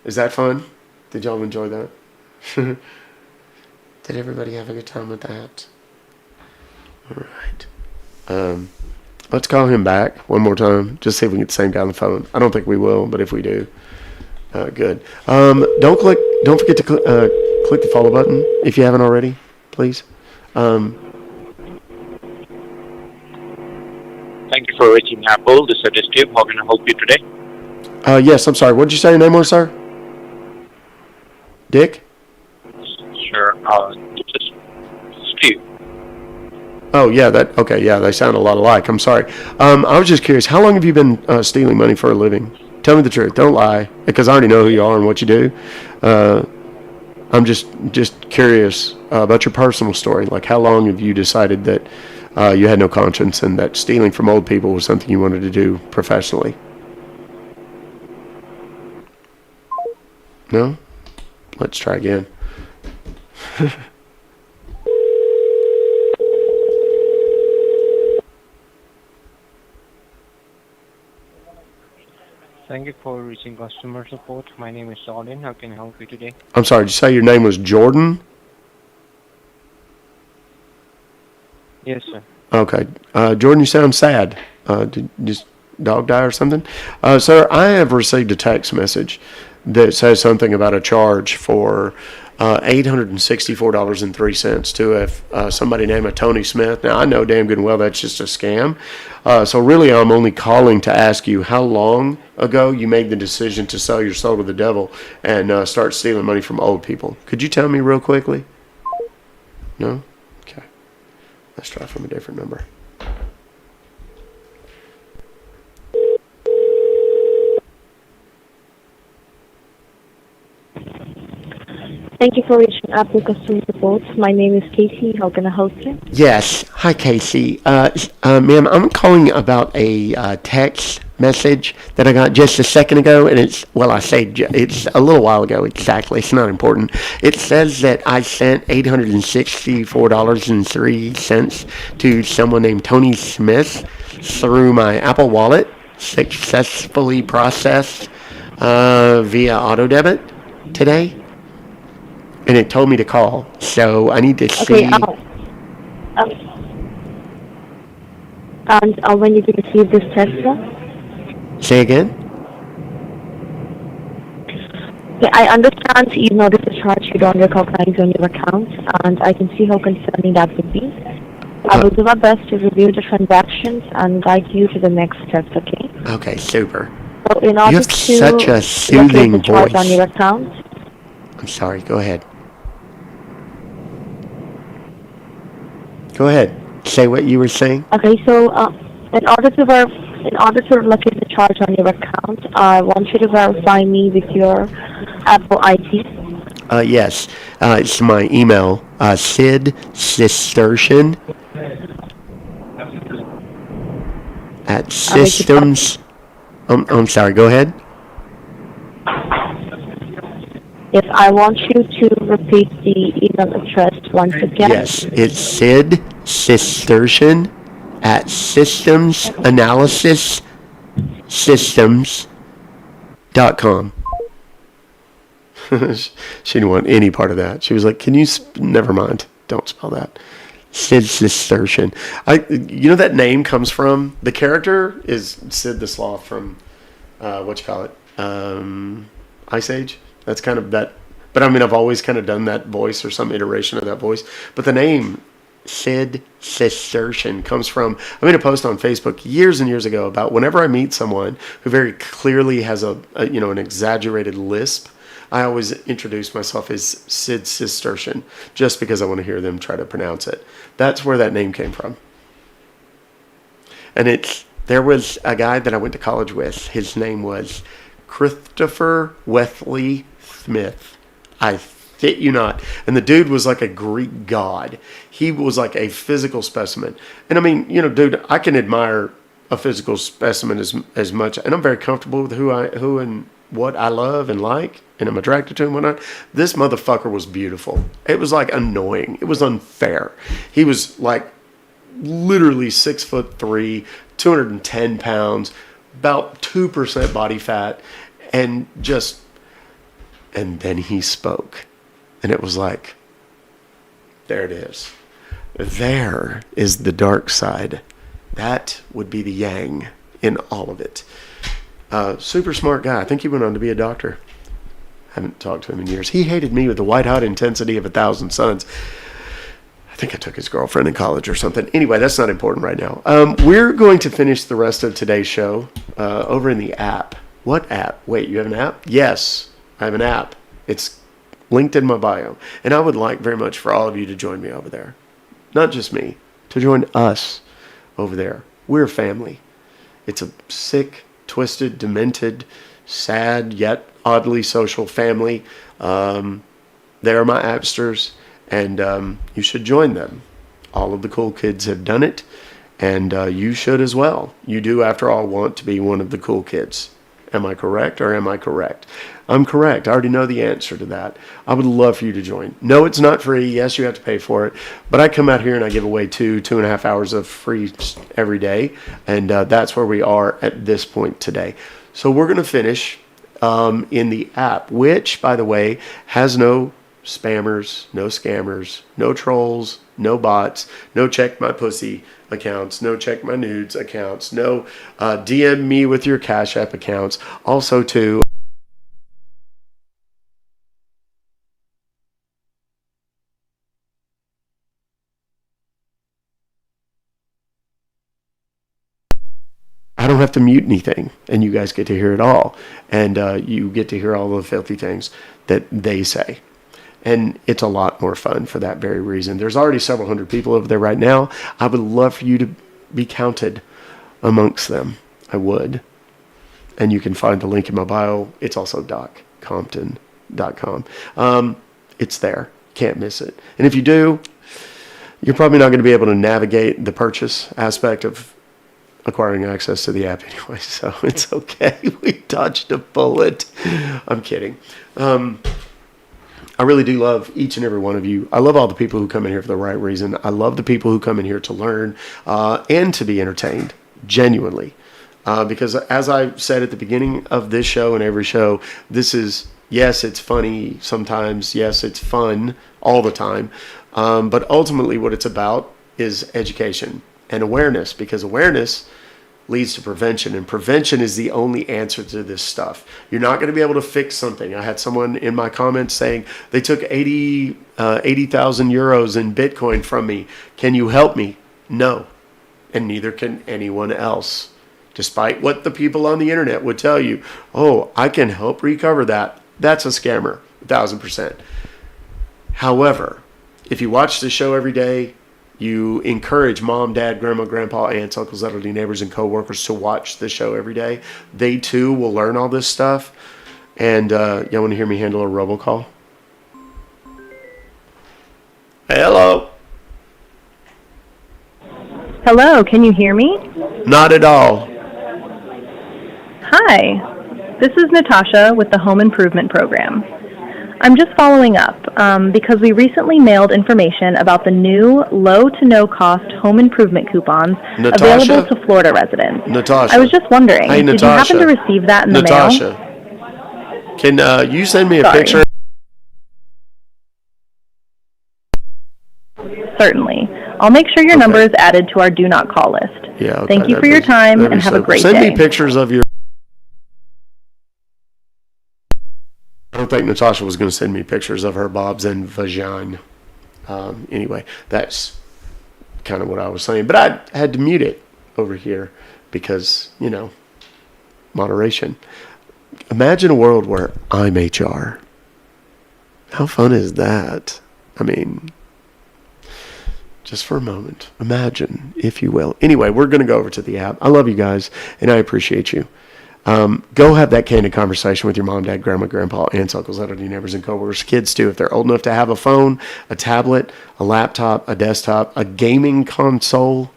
Is that fun? Did y'all enjoy that? Did everybody have a good time with that? All right. Let's call him back one more time. Just see if we can get the same guy on the phone. I don't think we will, but if we do, good. Don't forget to click the follow button if you haven't already, please. Thank you for reaching Apple. This is Steve. How can I help you today? Yes, I'm sorry. What did you say your name was, sir? Dick? Sure. This is Steve. Oh, yeah. Okay, yeah. They sound a lot alike. I'm sorry. I was just curious. How long have you been stealing money for a living? Tell me the truth. Don't lie, because I already know who you are and what you do. I'm just curious about your personal story. Like, how long have you decided that you had no conscience and that stealing from old people was something you wanted to do professionally? No? Let's try again. Thank you for reaching customer support. My name is Jordan. How can I help you today? I'm sorry, did you say your name was Jordan? Yes, sir. Okay. Jordan, you sound sad. Did just dog die or something? Sir, I have received a text message that says something about a charge for $864.03 to somebody named Tony Smith. Now, I know damn good and well that's just a scam. So really, I'm only calling to ask you how long ago you made the decision to sell your soul to the devil and start stealing money from old people. Could you tell me real quickly? No? Okay. Let's try from a different number. Thank you for reaching Apple Customer Support. My name is Casey. How can I help you? Yes. Hi, Casey. Ma'am, I'm calling about a text message that I got just a second ago, and it's, well, it's a little while ago exactly. It's not important. It says that I sent $864.03 to someone named Tony Smith through my Apple Wallet, successfully processed via auto debit today, and it told me to call. So I need to see. And when did you receive this text, sir? Say again? Okay, I understand you noticed a charge you don't recognize on your account, and I can see how concerning that would be. I will do my best to review the transactions and guide you to the next steps, okay? Okay, super. So in You order have to such a soothing locate the charge on voice. your account, I'm sorry, go ahead. Go ahead. Say what you were saying. okay, so in order to locate the charge on your account, I want you to verify me with your Apple ID. Yes. It's my email, Sid Cistercian at systems. I'm sorry, go ahead. Yes, I want you to repeat the email address once again. Yes, it's Sid Cistercian at systemsanalysis.systems.com. She didn't want any part of that. She was like, "Can you? Never mind. Don't spell that." Sid Cistercian. You know that name comes from the character is Sid the Sloth from Ice Age. That's kind of that. But I mean, I've always kind of done that voice or some iteration of that voice. But the name Sid Cistercian comes from, I made a post on Facebook years and years ago about whenever I meet someone who very clearly has an exaggerated lisp, I always introduce myself as Sid Cistercian just because I want to hear them try to pronounce it. That's where that name came from. And there was a guy that I went to college with. His name was Christopher Wesley Smith. I shit you not. And the dude was like a Greek god. He was like a physical specimen. And I mean, dude, I can admire a physical specimen as much, and I'm very comfortable with who and what I love and like, and I'm attracted to and whatnot. This motherfucker was beautiful. It was like annoying. It was unfair. He was like literally 6'3", 210 pounds, about 2% body fat, and then he spoke, and it was like, there it is. There is the dark side. That would be the yang in all of it. Super smart guy. I think he went on to be a doctor. Haven't talked to him in years. He hated me with the white-hot intensity of 1,000 suns. I think I took his girlfriend in college or something. Anyway, that's not important right now. We're going to finish the rest of today's show over in the app. What app? Wait, you have an app? Yes, I have an app. It's linked in my bio. And I would like very much for all of you to join me over there. Not just me, to join us over there. We're a family. It's a sick, twisted, demented, sad, yet oddly social family. They're my appsters, and you should join them. All of the cool kids have done it, and you should as well. You do, after all, want to be one of the cool kids. Am I correct, or am I correct? I'm correct. I already know the answer to that. I would love for you to join. No, it's not free. Yes, you have to pay for it. But I come out here and I give away 2.5 hours of free every day. And that's where we are at this point today. So we're going to finish in the app, which, by the way, has no spammers, no scammers, no trolls, no bots, no check my pussy accounts, no check my nudes accounts, no DM me with your Cash App accounts. Also, too, I don't have to mute anything, and you guys get to hear it all, and you get to hear all the filthy things that they say. And it's a lot more fun for that very reason. There's already several hundred people over there right now. I would love for you to be counted amongst them. I would. And you can find the link in my bio. It's also doccompton.com. It's there. Can't miss it. And if you do, You're probably not going to be able to navigate the purchase aspect of acquiring access to the app anyway, so it's okay. We dodged a bullet. I'm kidding. I really do love each and every one of you. I love all the people who come in here for the right reason. I love the people who come in here to learn and to be entertained, genuinely. Because as I said at the beginning of this show and every show, this is, yes, it's funny sometimes. Yes, it's fun all the time. But ultimately what it's about is education and awareness, because awareness leads to prevention, and prevention is the only answer to this stuff. You're not going to be able to fix something. I had someone in my comments saying they took 80,000 euros in Bitcoin from me. Can you help me? No, and neither can anyone else. Despite what the people on the internet would tell you, oh, I can help recover that. That's a scammer, 1,000%. However, if you watch the show every day, you encourage mom, dad, grandma, grandpa, aunts, uncles, elderly neighbors, and coworkers to watch the show every day. They too will learn all this stuff. And y'all want to hear me handle a robocall? Hello. Hello, can you hear me? Not at all. Hi, this is Natasha with the Home Improvement Program. I'm just following up because we recently mailed information about the new low to no cost home improvement coupons available to Florida residents. Natasha. I was just wondering, hey, did you happen to receive that in the mail? Natasha, can you send me a picture? Certainly. I'll make sure your number is added to our do not call list. Yeah. Okay, Thank you for your time and have a great day. Send me pictures of your. I don't think Natasha was going to send me pictures of her bobs and vagina. Anyway, that's kind of what I was saying. But I had to mute it over here because, moderation. Imagine a world where I'm HR. How fun is that? I mean, just for a moment. Imagine, if you will. Anyway, we're going to go over to the app. I love you guys, and I appreciate you. Go have that candid conversation with your mom, dad, grandma, grandpa, aunts, uncles, elderly neighbors, and coworkers. Kids too, if they're old enough to have a phone, a tablet, a laptop, a desktop, a gaming console.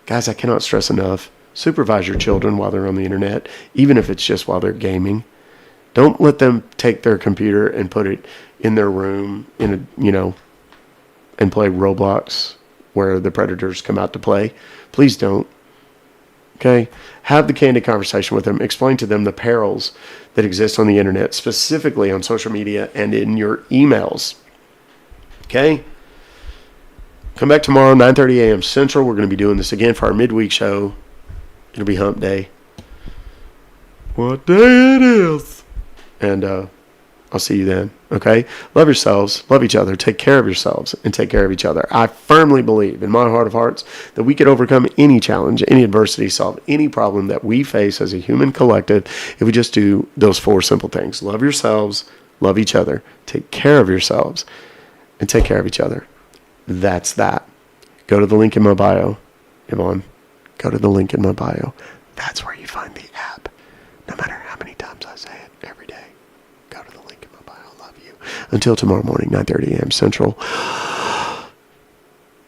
Guys, I cannot stress enough. Supervise your children while they're on the internet, even if it's just while they're gaming. Don't let them take their computer and put it in their room and play Roblox where the predators come out to play. Please don't. Okay? Have the candid conversation with them. Explain to them the perils that exist on the internet, specifically on social media and in your emails. Okay? Come back tomorrow, 9:30 a.m. Central. We're going to be doing this again for our midweek show. It'll be hump day. What day it is. And I'll see you then. Okay? Love yourselves. Love each other. Take care of yourselves and take care of each other. I firmly believe in my heart of hearts that we could overcome any challenge, any adversity, solve any problem that we face as a human collective if we just do those 4 simple things. Love yourselves. Love each other. Take care of yourselves and take care of each other. That's that. Go to the link in my bio. Yvonne, go to the link in my bio. That's where you find the app. No matter how many times I say it every day. Go to the link in my bio. Love you. Until tomorrow morning, 9:30 a.m. Central.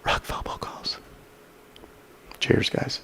Ruck Fobocalls. Cheers, guys.